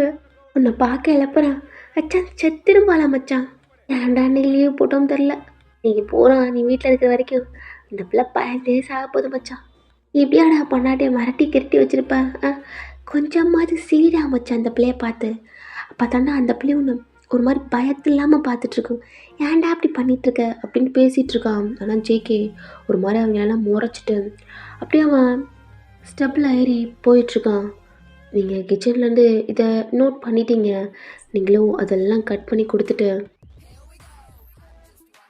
உன்னை பார்க்க இழப்புறான் அச்சான் செத்திரும்பாளா மச்சான், ஏன்டா அன்னைக்கு லீவ் போட்டோம் தெரில, நீங்கள் போகிறான் நீ வீட்டில் இருக்கிற வரைக்கும் இந்த பிள்ளை பயந்தே சாக போகுது மச்சான். எப்படியாடா பொண்டாட்டியை மிரட்டி கிரட்டி வச்சுருப்பேன், கொஞ்சமாவது சிரிடா மச்சான் அந்த பிள்ளைய பார்த்து, அப்போ தாண்டா அந்த பிள்ளை ஒன்று ஒரு மாதிரி பயத்து இல்லாமல் பார்த்துட்ருக்கும். ஏன்டா அப்படி பண்ணிகிட்ருக்க அப்படின்னு பேசிகிட்டு இருக்கான். ஆனால் ஜேகே ஒரு மாதிரி அவங்களெல்லாம் முறைச்சிட்டு அப்படியே அவன் ஸ்டெப்பில் ஏறி போயிட்டுருக்கான். நீங்கள் கிச்சன்லேருந்து இதை நோட் பண்ணிட்டீங்க. நீங்களும் அதெல்லாம் கட் பண்ணி கொடுத்துட்டு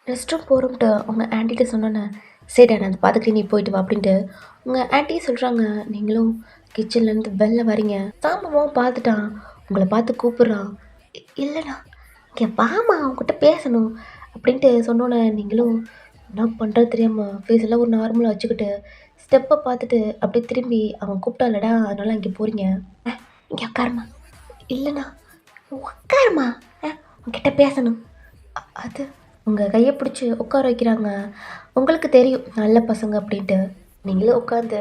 ரெஸ்ட் ரூம் போகிறோம்ட்டு அவங்க ஆன்ட்டிகிட்ட சொன்னோன்னே, சரிடா நான் அதை பார்த்துக்கிட்டு நீ போயிட்டு வா அப்படின்ட்டு உங்கள் ஆன்ட்டியே சொல்கிறாங்க. நீங்களும் கிச்சன்லேருந்து வெளில வரீங்க. சாம்பவும் பார்த்துட்டான், உங்களை பார்த்து கூப்பிட்றான். இல்லைண்ணா இங்கே வாமா அவங்ககிட்ட பேசணும் அப்படின்ட்டு சொன்னோன்னே நீங்களும் என்ன பண்ணுறது தெரியாமல் ஃபேஸ் எல்லாம் ஒரு நார்மலாக வச்சுக்கிட்டு ஸ்டெப்பை பார்த்துட்டு அப்படியே திரும்பி அவன் கூப்பிட்டாலடா அதனால இங்கே போகிறீங்க. இங்கே உட்காருமா. இல்லைண்ணா உட்காருமா, உங்ககிட்ட பேசணும். அது உங்கள் கையை பிடிச்சி உட்கார வைக்கிறாங்க. உங்களுக்கு தெரியும் நல்ல பசங்க அப்படின்ட்டு. நீங்களும் உட்காந்து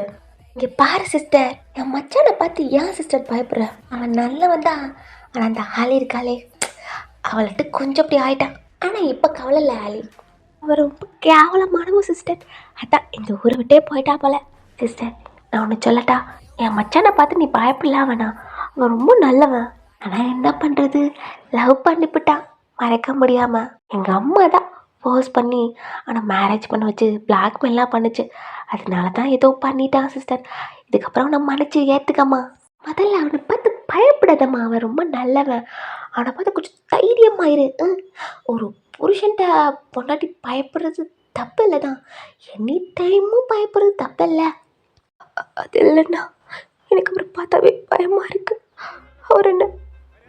இங்கே பாரு சிஸ்டர், என் மச்சானை பார்த்து ஏன் சிஸ்டர் பயப்படுற? அவன் நல்லவன் தான். ஆனால் அந்த ஆளி இருக்காளே அவள்கிட்ட கொஞ்சம் அப்படி ஆயிட்டான். ஆனால் இப்போ கவலை இல்லை ஆலி, அவன் ரொம்ப கேவலமானவன் சிஸ்டர். அதான் இந்த ஊரை விட்டே போயிட்டா போல. சிஸ்டர் நான் ஒன்று சொல்லட்டா, என் மச்சானை பார்த்து நீ பயப்படலாம் வேணாம், அவன் ரொம்ப நல்லவன். ஆனால் என்ன பண்ணுறது, லவ் பண்ணிவிட்டான் மறக்க முடியாமல். எங்கள் அம்மா தான் ஃபோர்ஸ் பண்ணி ஆனால் மேரேஜ் பண்ண வச்சு பிளாக்மெயிலாம் பண்ணுச்சு. அதனால தான் ஏதோ பண்ணிட்டான் சிஸ்டர். இதுக்கப்புறம் அவனை மன்னிச்சு ஏற்றுக்கம்மா. முதல்ல அவனை பார்த்து பயப்படாதம்மா, அவன் ரொம்ப நல்லவன். அவனை பார்த்து கொஞ்சம் தைரியமாயிரு. ஒரு புருஷன்ட்ட பொண்டாட்டி பயப்படுறது தப்பு இல்லை தான், எனி டைமும் பயப்படுறது தப்பு இல்லை. அது இல்லைண்ணா, எனக்கு அவரை பார்த்தாவே பயமாக இருக்கு. அவர் என்ன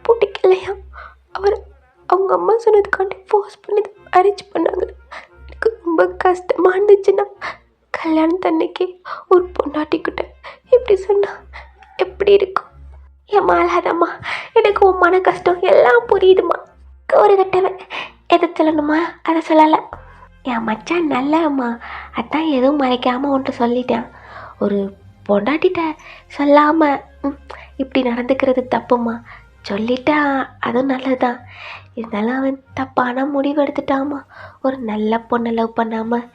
பிடிக்கலையா? அவர் அவங்க அம்மா சொன்னதுக்காண்டி ஃபோர்ஸ் பண்ணி அரேஞ்ச் பண்ணாங்க. எனக்கு ரொம்ப கஷ்டமாக இருந்துச்சுன்னா கல்யாணத்தன்னைக்கு ஒரு பொண்டாட்டிக்கிட்ட இப்படி சொன்னா எப்படி இருக்கும்? என் மாலாதம்மா, எனக்கு உன் மன கஷ்டம் எல்லாம் புரியுதுமா. ஒரு கட்டவன் எதை சொல்லணுமா அதை சொல்லலை. என் மச்சான் நல்லம்மா, அதான் எதுவும் மறைக்காமல் ஒன்று சொல்லிட்டேன். ஒரு பொண்டாட்டிட்ட சொல்லாமல் இப்படி நடந்துக்கிறது தப்புமா. சொல்லிட்டா அதுவும் நல்லது தான். இருந்தாலும் அவன் தப்பான முடிவு எடுத்துட்டாமா. ஒரு நல்ல பொண்ணை லவ் பண்ணாமல்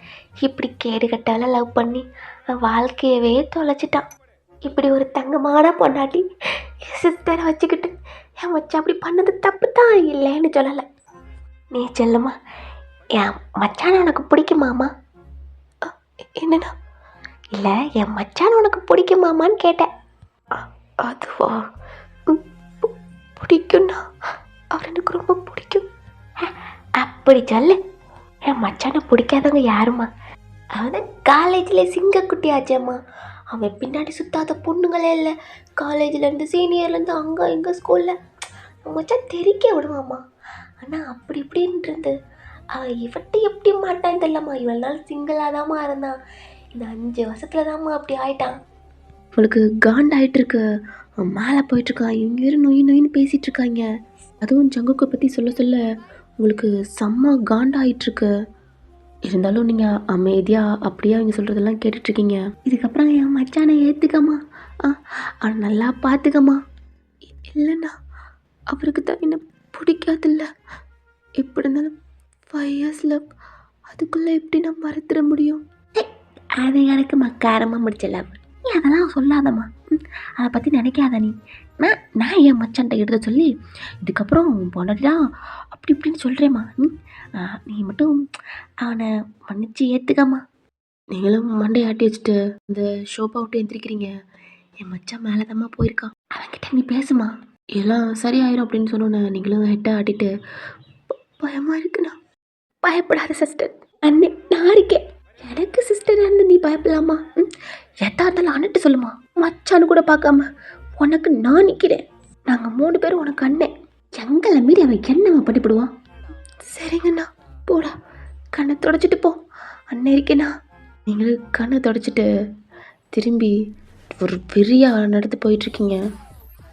இப்படி கேடு கட்டால லவ் பண்ணி வாழ்க்கையவே தொலைச்சிட்டான். இப்படி ஒரு தங்கமான பொண்டாட்டி சிஸ்டரை வச்சுக்கிட்டு என் மச்சான் அப்படி பண்ணது தப்பு தான், இல்லைன்னு சொல்லலை. நீ சொல்லுமா, என் மச்சான் உனக்கு பிடிக்குமாம்மா? என்னண்ணா? இல்லை, என் மச்சான் உனக்கு பிடிக்குமாமான்னு கேட்டேன். அதுவா, பிடிக்கும்ண்ணா, அவர் எனக்கு ரொம்ப பிடிக்கும். அப்படி சொல்லு. என் மச்சானை பிடிக்காதவங்க யாருமா? அவன் காலேஜில் சிங்கக்குட்டி ஆச்சேம்மா. அவன் பின்னாடி சுத்தாத பொண்ணுங்களே இல்லை. காலேஜ்லேருந்து சீனியர்லேருந்து அங்கே இங்கே ஸ்கூலில் மச்சான் தெரிக்க விடுவாம்மா. ஆனால் அப்படி இப்படின்னு இருந்து அவன் இவட்ட எப்படி மாட்டான்னு தெரியலம்மா. இவ்வளோ நாள் சிங்கிளாக தாம்மா இருந்தான். இந்த 5 வருஷத்துல தாம்மா அப்படி ஆயிட்டான். அவளுக்கு காண்டாயிட்டுருக்கு. மேலே போயிட்டுருக்கான். இங்கே வேறு நொய் நொயின்னு பேசிகிட்டு இருக்காங்க. அதுவும் ஜங்குக்கை பற்றி சொல்ல சொல்ல உங்களுக்கு செம்ம காண்டாயிட்டுருக்கு. இருந்தாலும் நீங்கள் அமைதியாக அப்படியே அவங்க சொல்கிறதெல்லாம் கேட்டுட்ருக்கீங்க. இதுக்கப்புறம் என் மச்சானை ஏற்றுக்கம்மா, அவனை நல்லா பார்த்துக்கம்மா. இல்லைண்ணா, அவருக்கு தான் என்ன பிடிக்காதில்ல. எப்படி இருந்தாலும் 5 years love, அதுக்குள்ளே எப்படி நான் மறந்துட முடியும்? அது எனக்கு மக்காரமாக முடிச்சல. நீ அதெல்லாம் சொல்லாதம்மா, அதை பற்றி நினைக்காத. நான் என் மச்சான்ட்ட எடுத்து சொல்லி இதுக்கப்புறம் பொண்டாட்டிதான் அப்படி இப்படின்னு சொல்கிறேம்மா. நீ மட்டும் அவனை மன்னிச்சு ஏற்றுக்கம்மா. நீங்களும் மண்டை ஆட்டி வச்சுட்டு இந்த ஷோப்பை விட்டு எந்திரிக்கிறீங்க. என் மச்சான் மேலே தாம்மா போயிருக்கான், அவன்கிட்ட நீ பேசுமா, எல்லாம் சரியாயிரும் அப்படின்னு சொன்னோன்னே நீங்களும் ஹெட்டை ஆட்டிட்டு பயமாக இருக்குண்ணா. பயப்படாத சிஸ்டர், அண்ணே நான் இருக்கேன். எனக்கு சிஸ்டர் இருந்து நீ பயப்படலாமா? எதா இருந்தாலும் அண்ணட்டு சொல்லுமா. மச்சான்னு கூட பார்க்காம உனக்கு நான் நிற்கிறேன். நாங்கள் 3 பேரும் உனக்கு அண்ணன். எங்களை மீறி அவன் என்னவா பண்ணிவிடுவான்? சரிங்கண்ணா, போடா, கண்ணை தொடச்சிட்டு போ, அண்ணன் இருக்கேண்ணா. நீங்களும் கண்ணை தொடச்சிட்டு திரும்பி ஒரு பெரிய நடந்து போயிட்டுருக்கீங்க.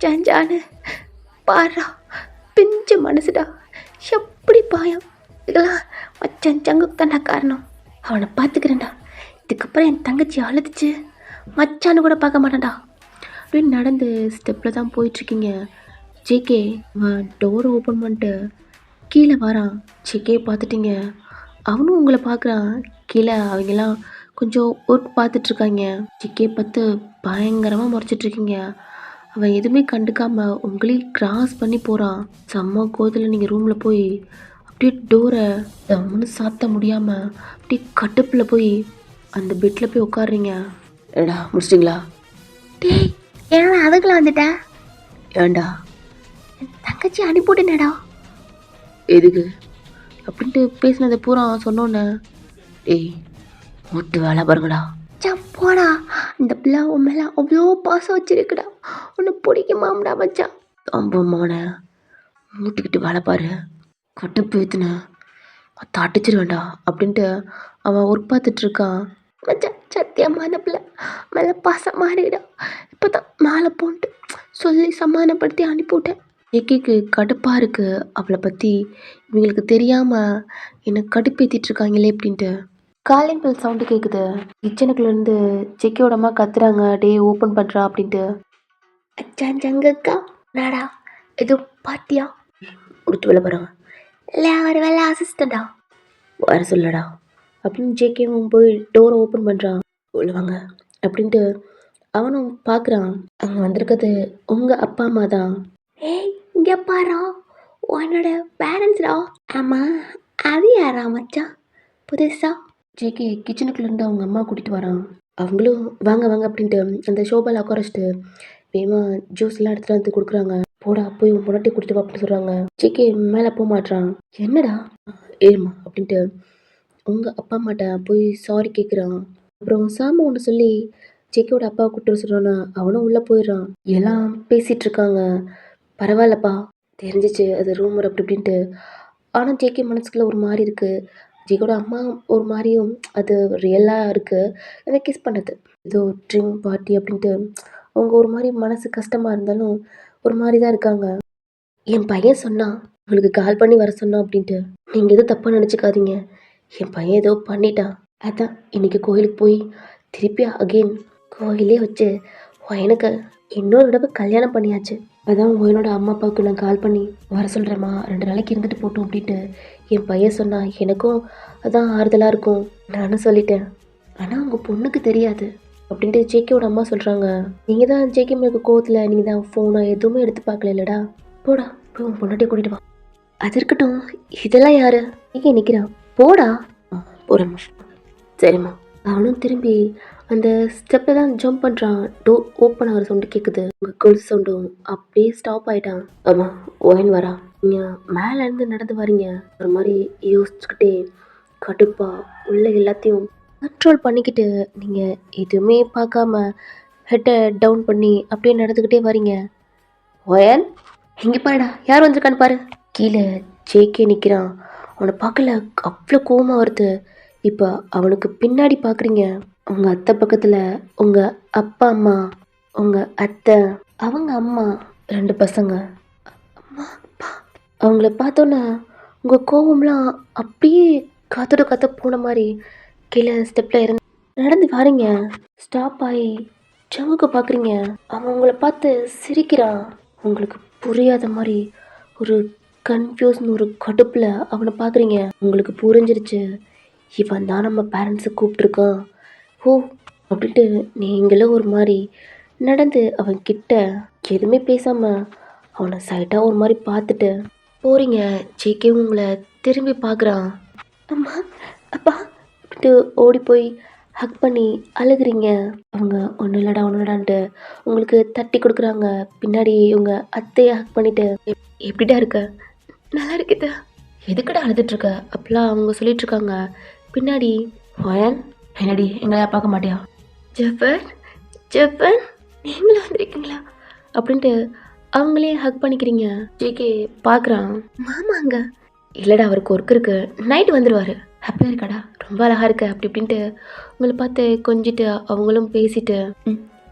ஜானு பாரா, பிஞ்சு மனசுடா, எப்படி பாயம். இதெல்லாம் மச்சான் சங்குக்கு தான்டா காரணம். அவனை பார்த்துக்கிறேன்டா. இதுக்கப்புறம் என் தங்கச்சி அழுதுச்சு மச்சான்னு கூட பார்க்க மாட்டான்டா அப்படின்னு நடந்து ஸ்டெப்பில் தான் போயிட்டுருக்கீங்க. ஜேகே டோரை ஓப்பன் பண்ணிட்டு கீழே வரான். ஜேகே பார்த்துட்டிங்க, அவனும் உங்களை பார்க்குறான். கீழே அவங்கெல்லாம் கொஞ்சம் ஒர்க் பார்த்துட்ருக்காங்க. ஜேகே பார்த்து பயங்கரமாக முறைச்சிட்ருக்கீங்க. அவன் எதுவுமே கண்டுக்காம உங்களையும் கிராஸ் பண்ணி போகிறான். செம்ம கோவத்தில் நீங்கள் ரூமில் போய் அப்படியே டோரை தம்முன்னு சாத்த முடியாமல் அப்படியே கடுப்பில் போய் அந்த பெட்டில் போய் உட்காடுறீங்க. ஏடா முடிச்சிட்டிங்களா? டேய், ஏன்னா அதுக்குள்ள வந்துட்டேன். ஏண்டா? தங்கச்சி அனுப்பிவிட்டுனடா. எதுக்கு அப்படின்ட்டு பேசினதை பூரா சொன்னோன்னே, ஏய் மூட்டு வேலை பாருங்கடா. மச்சான் போடா, இந்த பிள்ளை உன் மேலே அவ்வளோ பாசம் வச்சிருக்குடா, உன்னை பிடிக்குமாம்டா மச்சான். அம்பம்மான மூட்டுக்கிட்டு வேலை பாரு, கட்டுப்பு ஏற்றுன அத்தை அடிச்சிருவேண்டா அப்படின்ட்டு அவன் ஒர்க் பார்த்துட்டு இருக்கான். மச்சான் சத்தியமாக அந்த பிள்ளை மேலே பாசம் மாறிடா. இப்போ தான் மேலே போன்ட்டு சொல்லி சமாதானப்படுத்தி அனுப்பிவிட்டேன். ஜெக்கிக்கு கடுப்பாக இருக்குது அவளை பற்றி, இவங்களுக்கு தெரியாமல் என்னை கடுப்பேற்றிட்டு இருக்காங்களே அப்படின்ட்டு. காலிங் பெல் சவுண்டு கேட்குது. கிச்சனுக்குள்ளேருந்து ஜெக்கியோட அம்மா கத்துறாங்க, டே ஓப்பன் பண்ணுறா அப்படின்ட்டு. அச்சான் ஜங்கக்கா நாடா எதுவும் பாத்தியா? கொடுத்து வேலை பாருங்க, இல்லை ஒரு வேலை அசிஸ்டண்டா. வர சொல்லடா அப்படின்னு ஜேகேவும் போய் டோரை ஓப்பன் பண்ணுறான். உள்ளவாங்க அப்படின்ட்டு அவனும் பார்க்குறான். அங்கே வந்திருக்கிறது உங்கள் அப்பா அம்மா தான். ஏய் இங்கே பாரா, உன்னோட பேரண்ட்ஸ்டா. ஆமாம், அது யாரா மச்சான் புதுசா? ஜேகே கிச்சனுக்குள்ளேருந்து அவங்க அம்மா கூட்டிகிட்டு வரான். அவங்களும் வாங்க வாங்க அப்படின்ட்டு அந்த ஷோபால் உட்கார வச்சுட்டு வேகமாக ஜூஸ்லாம் எடுத்துகிட்டு வந்து கொடுக்குறாங்க. போடா போய் உன் பொண்டாட்டி கூட்டிட்டு வா அப்படின்னு சொல்கிறாங்க. ஜேகே மேலே போக மாட்றான். என்னடா ஏறுமா அப்படின்ட்டு உங்கள் அப்பா அம்மாட்ட போய் சாரி கேட்குறான். அப்புறம் சாம ஒன்று சொல்லி ஜேகேவோட அப்பாவை கூப்பிட்டு வர சொல்கிறானா, அவனும் உள்ளே போயிடுறான். எல்லாம் பேசிகிட்டு இருக்காங்க. பரவாயில்லப்பா தெரிஞ்சிச்சு அது ரூமர் அப்படி இப்படின்ட்டு. ஆனால் ஜேகே மனசுக்குள்ள ஒரு மாதிரி இருக்குது. ஜேகேவோட அம்மா ஒரு மாதிரியும் அது ரியலாக இருக்குது. அதை கிஸ் பண்ணது ஏதோ ட்ரிங்க் பார்ட்டி அப்படின்ட்டு அவங்க ஒரு மாதிரி மனசு கஷ்டமாக இருந்தாலும் ஒரு மாதிரி தான் இருக்காங்க. என் பையன் சொன்னான் உங்களுக்கு கால் பண்ணி வர சொன்னான் அப்படின்ட்டு. நீங்கள் எதுவும் தப்பாக நினச்சிக்காதீங்க, என் பையன் ஏதோ பண்ணிட்டான். அதான் இன்னைக்கு கோயிலுக்கு போய் திருப்பி அகெயின் கோயிலே வச்சு எனக்கு இன்னொரு தடவை கல்யாணம் பண்ணியாச்சு. அதான் என்னோட அம்மா அப்பாவுக்கு நான் கால் பண்ணி வர சொல்கிறேம்மா, 2 நாளைக்கு இருந்துட்டு போட்டோம் அப்படின்ட்டு என் பையன் சொன்னான். எனக்கும் அதான் ஆறுதலாக இருக்கும் நானும் சொல்லிட்டேன். ஆனால் உங்கள் பொண்ணுக்கு தெரியாது அப்படின்ட்டு ஜேகேவோட அம்மா சொல்கிறாங்க. நீங்கள் தான் ஜேகே மேற்கு கோவத்தில் நீங்கள் தான் ஃபோனை எதுவுமே எடுத்து பார்க்கல இல்லடா. போடா போய் உன் பொண்டாட்டியை கூட்டிகிட்டு வா. அது இருக்கட்டும், இதெல்லாம் யாரு? ஜேகே நிற்கிறான். போடா. போகிறேம்மா. சரிம்மா. அவனும் திரும்பி அந்த ஸ்டெப்பில் தான் ஜம்ப் பண்ணுறான். டோர் ஓப்பன் ஆகிற சவுண்டு கேட்குது. உங்கள் கேர்ள்ஸ் சவுண்டும் அப்படியே ஸ்டாப் ஆகிட்டான். ஆமாம் ஒயின் வரா. நீங்கள் மேலேருந்து நடந்து வரீங்க. ஒரு மாதிரி யோசிச்சுக்கிட்டே கடுப்பாக உள்ள எல்லாத்தையும் கண்ட்ரோல் பண்ணிக்கிட்டு நீங்கள் எதுவுமே பார்க்காம ஹெட்டை டவுன் பண்ணி அப்படியே நடந்துக்கிட்டே வரீங்க. ஒயன் இங்கே பாருடா, யார் வந்திருக்கான்னு பாரு. கீழே ஜேகே நிற்கிறான். அவனை பார்க்கல அவ்வளோ கோவமாக வருது. இப்போ அவனுக்கு பின்னாடி பார்க்குறீங்க. உங்கள் அத்தை பக்கத்தில் உங்கள் அப்பா அம்மா, உங்கள் அத்தை, அவங்க அம்மா, 2 பசங்க. அம்மா அப்பா அவங்கள பார்த்தோன்னே உங்கள் கோவம்லாம் அப்படியே காத்தோட காத்த போன மாதிரி கீழே ஸ்டெப்பில் இறங்கி நடந்து வாரீங்க. ஸ்டாப் ஆகி ஜங்குக்கு பார்க்குறீங்க. அவன் உங்களை பார்த்து சிரிக்கிறான். உங்களுக்கு புரியாத மாதிரி ஒரு கன்ஃபியூஸ்னு ஒரு கடுப்பில் அவனை பார்க்குறீங்க. உங்களுக்கு புரிஞ்சிருச்சு, இவன் தான் நம்ம பேரண்ட்ஸை கூப்பிட்ருக்கான். ஓ அப்படின்ட்டு நீங்களும் ஒரு மாதிரி நடந்து அவன் கிட்ட எதுவுமே பேசாமல் அவனை சைட்டாக ஒரு மாதிரி பார்த்துட்டு போகிறீங்க. ஜேகே உங்களை திரும்பி பார்க்குறான். அம்மா அப்பா அப்படின்ட்டு ஓடி போய் ஹக் பண்ணி அழுகுறீங்க. அவங்க ஒன்றும் இல்லடான்ட்டு உங்களுக்கு தட்டி கொடுக்குறாங்க. பின்னாடி உங்கள் அத்தையை ஹக் பண்ணிவிட்டு எப்படிடா இருக்க? நல்லா இருக்குது. எதுக்கடா அழுதுட்ருக்க அப்படிலாம் அவங்க சொல்லிகிட்ருக்காங்க. பின்னாடி ஒயன் என்னடி எங்களையா பார்க்க மாட்டியா? ஜெஃபர் ஜெஃபர் நீங்களும் வந்திருக்கீங்களா அப்படின்ட்டு அவங்களே ஹக் பண்ணிக்கிறீங்க. ஜேகே பார்க்குறான். மாமாங்க இல்லைடா அவருக்கு ஒர்க் இருக்கு, நைட்டு வந்துடுவார். ஹாப்பியாக இருக்காடா, ரொம்ப அழகாக இருக்க அப்படி இப்படின்ட்டு உங்களை பார்த்து கொஞ்சிட்டு அவங்களும் பேசிட்டு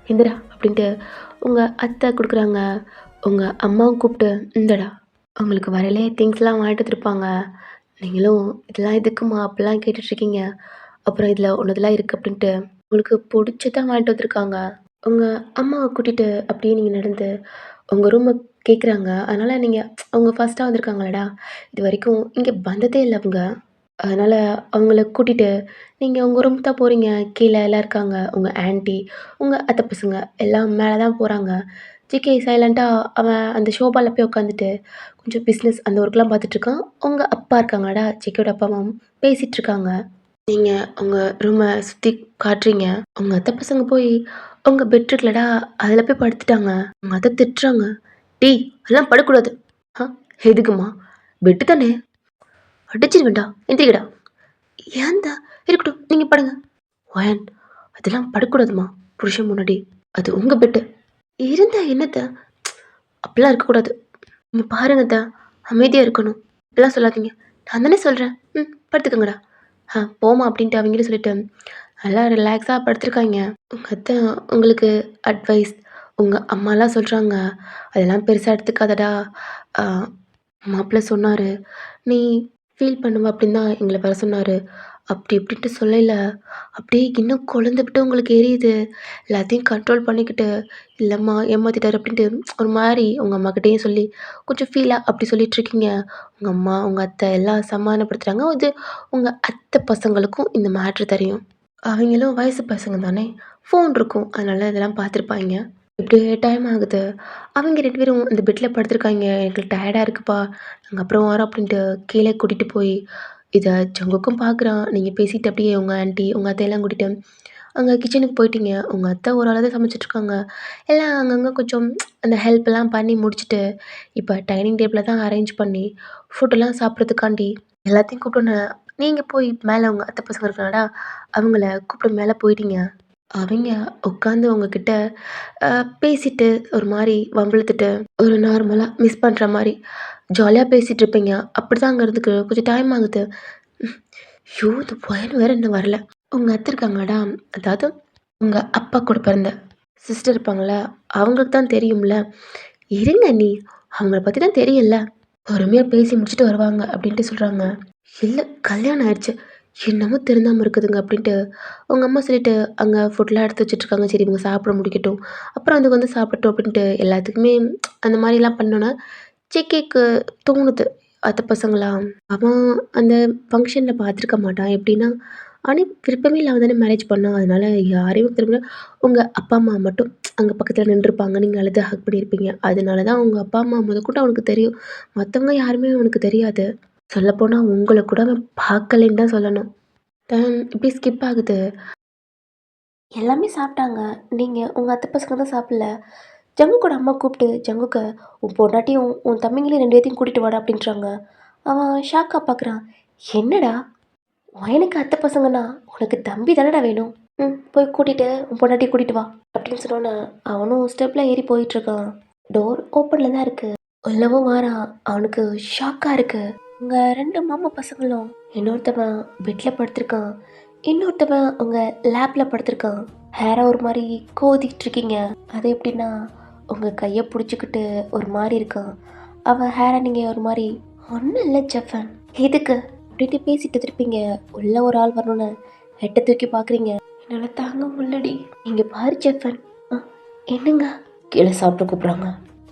இந்தடா அப்படின்ட்டு உங்கள் அத்தை கொடுக்குறாங்க. உங்கள் அம்மாவும் கூப்பிட்டு இந்தடா உங்களுக்கு வரையிலே திங்ஸ்லாம் வாங்கிட்டு வந்துருப்பாங்க. நீங்களும் இதெல்லாம் எதுக்குமா அப்படிலாம் கேட்டுட்ருக்கீங்க. அப்புறம் இதில் ஒன்றதெல்லாம் இருக்குது அப்படின்ட்டு உங்களுக்கு பிடிச்சதான் வாங்கிட்டு வந்திருக்காங்க. உங்கள் அம்மாவை கூட்டிகிட்டு அப்படியே நீங்கள் நடந்து உங்கள் ரூமை கேட்குறாங்க. அதனால் நீங்கள் அவங்க ஃபஸ்ட்டாக வந்திருக்காங்களடா, இது வரைக்கும் இங்கே வந்ததே இல்லை அவங்க. அதனால் அவங்கள கூட்டிகிட்டு நீங்கள் உங்கள் ரூம் தான் போகிறீங்க. கீழே எல்லாம் இருக்காங்க. உங்கள் ஆன்ட்டி, உங்கள் அத்தை பசங்க எல்லாம் மேலே தான் போகிறாங்க. ஜேகே சைலண்ட்டாக அவன் அந்த ஷோபாவில் போய் உட்காந்துட்டு கொஞ்சம் பிஸ்னஸ் அந்த ஒர்க்லாம் பார்த்துட்ருக்கான். அவங்க அப்பா இருக்காங்கடா, ஜேகேயோட அப்பா அம்மாவும் பேசிகிட்ருக்காங்க. நீங்கள் உங்கள் ரூமை சுற்றி காட்டுறீங்க. உங்கள் அத்தை பசங்க போய் உங்கள் பெட் இருக்குல்லடா அதில் போய் படுத்துட்டாங்க. உங்கள் அத்தை திட்டுறாங்க. டேய் அதெல்லாம் படக்கூடாது. ஆ எதுக்குமா? பெட்டு தானே, அடிச்சிருவேண்டா, எந்திரிக்கடா. ஏன்டா? இருக்கட்டும் நீங்கள் படுங்க. ஒயன் அதெல்லாம் படக்கூடாதுமா, புருஷன் முன்னாடி. அது உங்கள் பெட்டு. இருந்தா என்னத்த? அப்படிலாம் இருக்கக்கூடாது. நீங்கள் பாருங்கத்த, அமைதியாக இருக்கணும். அப்படிலாம் சொல்லாதீங்க. நான் தானே சொல்கிறேன். படுத்துக்கோங்கடா. போமா அப்படின்ட்டு அவங்களும் சொல்லிட்டு நல்லா ரிலாக்ஸாக படுத்துருக்காங்க. உங்கள் அத்தை உங்களுக்கு அட்வைஸ் உங்கள் அம்மாலாம் சொல்கிறாங்க. அதெல்லாம் பெருசாக எடுத்துக்காதடா. மாப்பிள்ளை சொன்னார், நீ ஃபீல் பண்ணுவ அப்படின்னு தான் எங்களை வர சொன்னார். அப்படி இப்படின்ட்டு சொல்லல. அப்படியே இன்னும் கொழுந்து விட்டு உங்களுக்கு எரியுது. எல்லாத்தையும் கண்ட்ரோல் பண்ணிக்கிட்டு, இல்லைம்மா ஏமாத்திட்டாரு அப்படின்ட்டு ஒரு மாதிரி உங்கள் அம்மாக்கிட்டேயும் சொல்லி கொஞ்சம் ஃபீலாக அப்படி சொல்லிகிட்ருக்கீங்க. உங்கள் அம்மா உங்கள் அத்தை எல்லாம் சமாதானப்படுத்துகிறாங்க. அது உங்கள் அத்தை பசங்களுக்கும் இந்த மேட்ரு தெரியும். அவங்களும் வயசு பசங்க தானே, ஃபோன் இருக்கும், அதனால இதெல்லாம் பார்த்துருப்பாங்க. இப்படி டைம் ஆகுது. அவங்க 2 பேரும் அந்த பெட்டில் படுத்துருக்காங்க. எங்களுக்கு டயர்டாக இருக்குப்பா, நாங்கள் அப்புறம் வரோம் அப்படின்ட்டு கீழே கூட்டிகிட்டு போய் இதை ஜங்குக்கும் பார்க்குறான். நீங்கள் பேசிட்டு அப்படியே உங்கள் ஆன்ட்டி உங்கள் அத்தையெல்லாம் கூட்டிகிட்டு அங்கே கிச்சனுக்கு போயிட்டீங்க. உங்கள் அத்தை ஒரு ஆளாக தான் சமைச்சிட்ருக்காங்க. எல்லாம் அங்கங்கே கொஞ்சம் அந்த ஹெல்ப்லாம் பண்ணி முடிச்சுட்டு இப்போ டைனிங் டேபிளை தான் அரேஞ்ச் பண்ணி ஃபுட்டெல்லாம் சாப்பிட்றதுக்காண்டி எல்லாத்தையும் கூப்பிட்டோன்னே நீங்கள் போய் மேலே உங்கள் அத்தை பசங்க இருக்காங்கடா அவங்கள கூப்பிட்டு மேலே போயிட்டீங்க. அவங்க உட்காந்து உங்ககிட்ட பேசிட்டு ஒரு மாதிரி வம்பிழுத்துட்டு ஒரு நார்மலாக மிஸ் பண்ணுற மாதிரி ஜாலியாக பேசிகிட்டு இருப்பீங்க. அப்படி தான் அங்கே இருந்துக்கு கொஞ்சம் டைம் ஆகுது. ஐயோ இந்த பையன் வேறு இன்னும் வரல. உங்கள் அத்தை இருக்காங்கடா, அதாவது உங்கள் அப்பா கூட பிறந்த சிஸ்டர் இருப்பாங்கள, அவங்களுக்கு தான் தெரியும்ல. இருங்க நீ, அவங்கள பற்றி தான் தெரியல, பொறுமையாக பேசி முடிச்சுட்டு வருவாங்க அப்படின்ட்டு சொல்கிறாங்க. இல்லை கல்யாணம் ஆயிடுச்சு, என்னமோ தெரிந்தாமல் இருக்குதுங்க அப்படின்ட்டு உங்கள் அம்மா சொல்லிட்டு அங்கே ஃபுட்லாம் எடுத்து வச்சுட்ருக்காங்க. சரி இவங்க சாப்பிட முடிக்கட்டும், அப்புறம் அதுக்கு வந்து சாப்பிட்டோம் அப்படின்ட்டு எல்லாத்துக்குமே அந்த மாதிரிலாம் பண்ணோன்னே ஜேகேக்கு தோணுது, அத்தை பசங்களாம் அவன் அந்த ஃபங்க்ஷனில் பார்த்துருக்க மாட்டான். எப்படின்னா ஆனால் விருப்பமே இல்லாமல் தானே மேரேஜ் பண்ணான். அதனால் யாரையும் திரும்ப உங்கள் அப்பா அம்மா மட்டும் அங்கே பக்கத்தில் நின்றுருப்பாங்க. நீங்கள் அழுது ஹக் பண்ணியிருப்பீங்க. அதனால தான் உங்கள் அப்பா அம்மா முதற்கொண்டு அவனுக்கு தெரியும். மற்றவங்க யாருமே அவனுக்கு தெரியாது. சொல்லப்போனால் உங்களை கூட அவன் பார்க்கலைன்னு தான் சொல்லணும். இப்படி ஸ்கிப் ஆகுது. எல்லாமே சாப்பிட்டாங்க. நீங்கள் உங்கள் அத்தை பசங்க தான் சாப்பிடல. ஜங்குக்கோட அம்மா கூப்பிட்டு ஜங்குக்கு உன் பொண்டாட்டியும் உன் தம்பிங்களையும் 2 பேத்தையும் கூட்டிகிட்டு வாடா அப்படின்றாங்க. அவன் ஷாக்காக பார்க்குறான். என்னடா எனக்கு அத்தை பசங்கண்ணா, உனக்கு தம்பி தானடா வேணும். போய் கூட்டிகிட்டு உன் பொண்டாட்டி கூட்டிகிட்டு வா அப்படின்னு சொன்னோன்னே அவனும் ஸ்டெப்பில் ஏறி போயிட்டுருக்கான். டோர் ஓப்பனில் தான் இருக்குது. உள்ளவும் வாரான். அவனுக்கு ஷாக்காக இருக்குது. உங்கள் 2 மாமா பசங்களும் இன்னொருத்தவன் பெட்டில் படுத்திருக்கான், இன்னொருத்தவன் உங்கள் லேப்பில் படுத்திருக்கான். ஹேரை ஒரு மாதிரி கோதிக்கிட்டு இருக்கீங்க. அது எப்படின்னா உங்கள் கையை பிடிச்சிக்கிட்டு ஒரு மாதிரி இருக்கான். அவன் ஹேரை நீங்கள் ஒரு மாதிரி ஒன்றும் இல்லை ஜஃபன் எதுக்கு அப்படின்ட்டு பேசிட்டு திருப்பீங்க. உள்ளே ஒரு ஆள் வரணுன்னு ஹெட்டை தூக்கி பார்க்குறீங்க. என்னால் தாங்க முள்ளடி. நீங்கள் பாரு ஜஃபன். என்னங்க கீழே சாப்பிட கூப்பிட்றாங்க.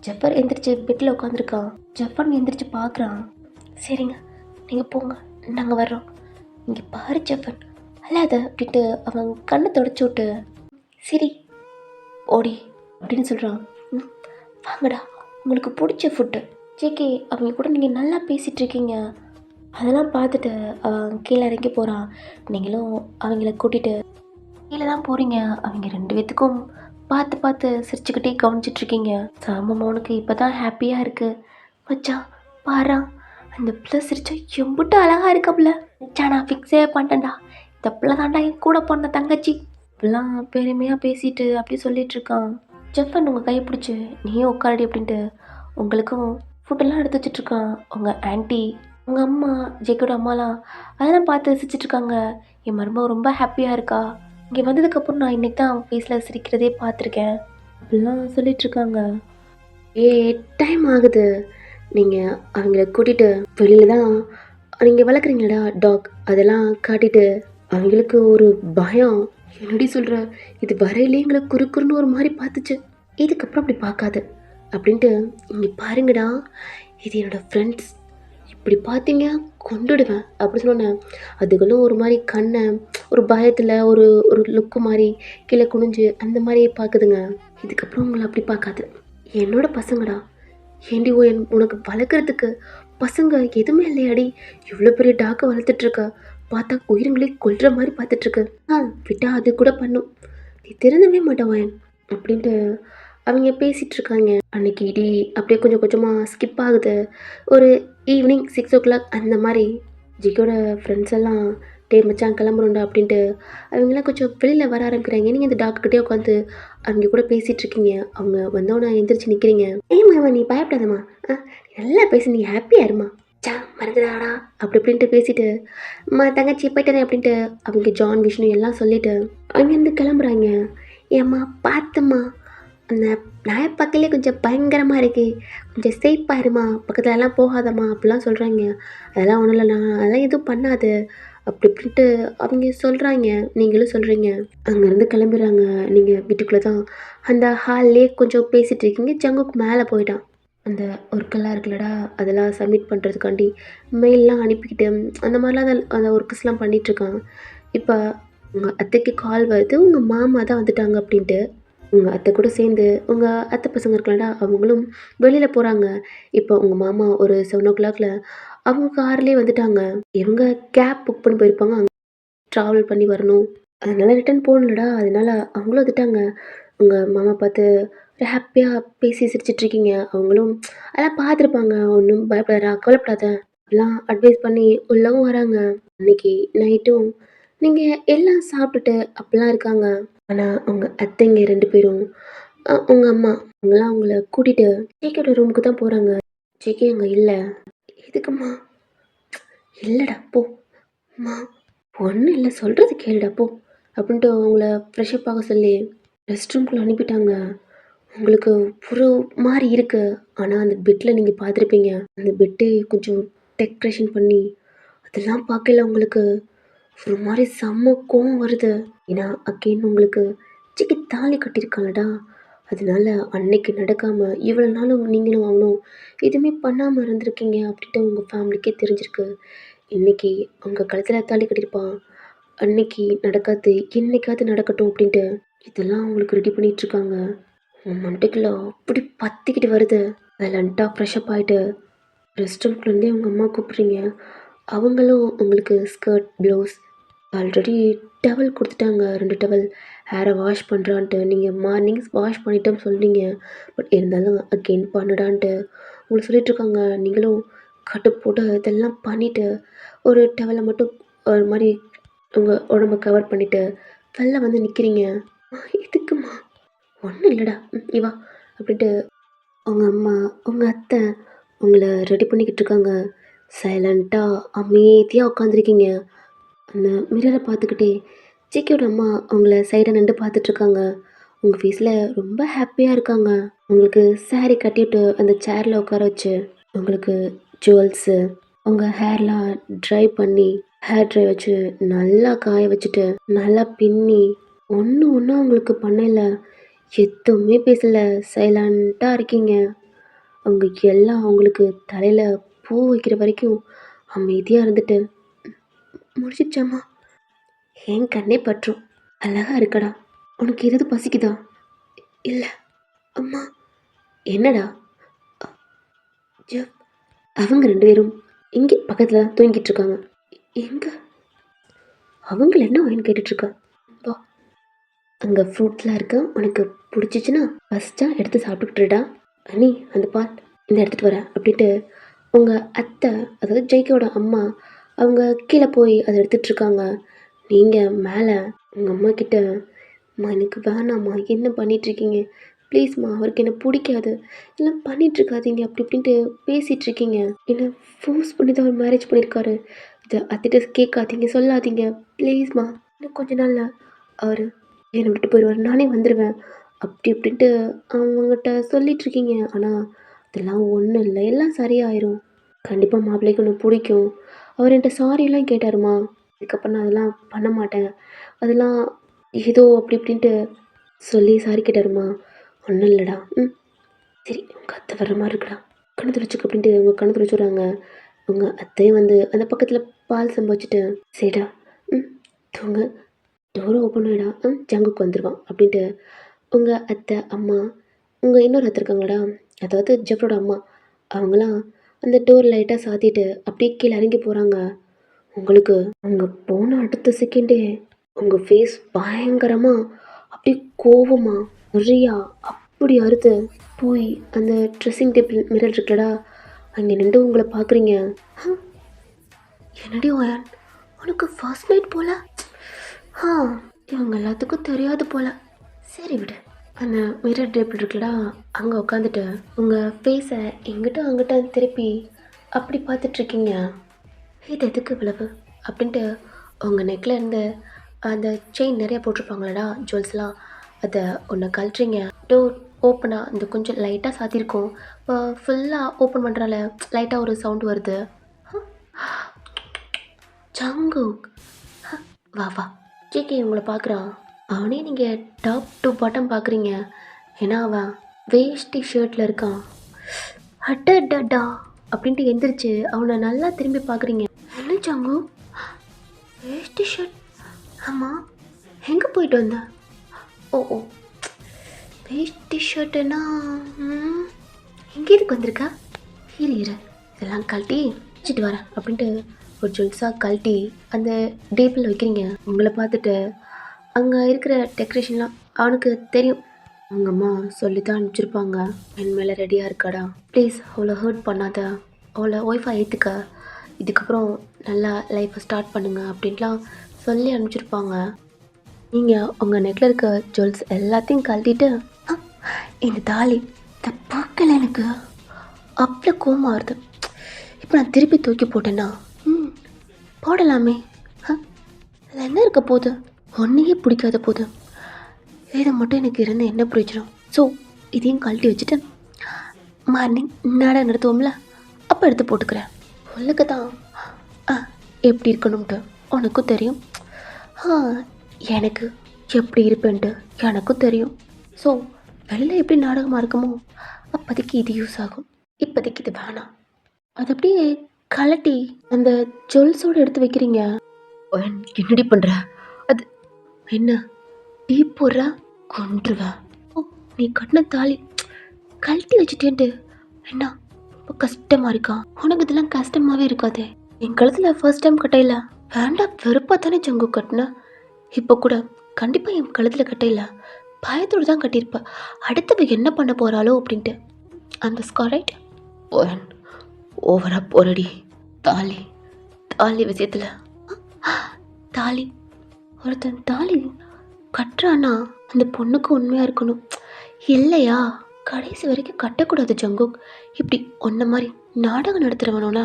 ஜஃபர் எந்திரிச்சு பெட்டில் உட்காந்துருக்கான். ஜஃபன் எந்திரிச்சு பார்க்குறான். சரிங்க நீங்கள் போங்க, நாங்கள் வர்றோம். இங்கே பாரு ஜஃபன் அல்லாத அப்படின்ட்டு அவன் கண்ணை தொடச்சி விட்டு சரி ஓடி அப்படின்னு சொல்கிறான். வாங்கடா உங்களுக்கு பிடிச்ச ஃபுட்டு. ஜேகே அவங்க கூட நீங்கள் நல்லா பேசிகிட்டு இருக்கீங்க. அதெல்லாம் பார்த்துட்டு அவன் கீழே இறங்கி போகிறான். நீங்களும் அவங்கள கூட்டிகிட்டு கீழே தான் போகிறீங்க. அவங்க 2 பேத்துக்கும் பார்த்து பார்த்து சிரிச்சுக்கிட்டே கவனிச்சிட்ருக்கீங்க. சாமம்மாவனுக்கு இப்போ தான் ஹாப்பியாக இருக்குது. மச்சான் பாரா அந்த பிள்ளை சிரிச்சா எம்பிட்டு அழகாக இருக்கப்பல. மச்சான் நான் ஃபிக்ஸே பண்ணிட்டேன்டா, இந்த பிள்ளை தாண்டா என் கூட பிறந்த தங்கச்சி. இப்பெல்லாம் பெருமையாக பேசிட்டு அப்படி சொல்லிகிட்ருக்கான். ஜஃபன் உங்கள் கையை பிடிச்சி நீயும் உட்காரடி அப்படின்ட்டு உங்களுக்கும் ஃபுட்டெல்லாம் எடுத்து வச்சிட்ருக்கான். உங்கள் ஆன்ட்டி உங்கள் அம்மா ஜேக்கோட அம்மாலாம் அதெல்லாம் பார்த்து ரசிச்சிட்ருக்காங்க. என் மருமக ரொம்ப ஹாப்பியாக இருக்கா, இங்கே வந்ததுக்கப்புறம் நான் இன்றைக்கி தான் ஃபேஸில் சிரிக்கிறதே பார்த்துருக்கேன் அப்படிலாம் சொல்லிகிட்ருக்காங்க. டைம் ஆகுது. நீங்கள் அவங்கள கூட்டிகிட்டு வெளியில் தான் நீங்கள் வளர்க்குறீங்களா டாக், அதெல்லாம் காட்டிட்டு அவங்களுக்கு ஒரு பயம். என்னடி சொல்கிற, இது வரையிலே எங்களை குறுக்குறுன்னு ஒரு மாதிரி பார்த்துச்சு, இதுக்கப்புறம் அப்படி பார்க்காது அப்படின்ட்டு இங்கே பாருங்கடா, இது என்னோடய ஃப்ரெண்ட்ஸ், இப்படி பார்த்தீங்க கொண்டுடுவேன் அப்படி சொன்னேன். அதுகளும் ஒரு மாதிரி கண்ணை ஒரு பயத்தில் ஒரு ஒரு லுக்கு மாதிரி கீழே குனிஞ்சு அந்த மாதிரியே பார்க்குதுங்க. இதுக்கப்புறம் உங்களை அப்படி பார்க்காது. என்னோட பசங்கடா. ஏண்டி உனக்கு வளர்க்குறதுக்கு பசங்க எதுவுமே இல்லையாடி? இவ்வளோ பெரிய டாக்க வளர்த்துட்ருக்க. பார்த்தா உயிரிங்களே கொல்ற மாரி பார்த்துட்ருக்கு. விட்டா அது கூட பண்ணும். நீ திருந்தவே மாட்டவன் அப்படின்ட்டு அவங்க பேசிகிட்ருக்காங்க. அன்னைக்கு டே அப்படியே கொஞ்சம் கொஞ்சமாக ஸ்கிப் ஆகுது. ஒரு ஈவினிங் 6 அந்த மாதிரி ஜிக்கோட ஃப்ரெண்ட்ஸ் எல்லாம் டே மச்சான் கிளம்புறோண்டா அப்படின்ட்டு அவங்களாம் கொஞ்சம் வெளியில் வர ஆரம்பிக்கிறாங்க. நீங்கள் இந்த டாக்டர்கிட்டே உட்காந்து அவங்க கூட பேசிகிட்டு இருக்கீங்க. அவங்க வந்தோன்னே எந்திரிச்சு நிற்கிறீங்க. ஏம்மா நீ பயப்படாதம்மா, நல்லா பேசி நீ ஹாப்பியாக இருமா. சா மறந்துடாடா அப்படி இப்படின்ட்டு பேசிட்டு தங்கச்சி போயிட்டேனே அப்படின்ட்டு அவங்க ஜான் விஷ்ணு எல்லாம் சொல்லிட்டு அங்கேருந்து கிளம்புறாங்க. ஏம்மா பார்த்தும்மா, அந்த நாயை பார்க்கலே கொஞ்சம் பயங்கரமாக இருக்கு, கொஞ்சம் சேஃபாக இருமா, பக்கத்துல எல்லாம் போகாதம்மா அப்படிலாம் சொல்கிறாங்க. அதெல்லாம் ஒன்றும் இல்லைண்ணா, அதெல்லாம் எதுவும் பண்ணாது அப்படி இப்படின்ட்டு அவங்க சொல்கிறாங்க. நீங்களும் சொல்கிறீங்க. அங்கேருந்து கிளம்புறாங்க. நீங்கள் வீட்டுக்குள்ளே தான் அந்த ஹால்லே கொஞ்சம் பேசிகிட்டு இருக்கீங்க. ஜங்குக்கு மேலே போயிட்டான். அந்த ஒர்க்கெல்லாம் இருக்குல்லடா, அதெல்லாம் சப்மிட் பண்ணுறதுக்காண்டி மெயிலெலாம் அனுப்பிக்கிட்டு அந்த மாதிரிலாம் அந்த ஒர்க்ஸ்லாம் பண்ணிகிட்ருக்கான். இப்போ உங்கள் அத்தைக்கு கால் வருது, உங்கள் மாமா தான் வந்துட்டாங்க அப்படின்ட்டு. உங்கள் அத்தை கூட சேர்ந்து உங்கள் அத்தை பசங்க இருக்கலடா, அவங்களும் வெளியில் போகிறாங்க. இப்போ உங்கள் மாமா ஒரு 7 அவங்க கார்லேயே வந்துட்டாங்க. இவங்க கேப் புக் பண்ணி போயிருப்பாங்க, அங்கே ட்ராவல் பண்ணி வரணும். அதனால ரிட்டர்ன் போகணும்லடா, அதனால அவங்களும் வந்துட்டாங்க. உங்கள் மாமா பார்த்து ஒரு ஹாப்பியாக பேசி சிரிச்சிட்ருக்கீங்க. அவங்களும் அதெல்லாம் பார்த்துருப்பாங்க. ஒன்றும் பயப்படாதடா, கவலைப்படாத அப்படிலாம் அட்வைஸ் பண்ணி உள்ளவும் வராங்க. அன்னைக்கு நைட்டும் நீங்கள் எல்லாம் சாப்பிட்டுட்டு அப்படிலாம் இருக்காங்க. ஆனால் உங்கள் அத்தைங்க 2 பேரும் உங்கள் அம்மா அவங்களாம் அவங்கள கூட்டிகிட்டு ஜேகேயோட ரூமுக்கு தான் போகிறாங்க. ஜேகே அங்கே இல்லை. எதுக்கும்மா? இல்லைடா போ அம்மா, ஒன்றும் இல்லை, சொல்கிறது கேளுடா போ அப்படின்ட்டு அவங்கள ஃப்ரெஷ்அப் ஆக சொல்லி ரெஸ்ட் ரூம்குள்ளே அனுப்பிட்டாங்க. உங்களுக்கு ஒரு மாதிரி இருக்குது. ஆனால் அந்த பெட்டில் நீங்கள் பார்த்துருப்பீங்க, அந்த பெட்டே கொஞ்சம் டெக்கரேஷன் பண்ணி அதெல்லாம் பார்க்கல உங்களுக்கு ஒரு மாதிரி செம்ம கோவம் வருது. ஏன்னா அகெயின் உங்களுக்கு சிக்கி தாலி கட்டியிருக்காங்கடா, அதனால அன்னைக்கு நடக்காமல் இவ்வளோ நாளும் நீங்களும் அவனும் எதுவுமே பண்ணாமல் இருந்திருக்கீங்க அப்படின்ட்டு உங்கள் ஃபேமிலிக்கே தெரிஞ்சிருக்கு. இன்னைக்கு உங்கள் கழுத்தில் தாலி கட்டியிருப்பான், அன்னைக்கு நடக்காது என்னைக்காவது நடக்கட்டும் அப்படின்ட்டு இதெல்லாம் அவங்களுக்கு ரெடி பண்ணிகிட்ருக்காங்க. உன் மண்டைக்குள்ள அப்படி பற்றிக்கிட்டு வருது. சைலண்ட்டாக ஃப்ரெஷ்அப் ஆகிட்டு ரெஸ்ட் ரூம்குள்ளேருந்தே உங்கள் அம்மா கூப்பிட்றீங்க. அவங்களும் உங்களுக்கு ஸ்கர்ட் ப்ளவுஸ் ஆல்ரெடி டவல் கொடுத்துட்டாங்க, 2 டவல் ஹேரை வாஷ் பண்ணுறான்ட்டு. நீங்கள் மார்னிங் வாஷ் பண்ணிட்டோன்னு சொன்னீங்க, பட் இருந்தாலும் அகெயின் பண்ணுடான்ட்டு உங்களுக்கு சொல்லிகிட்ருக்காங்க. நீங்களும் கட்டு போட்டு இதெல்லாம் பண்ணிவிட்டு ஒரு டவலை மட்டும் ஒரு மாதிரி உங்கள் உடம்பை கவர் பண்ணிவிட்டு வெளில வந்து நிற்கிறீங்க. எதுக்குமா? ஒன்றும் இல்லைடா, இவா அப்படின்ட்டு உங்கள் அம்மா உங்கள் அத்தை உங்களை ரெடி பண்ணிக்கிட்டு இருக்காங்க. சைலண்ட்டாக அமைதியாக உட்காந்துருக்கீங்க. அந்த மிரரை பார்த்துக்கிட்டே ஜேகேயோட அம்மா அவங்கள சைடாக நின்று பார்த்துட்ருக்காங்க. உங்கள் ஃபேஸில் ரொம்ப ஹாப்பியாக இருக்காங்க. உங்களுக்கு saree கட்டிவிட்டு அந்த சேரில் உட்கார வச்சு உங்களுக்கு ஜுவல்ஸு உங்கள் ஹேர்லாம் ட்ரை பண்ணி ஹேர் ட்ரை வச்சு நல்லா காய வச்சுட்டு நல்லா பின்னி ஒன்று ஒன்றா உங்களுக்கு பண்ணல, எதுவுமே பேசலை, சைலண்ட்டாக இருக்கீங்க. அவங்க எல்லாம் அவங்களுக்கு தலையில் பூ வைக்கிற வரைக்கும் அமைதியாக இருந்துட்டு முடிச்சிச்சாம்மா, என் கண்ணே பற்றும், அழகா இருக்கடா, உனக்கு எதாவது பசிக்குதா? இல்லை அம்மா. என்னடா? ஜப். அவங்க 2 பேரும் இங்கே பக்கத்தில் தான் தூங்கிட்டு இருக்காங்க. எங்க அவங்கள என்ன வாங்கி கேட்டுட்ருக்கா? வா, அங்கே ஃப்ரூட்ஸ்லாம் இருக்கு, உனக்கு பிடிச்சிச்சின்னா ஃபஸ்ட்டாக எடுத்து சாப்பிட்டுக்கிட்டுடா. அண்ணி அந்த பால் இந்த எடுத்துகிட்டு வரேன் அப்படின்ட்டு உங்கள் அத்தை அதாவது ஜெய்கோட அம்மா அவங்க கீழே போய் அதை எடுத்துகிட்ருக்காங்க. நீங்கள் மேலே உங்கள் அம்மா கிட்ட, அம்மா எனக்கு வேணாம்மா, என்ன பண்ணிகிட்ருக்கீங்க ப்ளீஸ்மா, அவருக்கு என்ன பிடிக்காது, எல்லாம் பண்ணிகிட்ருக்காதீங்க அப்படி இப்படின்ட்டு பேசிகிட்ருக்கீங்க. என்னை ஃபோர்ஸ் பண்ணி தான் அவர் மேரேஜ் பண்ணியிருக்காரு, இதை அத்திட்ட கேட்காதீங்க, சொல்லாதீங்க ப்ளீஸ்மா, இன்னும் கொஞ்ச நாளில் அவர் என்னை விட்டு போயிடுவார், நானே வந்துடுவேன் அப்படி இப்படின்ட்டு அவங்ககிட்ட சொல்லிகிட்ருக்கீங்க. ஆனால் அதெல்லாம் ஒன்றும் இல்லை, எல்லாம் சரியாயிரும், கண்டிப்பாக மாப்பிள்ளைக்கு ஒன்று பிடிக்கும், அவர் என்கிட்ட சாரியெல்லாம் கேட்டாருமா, இதுக்கப்புறம் நான் அதெல்லாம் பண்ண மாட்டேன், அதெல்லாம் ஏதோ அப்படி இப்படின்ட்டு சொல்லி சாரி கேட்டாருமா. ஒன்றும் இல்லைடா, சரி உங்கள் அத்தை வர்ற மாதிரி இருக்குடா, கண்ணு துடைச்சிக்க அப்படின்ட்டு உங்கள் கண்ணு துடைச்சிடுறாங்க. உங்கள் அத்தையும் வந்து அந்த பக்கத்தில் பால் சம்பாதிச்சுட்டு சரிடா தூங்க, டோரை ஓப்பன் ஆகிடா, ஜங்குக்கு வந்துடுவான் அப்படின்ட்டு உங்கள் அத்தை அம்மா உங்கள் இன்னொரு அத்தை இருக்காங்களாடா, அதாவது ஜெஃப்ரோட அம்மா. அவங்களாம் அந்த டோர் லைட்டாக சாத்திட்டு அப்படியே கீழே இறங்கி போகிறாங்க. உங்களுக்கு அங்கே போன அடுத்த செகண்டே உங்கள் ஃபேஸ் பயங்கரமாக அப்படியே கோவமா நிறையா அப்படி அறுத்து போய் அந்த ட்ரெஸ்ஸிங் டேபிள் மிரர் இருக்குல்லடா, அங்கே நின்று உங்களை பார்க்குறீங்க. என்னடி ஓயான், உனக்கு ஃபர்ஸ்ட் நைட் போல? ஆ, இவங்க எல்லாத்துக்கும் தெரியாது போல. சரி விடு. அந்த மிரர் டேபிள் இருக்குல்லடா, அங்கே உட்காந்துட்டு உங்கள் ஃபேஸை எங்கிட்ட அங்கிட்ட திருப்பி அப்படி பார்த்துட்ருக்கீங்க. இது எதுக்கு இவ்வளவு அப்படின்ட்டு உங்கள் நெக்கில் இருந்து அந்த செயின் நிறையா போட்டிருப்பாங்களடா, ஜுவல்ஸ்லாம், அதை ஒன்று கழட்டுறீங்க. டோர் ஓப்பனாக இந்த கொஞ்சம் லைட்டாக சாத்தியிருக்கோம். இப்போ ஃபுல்லாக ஓப்பன் பண்ணுறால லைட்டாக ஒரு சவுண்டு வருது. ஜங்குக், வா வா. கேக்கே உங்களை பார்க்குறான். அவனே நீங்கள் டாப் டு பாட்டம் பார்க்குறீங்க. ஏன்னா அவன் வேஷ்டி ஷர்ட்டில் இருக்கான். அட்டடா அப்படின்ட்டு எந்திரிச்சு அவனை நல்லா திரும்பி பார்க்குறீங்க. என்ன ஜங்கு, வேஷ்டி ஷர்ட்? ஆமாம், எங்கே போயிட்டு வந்த? ஓ ஓ, வேஷ்டி ஷர்ட்டுன்னா எங்கே இதுக்கு வந்திருக்கா? இரு இதெல்லாம் கழட்டி வச்சுட்டு வரேன் அப்படின்ட்டு ஒரு ஜுவல்ஸாக கழட்டி அந்த டேபிளில் வைக்கிறீங்க. உங்களை பார்த்துட்டு அங்கே இருக்கிற டெக்கரேஷன்லாம் அவனுக்கு தெரியும். அவங்க அம்மா சொல்லி தான் அனுப்பிச்சிருப்பாங்க, என் மேலே ரெடியாக இருக்காடா, ப்ளீஸ் அவளை ஹர்ட் பண்ணாத, அவளை ஒய்ஃபாக ஏற்றுக்க, இதுக்கப்புறம் நல்லா லைஃப்பை ஸ்டார்ட் பண்ணுங்க அப்படின்லாம் சொல்லி அனுப்பிச்சிருப்பாங்க. நீங்கள் உங்கள் நெக்கில் இருக்க ஜுவல்ஸ் எல்லாத்தையும் கழட்டிட்டு இந்த தாலி இந்த பார்க்கல எனக்கு அவ்வளோ கோவமாக வருது. இப்போ நான் திருப்பி தூக்கி போட்டேன்னா போடலாமே. அதில் என்ன இருக்க போகுது? ஒன்றையே பிடிக்காத போது இதை மட்டும் எனக்கு இருந்து என்ன பிரயோஜனம்? ஸோ இதையும் கழட்டி வச்சுட்டு மார்னிங் நாடகம் நடத்துவோம்ல, அப்போ எடுத்து போட்டுக்கிறேன். சொல்லுக்கு தான் எப்படி இருக்கணும்ட்டு உனக்கும் தெரியும், எனக்கு எப்படி இருப்பேன்ட்டு எனக்கும் தெரியும். ஸோ வெளில எப்படி நாடகமாக இருக்குமோ அப்போதைக்கு இது யூஸ் ஆகும், இப்போதைக்கு இது வேணாம். அது அப்படியே கலட்டி அந்த ஜுவல்ஸோடு எடுத்து வைக்கிறீங்க. என்னடி பண்ணுற? அது என்ன டீ போடுற? கொன்றுவேன். ஓ, நீ கட்டின தாலி கழட்டி வச்சுட்டேன்ட்டு என்ன ரொம்ப கஷ்டமாக இருக்கா? உனக்கு இதெல்லாம் கஷ்டமாகவே இருக்காதே. என் கழுத்தில் ஃபர்ஸ்ட் டைம் கட்டையில வேண்டாம் வெறுப்பாக தானே ஜங்கு கட்டினேன். இப்போ கூட கண்டிப்பாக என் கழுத்தில் கட்டையில பயத்தோடு தான் கட்டியிருப்பேன், அடுத்தவ என்ன பண்ண போகிறாளோ அப்படின்ட்டு. அந்த ஸ்காரைட் ஓவராக போரடி. தாலி விஷயத்தில் தாலி ஒருத்தன் தாலி கட்டுறான்னா அந்த பொண்ணுக்கு உண்மையாக இருக்கணும் இல்லையா? கடைசி வரைக்கும் கட்டக்கூடாது ஜங்குக். இப்படி ஒன்றை மாதிரி நாடகம் நடத்துகிறவனோனா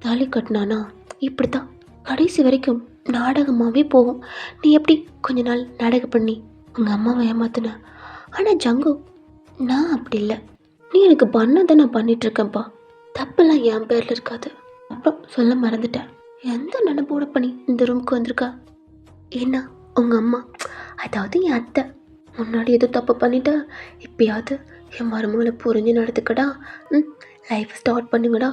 தாலி கட்டினானா இப்படி தான் கடைசி வரைக்கும் நாடகமாகவே போகும். நீ எப்படி கொஞ்ச நாள் நாடகம் பண்ணி உங்கள் அம்மாவை ஏமாத்தின? ஆனால் ஜங்கு, நான் அப்படி இல்லை. நீ எனக்கு பண்ணதை நான் பண்ணிகிட்ருக்கேன்ப்பா, தப்பெல்லாம் என் பேரில் இருக்காது. அப்புறம் சொல்ல மறந்துட்டேன், எந்த நினைப்போட பண்ணி இந்த ரூமுக்கு வந்திருக்கா? ஏன்னா உங்கள் அம்மா, அதாவது என் அத்தை முன்னாடி ஏதோ தப்பு பண்ணிட்டா, இப்போயாவது என் மருமகளை புரிஞ்சு நடத்துக்கடா, லைஃப்பை ஸ்டார்ட் பண்ணுங்கடா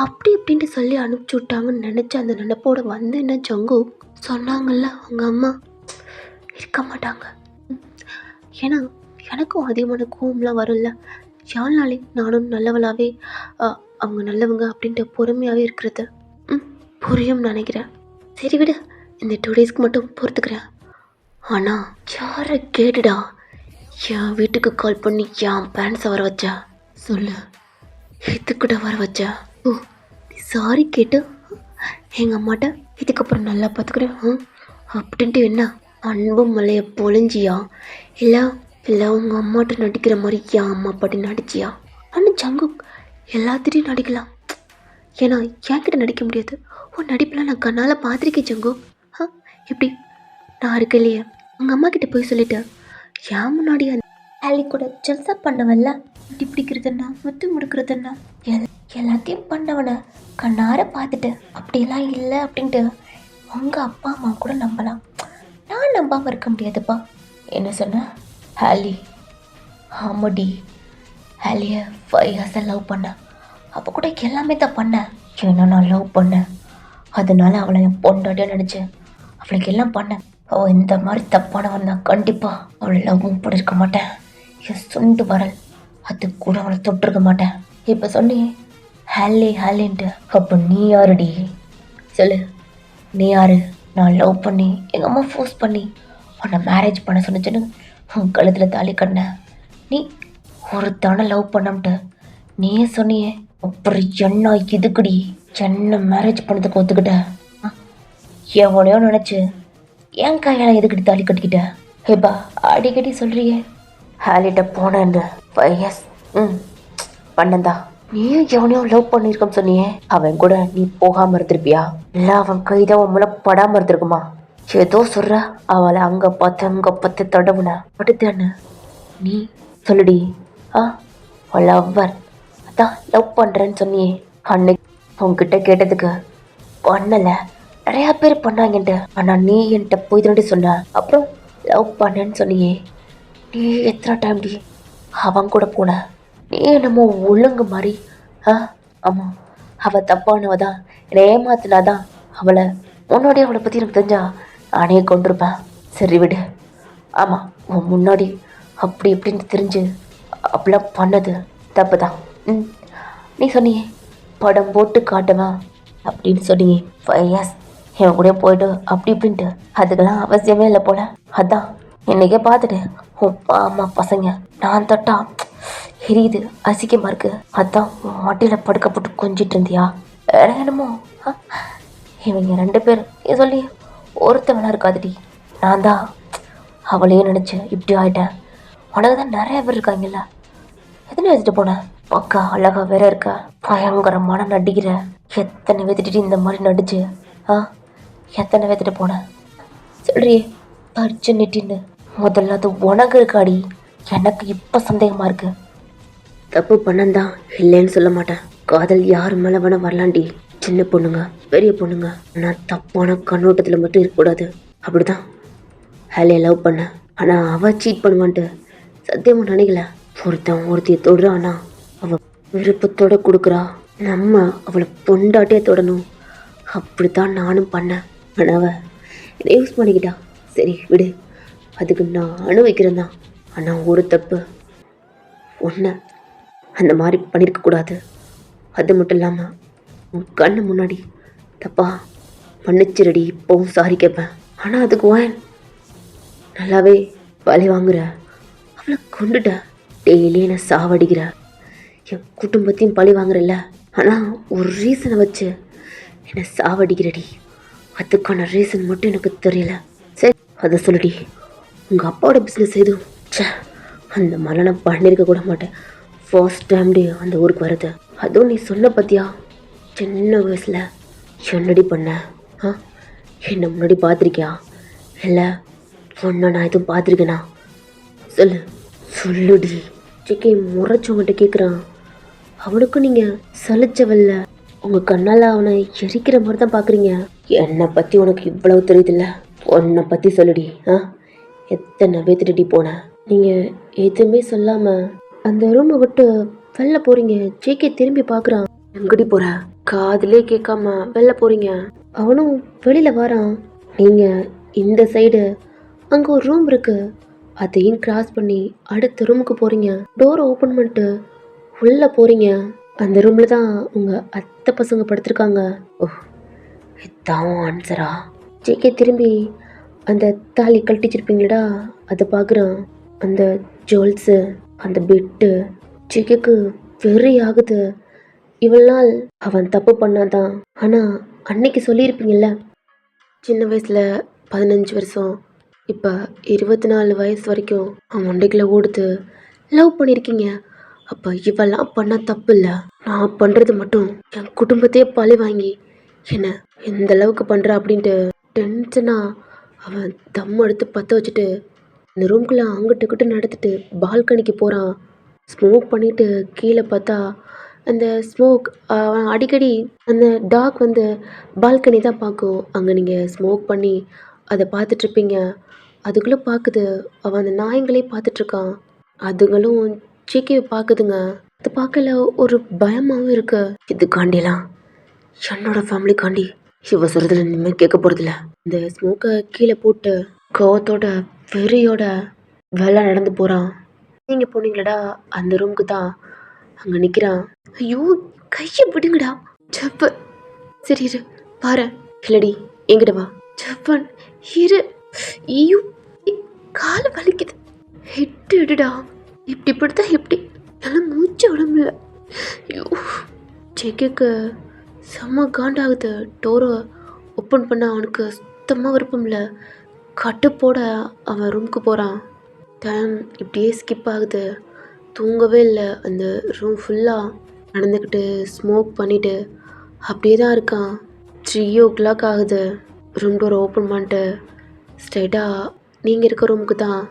அப்படி இப்படின்ட்டு சொல்லி அனுப்பிச்சி விட்டாங்கன்னு நினச்சி அந்த நினைப்போட வந்து என்ன ஜங்கு சொன்னாங்கல்ல உங்கள் அம்மா, இருக்க மாட்டாங்க. ஏன்னா எனக்கும் அதிகமான கோவம்லாம் வரும்ல, யாழ்னாலே நானும் நல்லவளாகவே அவங்க நல்லவங்க அப்படின்ட்டு பொறுமையாகவே இருக்கிறது புரியும் நினைக்கிறேன். சரி விடு, இந்த 2 டேஸ்க்கு மட்டும் பொறுத்துக்கிறேன். ஆனால் யாரை கேட்டுடா என் வீட்டுக்கு கால் பண்ணி என் பேரண்ட்ஸை வர வச்சா சொல்லு, எதுக்கூட வர வச்சா? ஓ, நீ சாரி கேட்டு எங்கள் அம்மாட்ட இதுக்கப்புறம் நல்லா பார்த்துக்கிறேன் அப்படின்ட்டு என்ன அன்பு மலையை பொழிஞ்சியா? இல்லை உங்கள் அம்மாட்ட நடிக்கிற மாதிரி என் அம்மா பாட்டி நடிச்சியா? ஆனால் ஜங்கு எல்லாத்திட்டையும் நடிக்கலாம், ஏன்னா என்கிட்ட நடிக்க முடியாது. உன் நடிப்பெல்லாம் நான் கண்ணால் பார்த்துருக்கேன் ஜங்கு. எப்படி நான் இருக்க இல்லையே, உங்கள் அம்மா கிட்ட போய் சொல்லிட்டேன் ஏன் முன்னாடி ஆலி கூட ஜல்சா பண்ணவல்ல, முட்டி பிடிக்கிறதுன்னா முத்து முடுக்கிறதுன்னா எல்லாத்தையும் பண்ணவனை கண்ணார பார்த்துட்டு அப்படியெல்லாம் இல்லை அப்படின்ட்டு உங்கள் அப்பா அம்மா கூட நம்பலாம், நான் நம்பாமல் இருக்க முடியாதுப்பா. என்ன சொன்ன? ஆலி? ஆமாடி, ஆலியை 5 years லவ் பண்ணேன். அப்போ கூட எல்லாமே தான் பண்ணேன், ஏன்னா நான் லவ் பண்ணேன், அதனால அவளை என் பொண்டாட்டியாக நினச்சேன், அவளுக்கு எல்லாம் பண்ணேன். அவள் இந்த மாதிரி தப்பானவன் நான் கண்டிப்பாக அவளை லவ்வும் பண்ணியிருக்க மாட்டேன். என் சுண்டு வரல் அது கூட அவளை தொட்டிருக்க மாட்டேன். இப்போ சொன்னி ஹேலேன்ட்டு, அப்போ நீ யாருடி சொல்லு? நீ யாரு? நான் லவ் பண்ணி எங்கள் அம்மா ஃபோர்ஸ் பண்ணி உன்னை மேரேஜ் பண்ண சொன்னிச்சுன்னு உன் கழுத்தில் தாலி கட்டினேன். நீ ஒருத்தான லவ் பண்ணம்ட்டு நீயே சொன்னியே. அப்புறம் என்ன இதுக்குடி என்ன மேரேஜ் பண்ணதுக்கு ஒத்துக்கிட்ட? எவனையோ நினச்சி என் கையால் எதுக்கிட்டு தாலி கட்டிக்கிட்ட? ஹேப்பா அடிக்கடி சொல்கிறியே ஹேலிட்ட போனேன்னு 5 years பண்ணந்தா. நீயும் எவனையும் லவ் பண்ணியிருக்கோம் சொன்னியே, அவன் கூட நீ போகாமல் இருந்திருப்பியா? இல்லை அவன் கைதான் உன் மேலே படாமல் இருந்திருக்குமா? ஏதோ சொல்ற, அவளை அங்கே பார்த்து தடவுன அடுத்தான்னு நீ சொல்லுடி. லவ்வர் அதான் லவ் பண்ணுறேன்னு சொன்னியே. அன்னைக்கு உன்கிட்ட கேட்டதுக்கு பண்ணலை, நிறையா பேர் பண்ணாங்கன்ட்டு. ஆனால் நீ என்கிட்ட போய் தாண்டி சொன்ன. அப்புறம் லவ் பண்ணேன்னு சொன்னியே. நீ எத்தனை டைம் டி அவன் கூட போன? நீ என்னமோ ஒழுங்கு மாதிரி. ஆமாம், அவள் தப்பானவ தான், என்னை ஏமாத்தினாதான். அவளை முன்னாடி அவளை பற்றி எனக்கு தெரிஞ்சா நானே கொண்டிருப்பேன். சரி விடு. ஆமாம், உன் முன்னாடி அப்படி இப்படின்னு தெரிஞ்சு அப்படிலாம் பண்ணது தப்பு தான். நீ சொன்னியே படம் போட்டு காட்டுவேன் அப்படின்னு சொன்னியே. 5 years என் கூட போய்ட்டு அப்படி இப்படின்ட்டு அதுக்கெல்லாம் அவசியமே இல்லை போல. அதான் என்னைக்கே பார்த்துட்டு உன் அம்மா பசங்க நான் தொட்டா எரியுது, அசிக்கமாக இருக்கு. அதான் மட்டியில் படுக்க போட்டு கொஞ்சிட்டு இருந்தியா? என்னமோ இவங்க 2 பேர் நீ சொல்லி ஒருத்தவனா இருக்காதுடி. நான் தான் அவளையே நினச்சி இப்படி ஆகிட்டேன். உனக்கு தான் நிறைய பேர் இருக்காங்கல்ல, எத்தனை வச்சுட்டு போனேன்? பக்கா அழகா வேற இருக்கா, பயங்கரமான நடிக்கிற. எத்தனை பேத்துட்டு இந்த மாதிரி நடிச்சு எத்தனை பேத்துட்டு போனேன் சொல்றியே பறிச்சு நெட்டின்னு. முதல்ல அது உனக்கு இருக்காடி, எனக்கு இப்போ சந்தேகமாக இருக்கு. தப்பு பண்ணந்தான் இல்லைன்னு சொல்ல மாட்டேன். காதல் யார் மேலே வேணா வரலாண்டி, சின்ன பொண்ணுங்க பெரிய பொண்ணுங்க. நான் தப்பான கண்ணோட்டத்தில் மட்டும் இருக்கக்கூடாது. அப்படிதான் ஹேலியை லவ் பண்ண. ஆனால் அவள் சீட் பண்ணுவான்ட்டு சத்தியமாக நினைக்கல. ஒருத்தியை தொடுறான்னா அவள் விருப்பத்தோடு கொடுக்குறா, நம்ம அவளை பொண்டாட்டியே தொடணும். அப்படித்தான் நானும் பண்ணேன். ஆனால் அவள் என்னை யூஸ் பண்ணிக்கிட்டா. சரி விடு, அதுக்கு நான் அனுபவிக்கிறேன் தான். ஆனால் ஒரு தப்பு, ஒன்று அந்த மாதிரி பண்ணியிருக்கக்கூடாது. அது மட்டும் இல்லாமல் உன் கண்ணு முன்னாடி தப்பா மன்னிச்சிரடி, இப்போவும் சாரி கேட்பேன். ஆனால் அதுக்கு ஓன் நல்லாவே பழி வாங்குற, அவளை கொண்டுட்ட, டெய்லி என்னை சாவடிக்கிற, என் குடும்பத்தையும் பழி வாங்குறல்ல. ஆனால் ஒரு ரீசனை வச்சு என்னை சாவடிக்கிறடி. அதுக்கான ரீசன் மட்டும் எனக்கு தெரியல. சரி அதை சொல்லுடி. உங்கள் அப்பாவோட பிஸ்னஸ் எதுவும் அந்த மாதிரிலாம் நான் பண்ணியிருக்க கூட மாட்டேன். ஃபர்ஸ்ட் டைம் டே அந்த ஊருக்கு வருது. அதுவும் நீ சொன்ன பற்றியா சின்ன வயசில் என்னடி பண்ண? என்னை முன்னாடி பார்த்துருக்கியா? இல்லை ஒன்றை நான் எதுவும் பார்த்துருக்கேனா? சொல்லுடி. சிக்கி முறைச்சவங்கிட்ட கேட்குறான். அவனுக்கும் நீங்கள் சலிச்சவல்ல, உங்கள் கண்ணால் அவனை எரிக்கிற மாதிரி தான் பார்க்குறீங்க. என்னை பற்றி உனக்கு இவ்வளவு தெரியுதில்ல, உன்னை பற்றி சொல்லுடி. எத்தனை பேத்துட்டி போனேன்? நீங்கள் எதுவுமே சொல்லாமல் அந்த ரூமை விட்டு வெளில போகிறீங்க. ஜேகே திரும்பி பார்க்குறான். எங்கடி போகிற? காதிலே கேட்காம வெளில போகிறீங்க. அவனும் வெளியில் வரான். நீங்கள் இந்த சைடு அங்கே ஒரு ரூம் இருக்குது, அதையும் கிராஸ் பண்ணி அடுத்த ரூமுக்கு போகிறீங்க. டோரை ஓப்பன் பண்ணிட்டு உள்ளே போகிறீங்க. அந்த ரூமில் தான் உங்கள் அத்தை பசங்க படுத்திருக்காங்க. இதான் ஆன்சரா? ஜேகே திரும்பி அந்த தாலி கழட்டிச்சிருப்பீங்களடா அதை பார்க்குறான். அந்த ஜுவல்ஸு, அந்த பெட்டு. ஜேகேக்கு வெறி ஆகுது. இவ்வளோ நாள் அவன் தப்பு பண்ணாதான். ஆனால் அன்னைக்கு சொல்லியிருப்பீங்கள்ல, சின்ன வயசில் 15 வருஷம், இப்போ 24 வயசு வரைக்கும் அவன் மண்டைக்குள்ளே ஓடுது, லவ் பண்ணியிருக்கீங்க. அப்போ இவெல்லாம் பண்ணால் தப்பு இல்லை. நான் பண்ணுறது மட்டும் என் குடும்பத்தையே பழி வாங்கி என்ன எந்த அளவுக்கு பண்ணுற அப்படின்ட்டு டென்ஷனாக அவன் தம் எடுத்து பற்ற வச்சுட்டு இந்த ரூம்குள்ளே அங்கிட்டு நடத்திட்டு பால்கனிக்கு போகிறான். ஸ்மோக் பண்ணிவிட்டு கீழே பார்த்தா அந்த ஸ்மோக் அவன் அடிக்கடி அந்த டாக் வந்து பால்கனி தான் பார்க்கும். அங்கே நீங்கள் ஸ்மோக் பண்ணி அதை பார்த்துட்ருப்பீங்க. அதுக்குள்ளே பார்க்குது, அவன் அந்த நாய்ங்களே பார்த்துட்ருக்கான். அதுங்களும் ஜேகேவை பார்க்குதுங்க. அது பார்க்கல ஒரு பயமாகவும் இருக்கு. இதுக்காண்டிலாம் என்னோட ஃபேமிலிக்காண்டி இவ சொல்கிறதுல இனிமேல் கேட்க போகிறதில்ல. இந்த ஸ்மோக்கை கீழே போட்டு கோவத்தோட வெறியோட வேலை நடந்து போகிறான். நீங்கள் போனீங்களடா அந்த ரூமுக்கு தான் அங்கே நிற்கிறான். ஐயோ கையை விடுங்கடா ஜப்பன். சரி இரு பாரு. இல்லடி எங்கிட்ட வா ஜப்பன். இரு. ஐயோ கால் வலிக்குது. ஹெட்டு எடுடா. இப்படி படுத்தா எப்படி எல்லாம் மூச்சு உடம்புல. ஐயோ செக்குக்கு செம்ம காண்டாகுது. டோரை ஓப்பன் பண்ண அவனுக்கு சுத்தமாக விருப்பம் இல்லை. கட்டுப்போட அவன் ரூமுக்கு போகிறான். டைம் இப்படியே ஸ்கிப் ஆகுது. தூங்கவே இல்லை. அந்த ரூம் ஃபுல்லாக நடந்துக்கிட்டு ஸ்மோக் பண்ணிவிட்டு அப்படியே தான் இருக்கான். 3 o'clock ஆகுது. ரூம் டோரை ஓப்பன் பண்ணிட்டு ஸ்ட்ரைட்டாக நீங்கள் இருக்க ரூமுக்கு தான்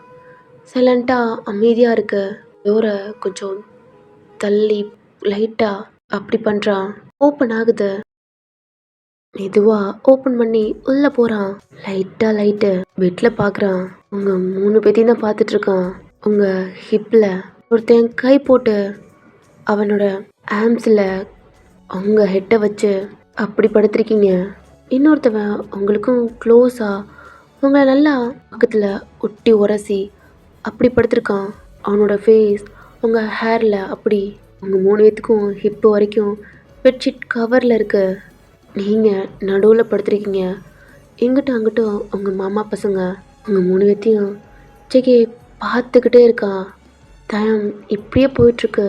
சைலண்ட்டாக அமைதியாக இருக்கு. டோரை கொஞ்சம் தள்ளி லைட்டாக அப்படி பண்ணுறான். ஓப்பன் ஆகுது. மெதுவாக ஓப்பன் பண்ணி உள்ளே போகிறான். லைட்டு பெட்டில் பார்க்குறான். உங்கள் 3 பேத்தையும் தான் பார்த்துட்ருக்கான். உங்கள் ஹிப்பில் ஒருத்தன் கை போட்டு அவனோட ஆம்ஸில் அவங்க ஹெட்டை வச்சு அப்படி படுத்திருக்கீங்க. இன்னொருத்தவன் உங்களுக்கும் க்ளோஸாக உங்களை நல்லா பக்கத்தில் ஒட்டி உரசி அப்படி படுத்திருக்கான். அவனோட ஃபேஸ் உங்கள் ஹேரில் அப்படி உங்கள் 3 பேத்துக்கும் ஹிப்பு வரைக்கும் பெட்ஷீட் கவரில் இருக்கு. நீங்கள் நடுவில் படுத்துருக்கீங்க. எங்கிட்ட அங்கிட்டும் உங்கள் மாமா பசங்க உங்கள் 3 பேத்தையும் செக்கி பார்த்துக்கிட்டே இருக்கான். டைம் இப்படியே போயிட்டுருக்கு.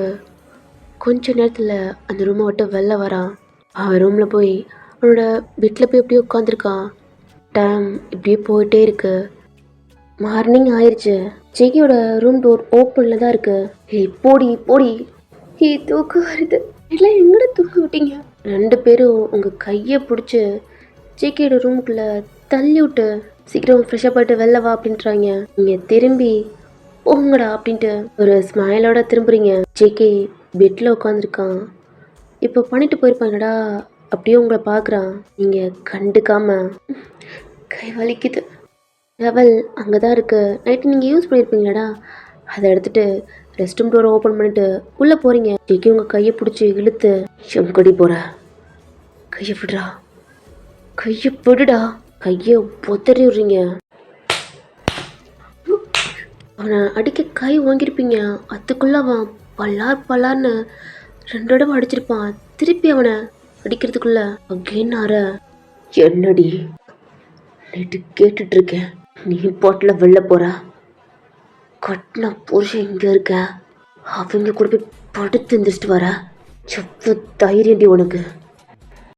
கொஞ்ச நேரத்தில் அந்த ரூமை விட்டு வெளில வரான். அவன் ரூமில் போய் அவனோட பெட்டில் போய் அப்படியே உட்காந்துருக்கான். டைம் இப்படியே போயிட்டே இருக்கு. மார்னிங் ஆயிடுச்சு. ஜெகியோட ரூம் டோர் ஓப்பனில் தான் இருக்கு. ஏய் போடி. தூக்கம் வருது. எல்லாம் எங்கட தூங்க விட்டீங்க? 2 பேரும் உங்கள் கையை பிடிச்சி ஜேகேயோட ரூமுக்குள்ளே தள்ளி விட்டு சீக்கிரம் ஃப்ரெஷ்ஷப் ஆகிட்டு வெளில வா அப்படின்றாங்க. நீங்கள் திரும்பி போங்கடா அப்படின்ட்டு ஒரு ஸ்மைலோட திரும்புறீங்க. ஜேகே பெட்டில் உட்காந்துருக்கான். இப்போ பண்ணிட்டு போயிருப்பாங்கடா அப்படியே உங்களை பார்க்குறான். நீங்கள் கண்டுக்காம கை வலிக்குது. லெவல் அங்கே தான் இருக்குது. நைட்டு நீங்கள் யூஸ் பண்ணியிருப்பீங்களாடா அதை எடுத்துகிட்டு ரெஸ்ட் ரூம் டோரை ஓப்பன் பண்ணிட்டு உள்ளே போகிறீங்க. ஜேகே உங்கள் கையை பிடிச்சி இழுத்து எங்கடி போகிற? கையை விடுடா. கையை பொத்தறி விட்றீங்க. அவனை அடிக்க கை வாங்கியிருப்பீங்க. அதுக்குள்ளே அவன் பல்லார்னு 2 தடவை அடிச்சிருப்பான். திருப்பி அவனை அடிக்கிறதுக்குள்ள அகேனார என்னடி நைட்டு கேட்டுட்ருக்கேன். நீ பாட்டில் வெளில போகிற. கட்டின புருஷன் இங்கே இருக்க. அவங்க கூட போய் படுத்து எந்திரிச்சிட்டு வர. செப்பு தைரியண்டி உனக்கு.